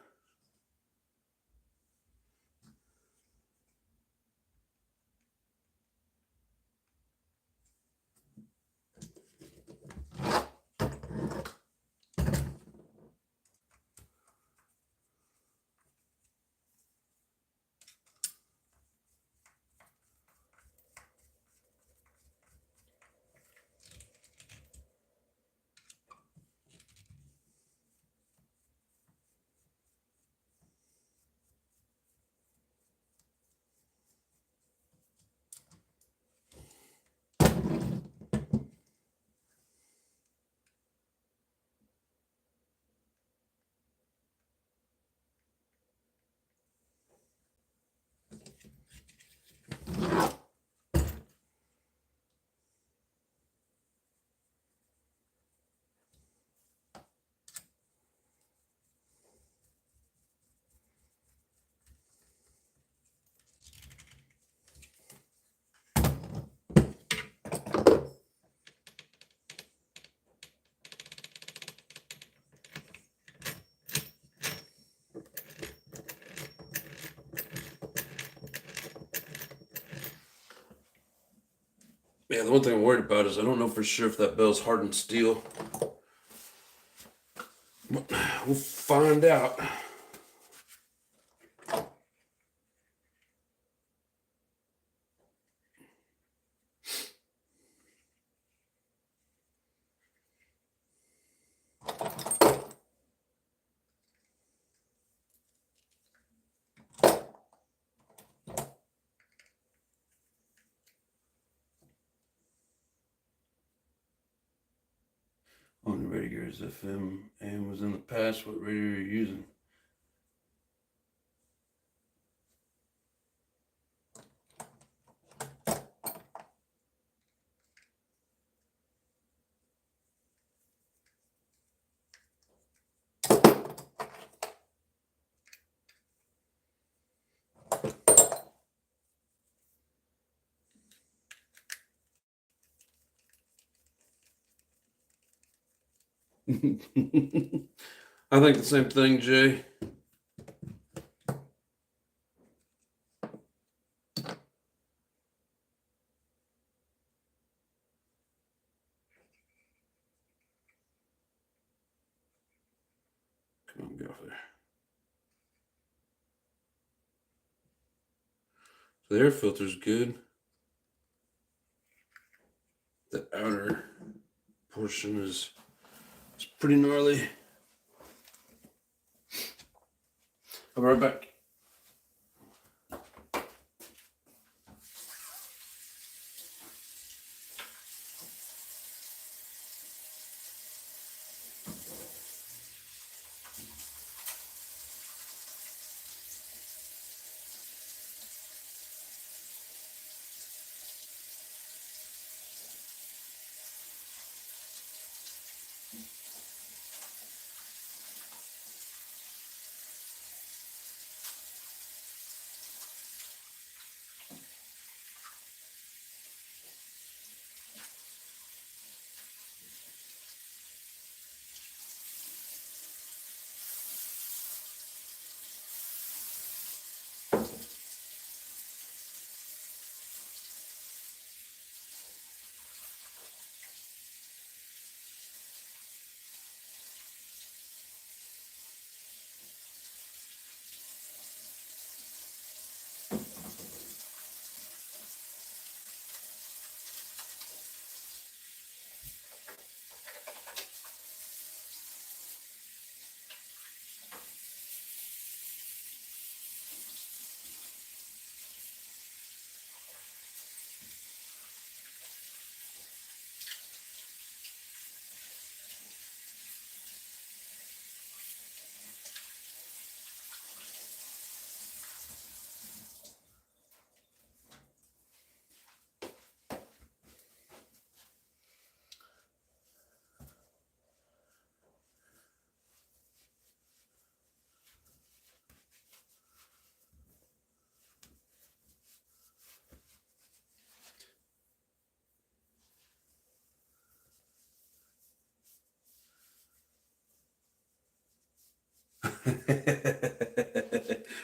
Yeah, the one thing I'm worried about is I don't know for sure if that bell's hardened steel. We'll find out. On the radio is FM, AM was in the past. What radio are you using? I think the same thing, Jay. Come on, get off there. So the air filter's good. The outer portion is pretty gnarly. I'll be right back.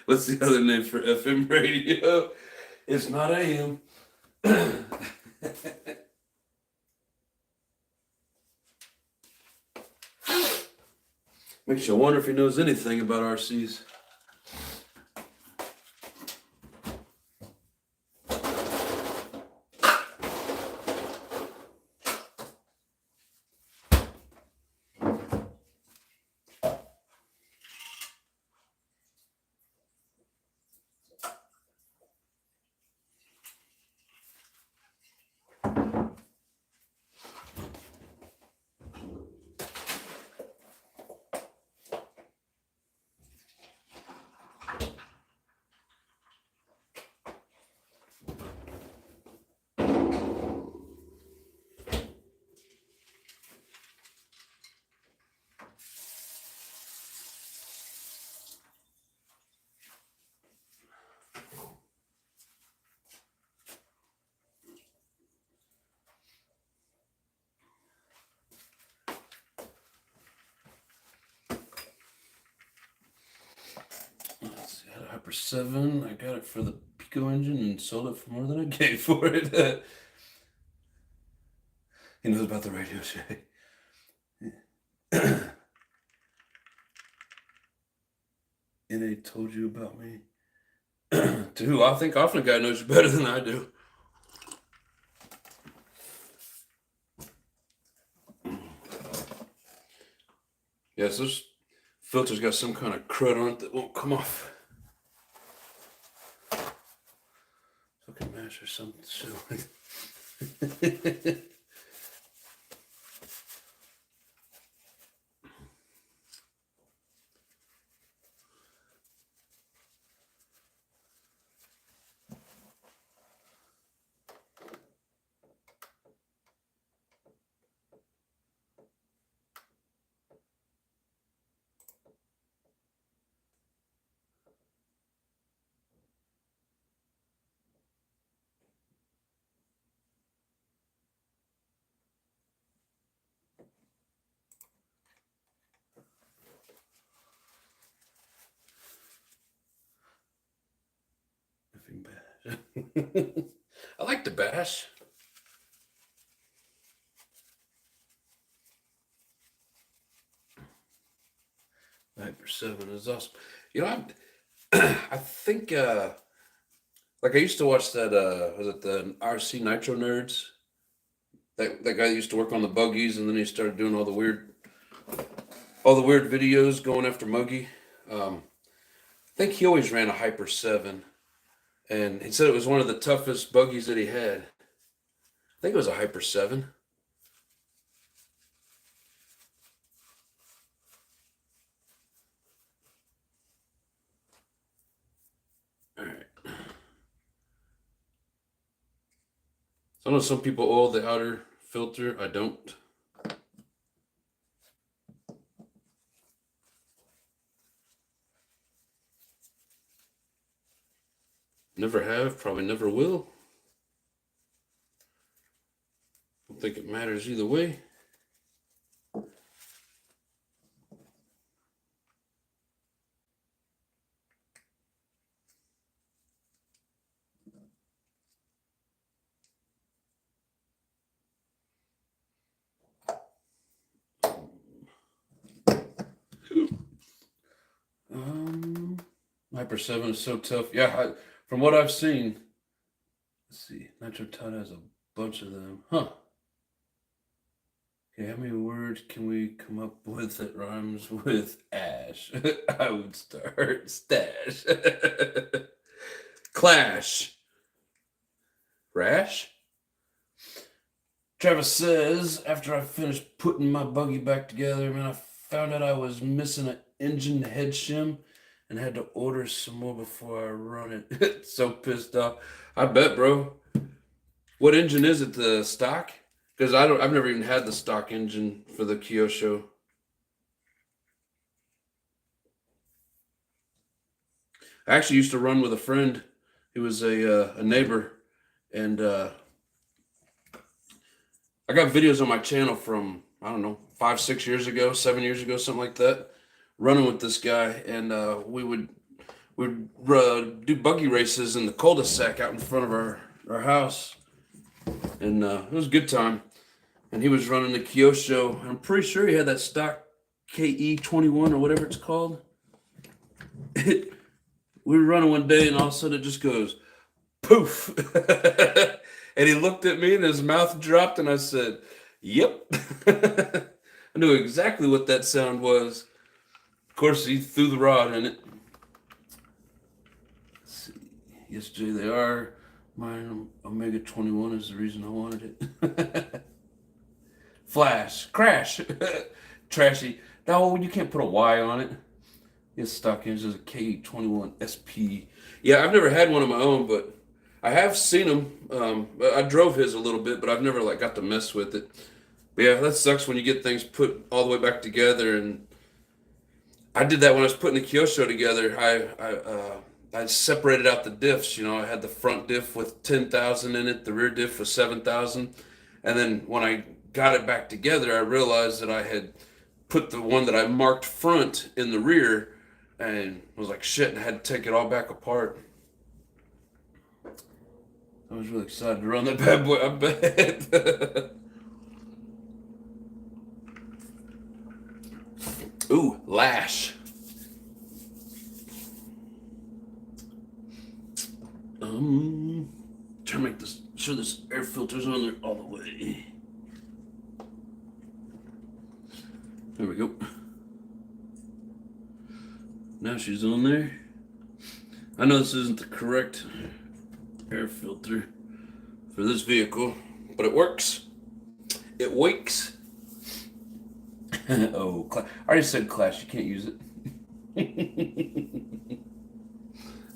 What's the other name for FM radio? It's not AM. Makes you wonder if he knows anything about RCs. Let's see, I had a Hyper 7. I got it for the Pico engine and sold it for more than I gave for it. He knows about the Radio Shack. NA told you about me. To who? I think Ofna guy knows you better than I do. Yes, this filter's got some kind of crud on it that won't come off. Fucking mash or something. I like to bash. Hyper 7 is awesome. You know, I think like I used to watch that was it the RC Nitro Nerds? That guy used to work on the buggies, and then he started doing all the weird videos going after Muggy. I think he always ran a Hyper 7, and he said it was one of the toughest buggies that he had. I think it was a Hyper 7. All right. So I know some people oil the outer filter. I don't. Never have, probably never will. Don't think it matters either way. Hyper 7 is so tough. Yeah, from what I've seen, let's see, Nitro Todd has a bunch of them. Huh. Okay, how many words can we come up with that rhymes with ash? I would start stash. Clash. Rash? Travis says, after I finished putting my buggy back together, man, I found out I was missing an engine head shim and had to order some more before I run it. So pissed off. I bet, bro. What engine is it? The stock? Because I've never even had the stock engine for the Kyosho. I actually used to run with a friend. He was a neighbor, and I got videos on my channel from, I don't know, 5, 6 years ago, 7 years ago, something like that, running with this guy, and we'd do buggy races in the cul-de-sac out in front of our house, and it was a good time. And he was running the Kyosho. I'm pretty sure he had that stock KE21 or whatever it's called. We were running one day, and all of a sudden it just goes poof. And he looked at me, and his mouth dropped, and I said, "Yep." I knew exactly what that sound was. Of course, he threw the rod in it. Let's see. Yes, Jay, they are. Mine Omega 21 is the reason I wanted it. Flash, crash, trashy. No, you can't put a Y on it. His stock engine is a K21 SP. Yeah, I've never had one of my own, but I have seen them. I drove his a little bit, but I've never got to mess with it. But yeah, that sucks when you get things put all the way back together. And I did that when I was putting the Kyosho together. I separated out the diffs. You know, I had the front diff with 10,000 in it, the rear diff with 7,000, and then when I got it back together, I realized that I had put the one that I marked front in the rear, and was like, shit, and I had to take it all back apart. I was really excited to run that bad boy, I bet. Ooh, lash. Trying to make this, sure this air filter's on there all the way. There we go. Now she's on there. I know this isn't the correct air filter for this vehicle, but it works. It wakes. Oh, I already said Clash. You can't use it.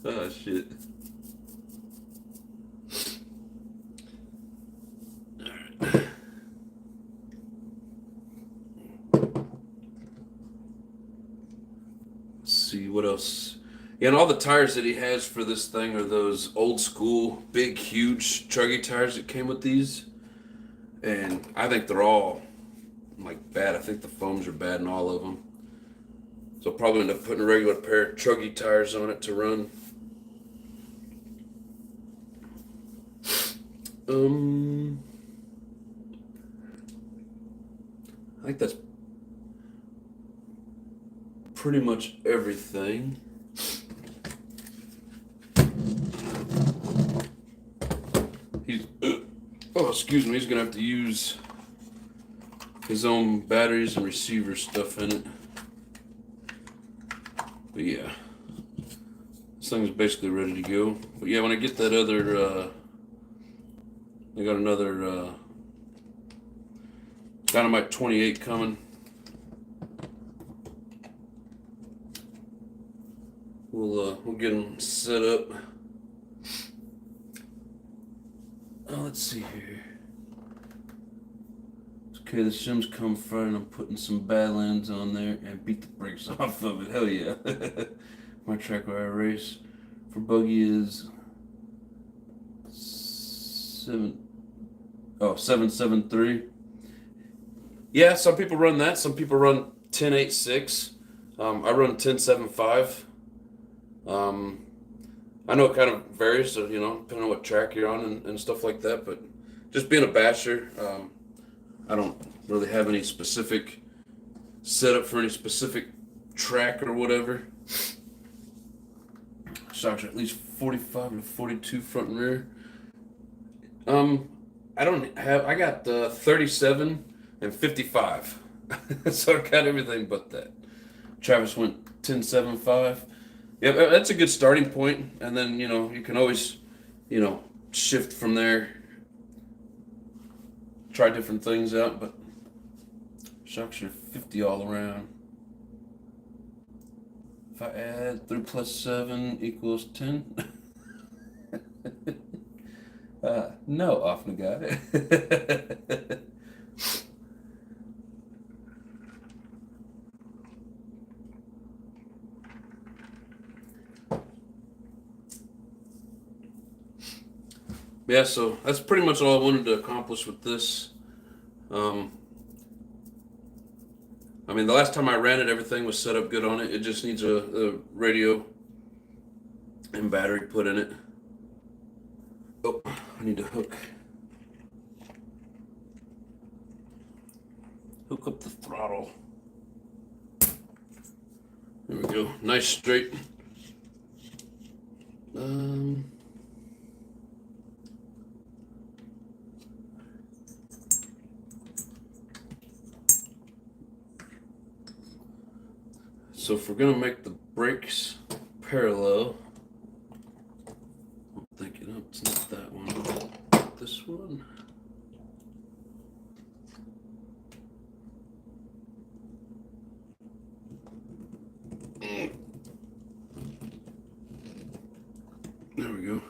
Oh, shit. See what else. Yeah, and all the tires that he has for this thing are those old school, big, huge truggy tires that came with these. And I think they're all bad. I think the foams are bad in all of them. So I'll probably end up putting a regular pair of truggy tires on it to run. I think that's pretty much everything. He's oh, excuse me. He's gonna have to use his own batteries and receiver stuff in it. But yeah, this thing's basically ready to go. But yeah, when I get that other, I got another Dynamite 28 coming. We'll get them set up. Oh, let's see here. Okay, the shim's come Friday and I'm putting some Badlands on there and beat the brakes off of it. Hell yeah. My track where I race for buggy is 773. Yeah, some people run that. Some people run 1086. I run 1075. I know it kind of varies, so, depending on what track you're on and stuff like that. But just being a basher, I don't really have any specific setup for any specific track or whatever. Shocks are at least 45 to 42 front and rear. I got 37 and 55. So I got everything but that. Travis went 10.75. Yeah, that's a good starting point. And then, you can always, shift from there. Try different things out, but shocks are 50 all around. If I add 3 plus 7 equals 10. No, Ofna guy. Yeah, so that's pretty much all I wanted to accomplish with this. The last time I ran it, everything was set up good on it. It just needs a radio and battery put in it. Oh, I need to hook up the throttle. There we go. Nice straight. So if we're gonna make the brakes parallel, I'm thinking, it's not that one, this one. There we go.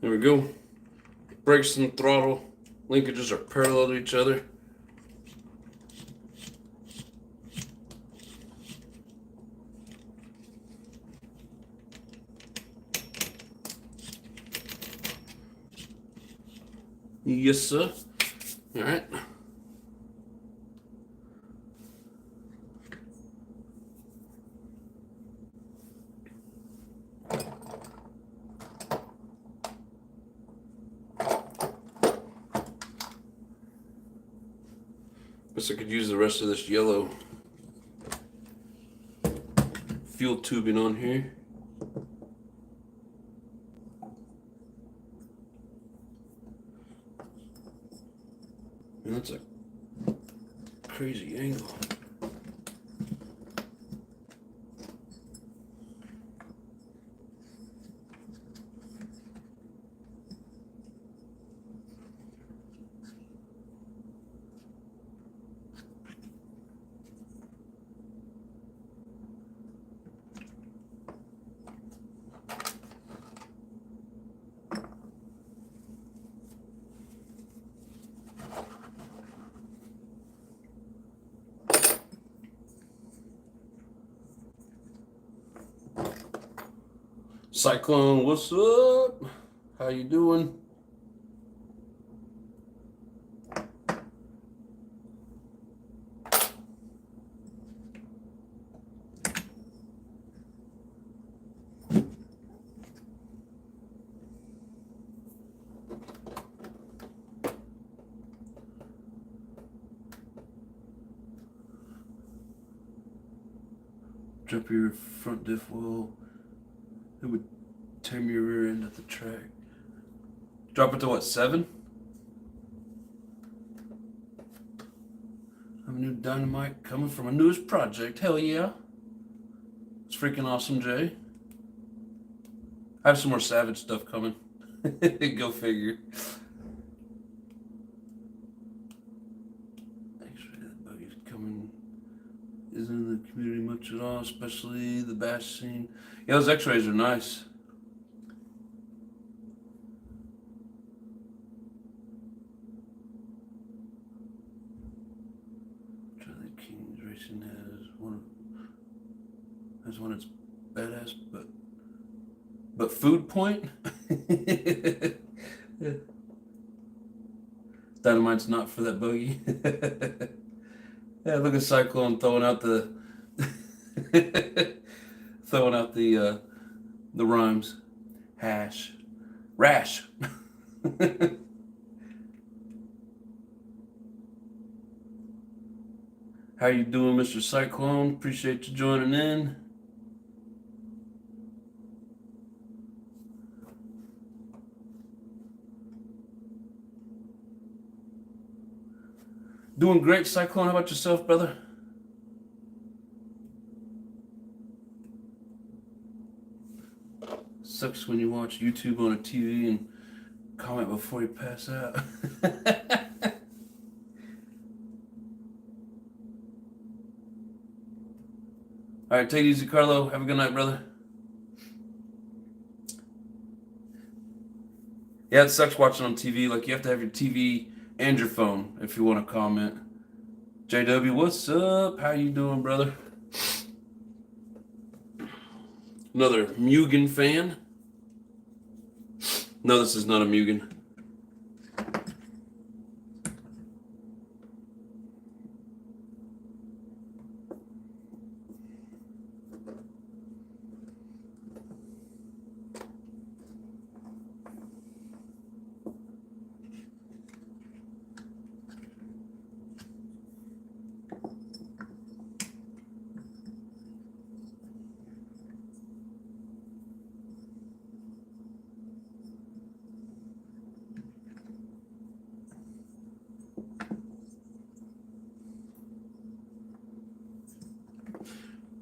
There we go. Brakes and throttle linkages are parallel to each other. Yes, sir. All right. Guess I could use the rest of this yellow fuel tubing on here. Man, that's a crazy angle. Cyclone, what's up? How you doing? Drop your front diff wheel. It would turn your rear end at the track. Drop it to what, 7? I have a new Dynamite coming from a newest project. Hell yeah. It's freaking awesome, Jay. I have some more Savage stuff coming. Go figure. Actually, that buggy's coming. Isn't in the community much at all, especially the bash scene. Yeah, those x-rays are nice. Charlie King's Racing has one that's badass, but Food Point? Dynamite's not for that buggy. Yeah, look at Cyclone throwing out the the rhymes. Rash. How you doing, Mr. Cyclone? Appreciate you joining in. Doing great, Cyclone. How about yourself, brother? Sucks when you watch YouTube on a TV and comment before you pass out. All right, take it easy, Carlo. Have a good night, brother. Yeah, it sucks watching on TV. Like, you have to have your TV and your phone if you want to comment. JW, what's up? How you doing, brother? Another Mugen fan? No, this is not a Mugen.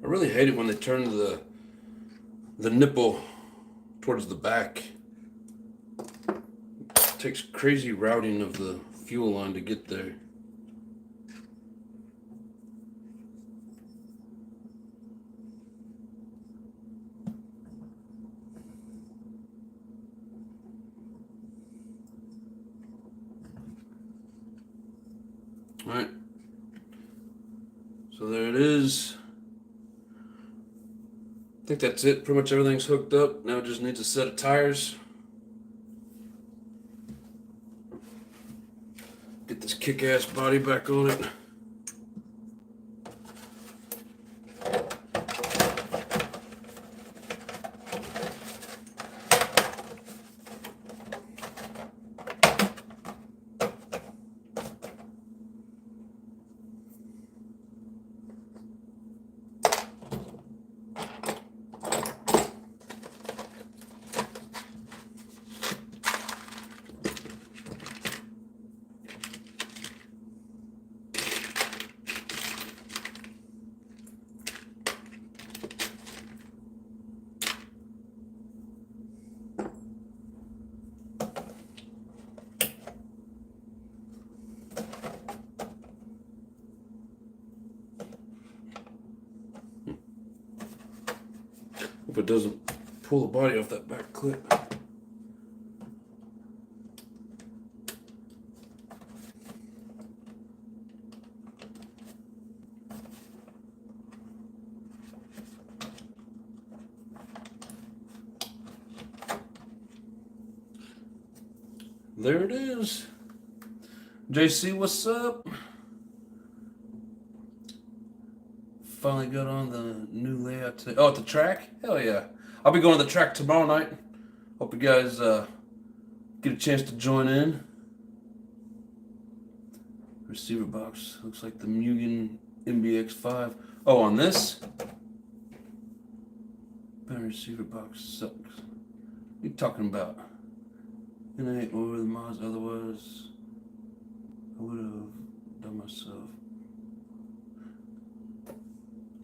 I really hate it when they turn the nipple towards the back. It takes crazy routing of the fuel line to get there. All right. So there it is. I think that's it. Pretty much everything's hooked up. Now it just needs a set of tires. Get this kick-ass body back on it. Hope it doesn't pull the body off that back clip. There it is. JC, what's up? Finally got on the new layout today. Oh, at the track? Hell yeah. I'll be going to the track tomorrow night. Hope you guys get a chance to join in. Receiver box. Looks like the Mugen MBX5. Oh, on this? That receiver box sucks. What are you talking about? It ain't over the mods, otherwise I would have done myself.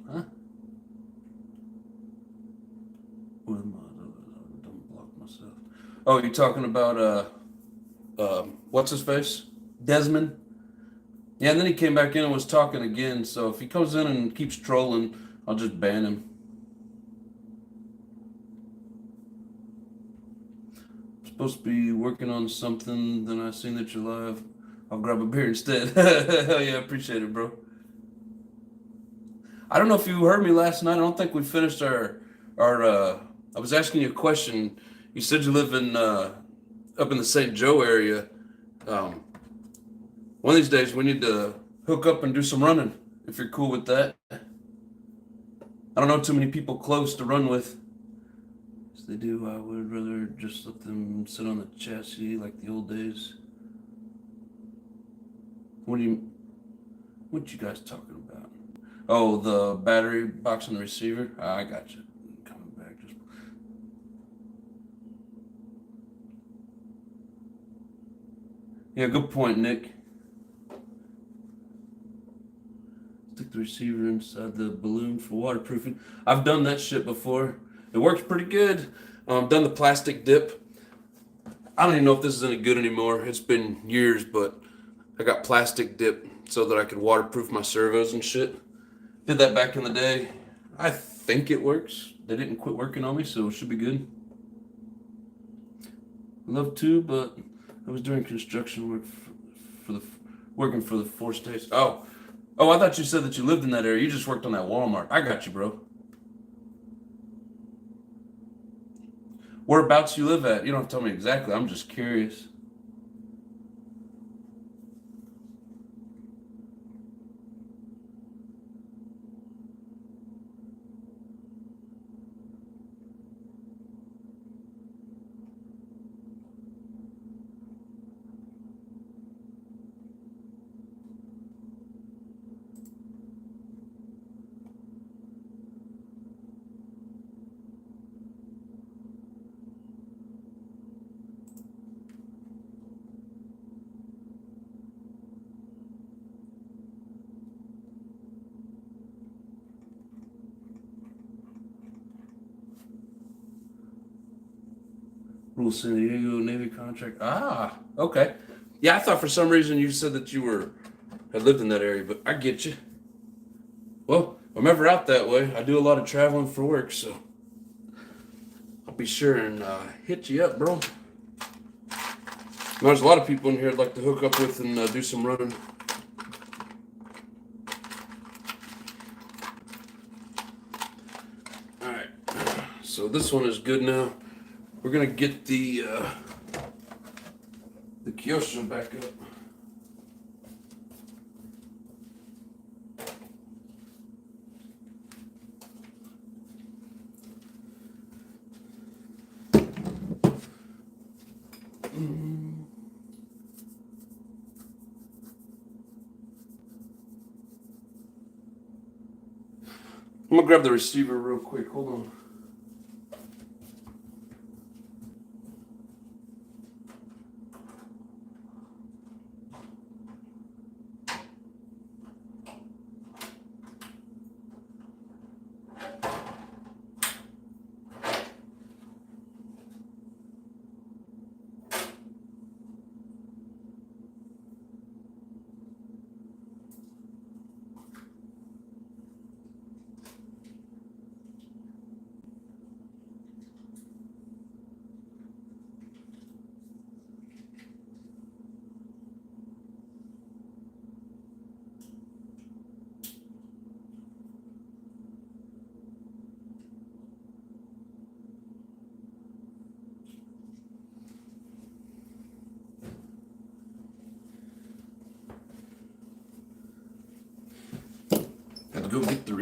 Huh? Over the mods, otherwise I would have done block myself. Oh, you're talking about what's his face? Desmond? Yeah, and then he came back in and was talking again, so if he comes in and keeps trolling, I'll just ban him. Supposed to be working on something, then I seen that you're live. I'll grab a beer instead. Hell yeah, appreciate it, bro. I don't know if you heard me last night. I don't think we finished our I was asking you a question. You said you live in up in the St. Joe area. One of these days we need to hook up and do some running, if you're cool with that. I don't know too many people close to run with. If they do, I would rather just let them sit on the chassis like the old days. What you guys talking about? Oh, the battery box and the receiver? I got you. Coming back. Yeah, good point, Nick. Stick the receiver inside the balloon for waterproofing. I've done that shit before. It works pretty good. Done the plastic dip. I don't even know if this is any good anymore. It's been years, but I got plastic dip so that I could waterproof my servos and shit. Did that back in the day. I think it works. They didn't quit working on me, so it should be good. Love to, but I was doing construction work working for the 4 states. Oh, I thought you said that you lived in that area. You just worked on that Walmart. I got you, bro. Whereabouts you live at? You don't have to tell me exactly. I'm just curious. Rule San Diego Navy contract. Ah, okay. Yeah, I thought for some reason you said that you had lived in that area, but I get you. Well, I'm ever out that way. I do a lot of traveling for work, so I'll be sure and hit you up, bro. There's a lot of people in here I'd like to hook up with and do some running. All right, so this one is good now. We're gonna get the Kyosho back up. I'm gonna grab the receiver real quick. Hold on.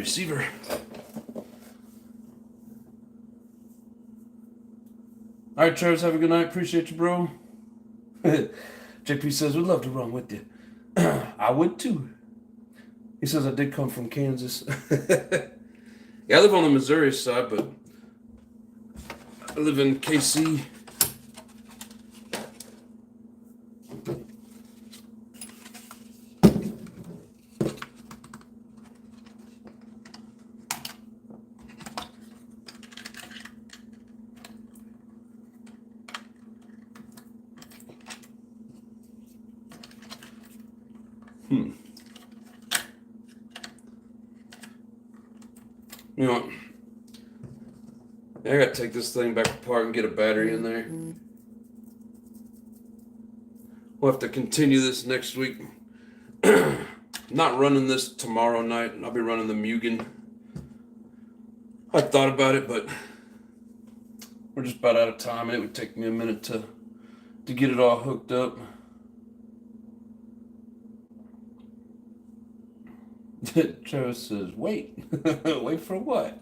receiver. All right, Travis, have a good night. Appreciate you, bro. JP says, we'd love to run with you. I would too. He says, I did come from Kansas. Yeah, I live on the Missouri side, but I live in KC. You know what? I gotta take this thing back apart and get a battery in there. We'll have to continue this next week. Not running this tomorrow night. I'll be running the Mugen. I thought about it, but we're just about out of time, and it would take me a minute to get it all hooked up. Travis says, wait. Wait for what?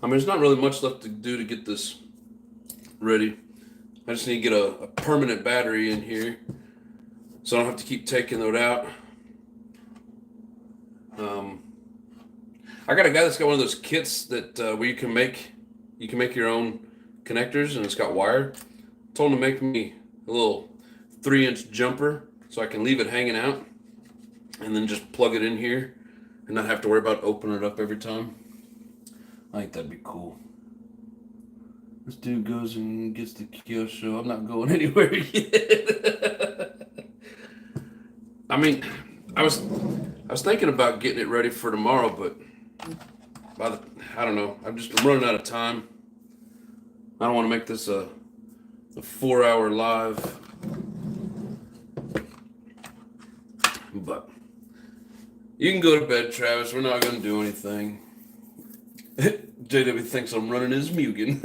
I mean, there's not really much left to do to get this ready. I just need to get a permanent battery in here so I don't have to keep taking it out. I got a guy that's got one of those kits that where you can make your own connectors, and it's got wire. Told him to make me a little 3-inch jumper so I can leave it hanging out and then just plug it in here and not have to worry about opening it up every time. I think that'd be cool. This dude goes and gets the Kyosho. I'm not going anywhere yet. I mean, I was thinking about getting it ready for tomorrow, but I don't know. I'm running out of time. I don't want to make this a 4-hour live. But you can go to bed, Travis. We're not going to do anything. JW thinks I'm running his Mugen.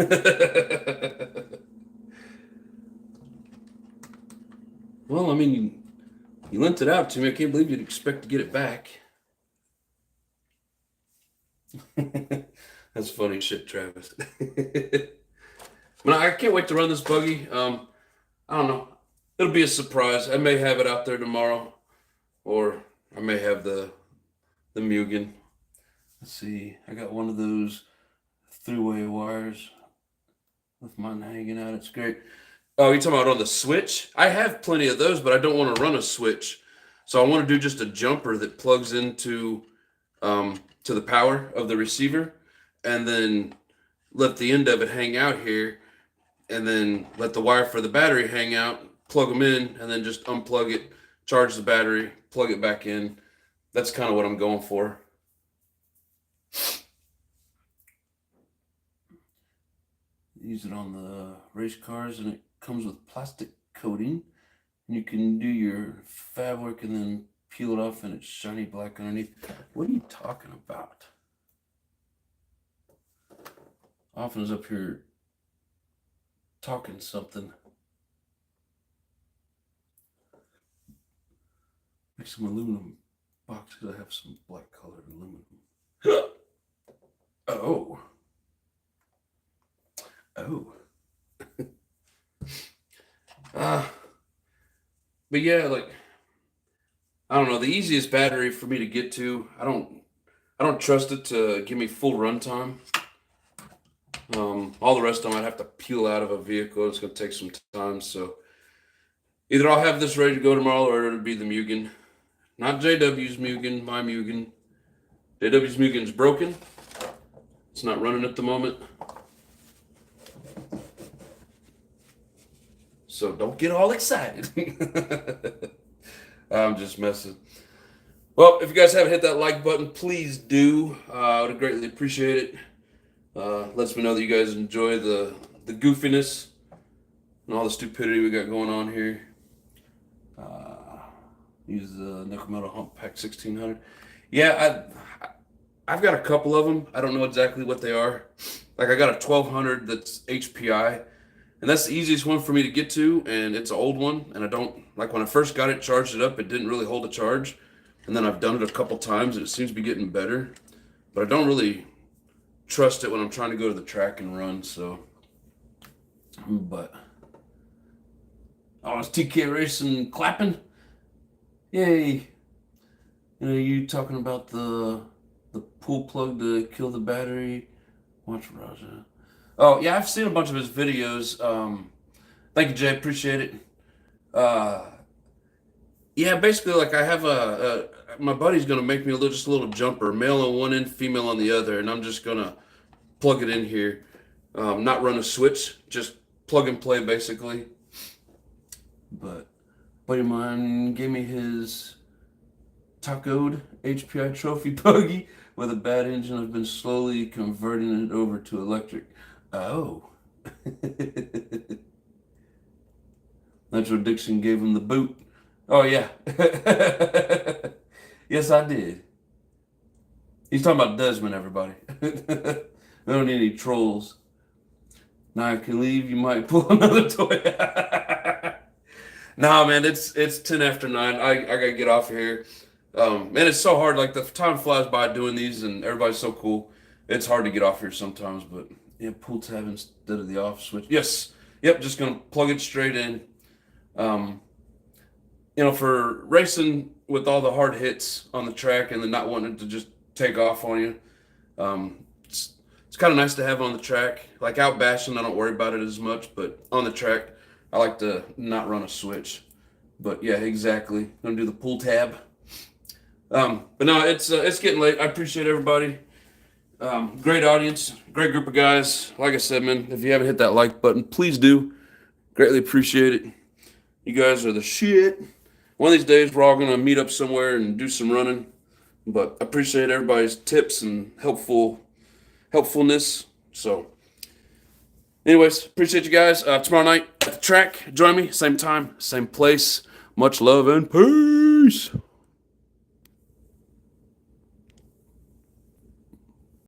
Well, I mean, you lent it out to me. I can't believe you'd expect to get it back. That's funny shit, Travis. But I can't wait to run this buggy. I don't know. It'll be a surprise. I may have it out there tomorrow, or I may have the Mugen. Let's see. I got one of those 3-way wires with mine hanging out. It's great. Oh, you're talking about on the switch? I have plenty of those, but I don't want to run a switch. So I want to do just a jumper that plugs into to the power of the receiver, and then let the end of it hang out here, and then let the wire for the battery hang out, plug them in, and then just unplug it, charge the battery, plug it back in. That's kind of what I'm going for. Use it on the race cars, and it comes with plastic coating. You can do your fab work and then peel it off, and it's shiny black underneath. What are you talking about? Ofna's up here talking something. Make some aluminum boxes. I have some black colored aluminum. Oh. But yeah, like, I don't know, the easiest battery for me to get to, I don't trust it to give me full runtime. All the rest of them I'd have to peel out of a vehicle. It's going to take some time, so either I'll have this ready to go tomorrow, or it'll be the Mugen. Not JW's Mugen, my Mugen. JW's Mugen's broken. It's not running at the moment. So don't get all excited. I'm just messing. Well, if you guys haven't hit that like button, please do. I would greatly appreciate it. Lets me know that you guys enjoy the goofiness and all the stupidity we got going on here. Use the Nickel Metal Hump Pack 1600. Yeah, I've got a couple of them. I don't know exactly what they are. Like I got a 1200 that's HPI, and that's the easiest one for me to get to, and it's an old one, and I don't, like when I first got it, charged it up, it didn't really hold a charge, and then I've done it a couple times, and it seems to be getting better, but I don't really trust it when I'm trying to go to the track and run, so, but, oh, it's TK Racing clapping? Yay. You know, you talking about the pull plug to kill the battery? Watch Raja. Oh, yeah, I've seen a bunch of his videos. Thank you, Jay. Appreciate it. Yeah, basically, like I have my buddy's going to make me just a little jumper, male on one end, female on the other, and I'm just going to plug it in here. Not run a switch, just plug and play, basically. But a buddy of mine gave me his tacoed HPI trophy buggy with a bad engine. I've been slowly converting it over to electric. Oh. NITRO Addiction gave him the boot. Oh, yeah. Yes, I did. He's talking about Desmond, everybody. We don't need any trolls. Now I can leave. You might pull another toy. Nah, man, it's 10 after 9. I gotta get off of here. Man, it's so hard. Like the time flies by doing these, and everybody's so cool. It's hard to get off here sometimes, but yeah, pull tab instead of the off switch. Yes, yep, just gonna plug it straight in. You know, for racing with all the hard hits on the track and then not wanting it to just take off on you, it's kind of nice to have on the track. Like out bashing, I don't worry about it as much, but on the track, I like to not run a switch. But yeah, exactly. Gonna do the pull tab. But no, it's getting late. I appreciate everybody. Great audience, great group of guys. Like I said, man, if you haven't hit that like button, please do. Greatly appreciate it. You guys are the shit. One of these days, we're all gonna meet up somewhere and do some running. But I appreciate everybody's tips and helpfulness. So, anyways, appreciate you guys. Tomorrow night at the track, join me. Same time, same place. Much love and peace.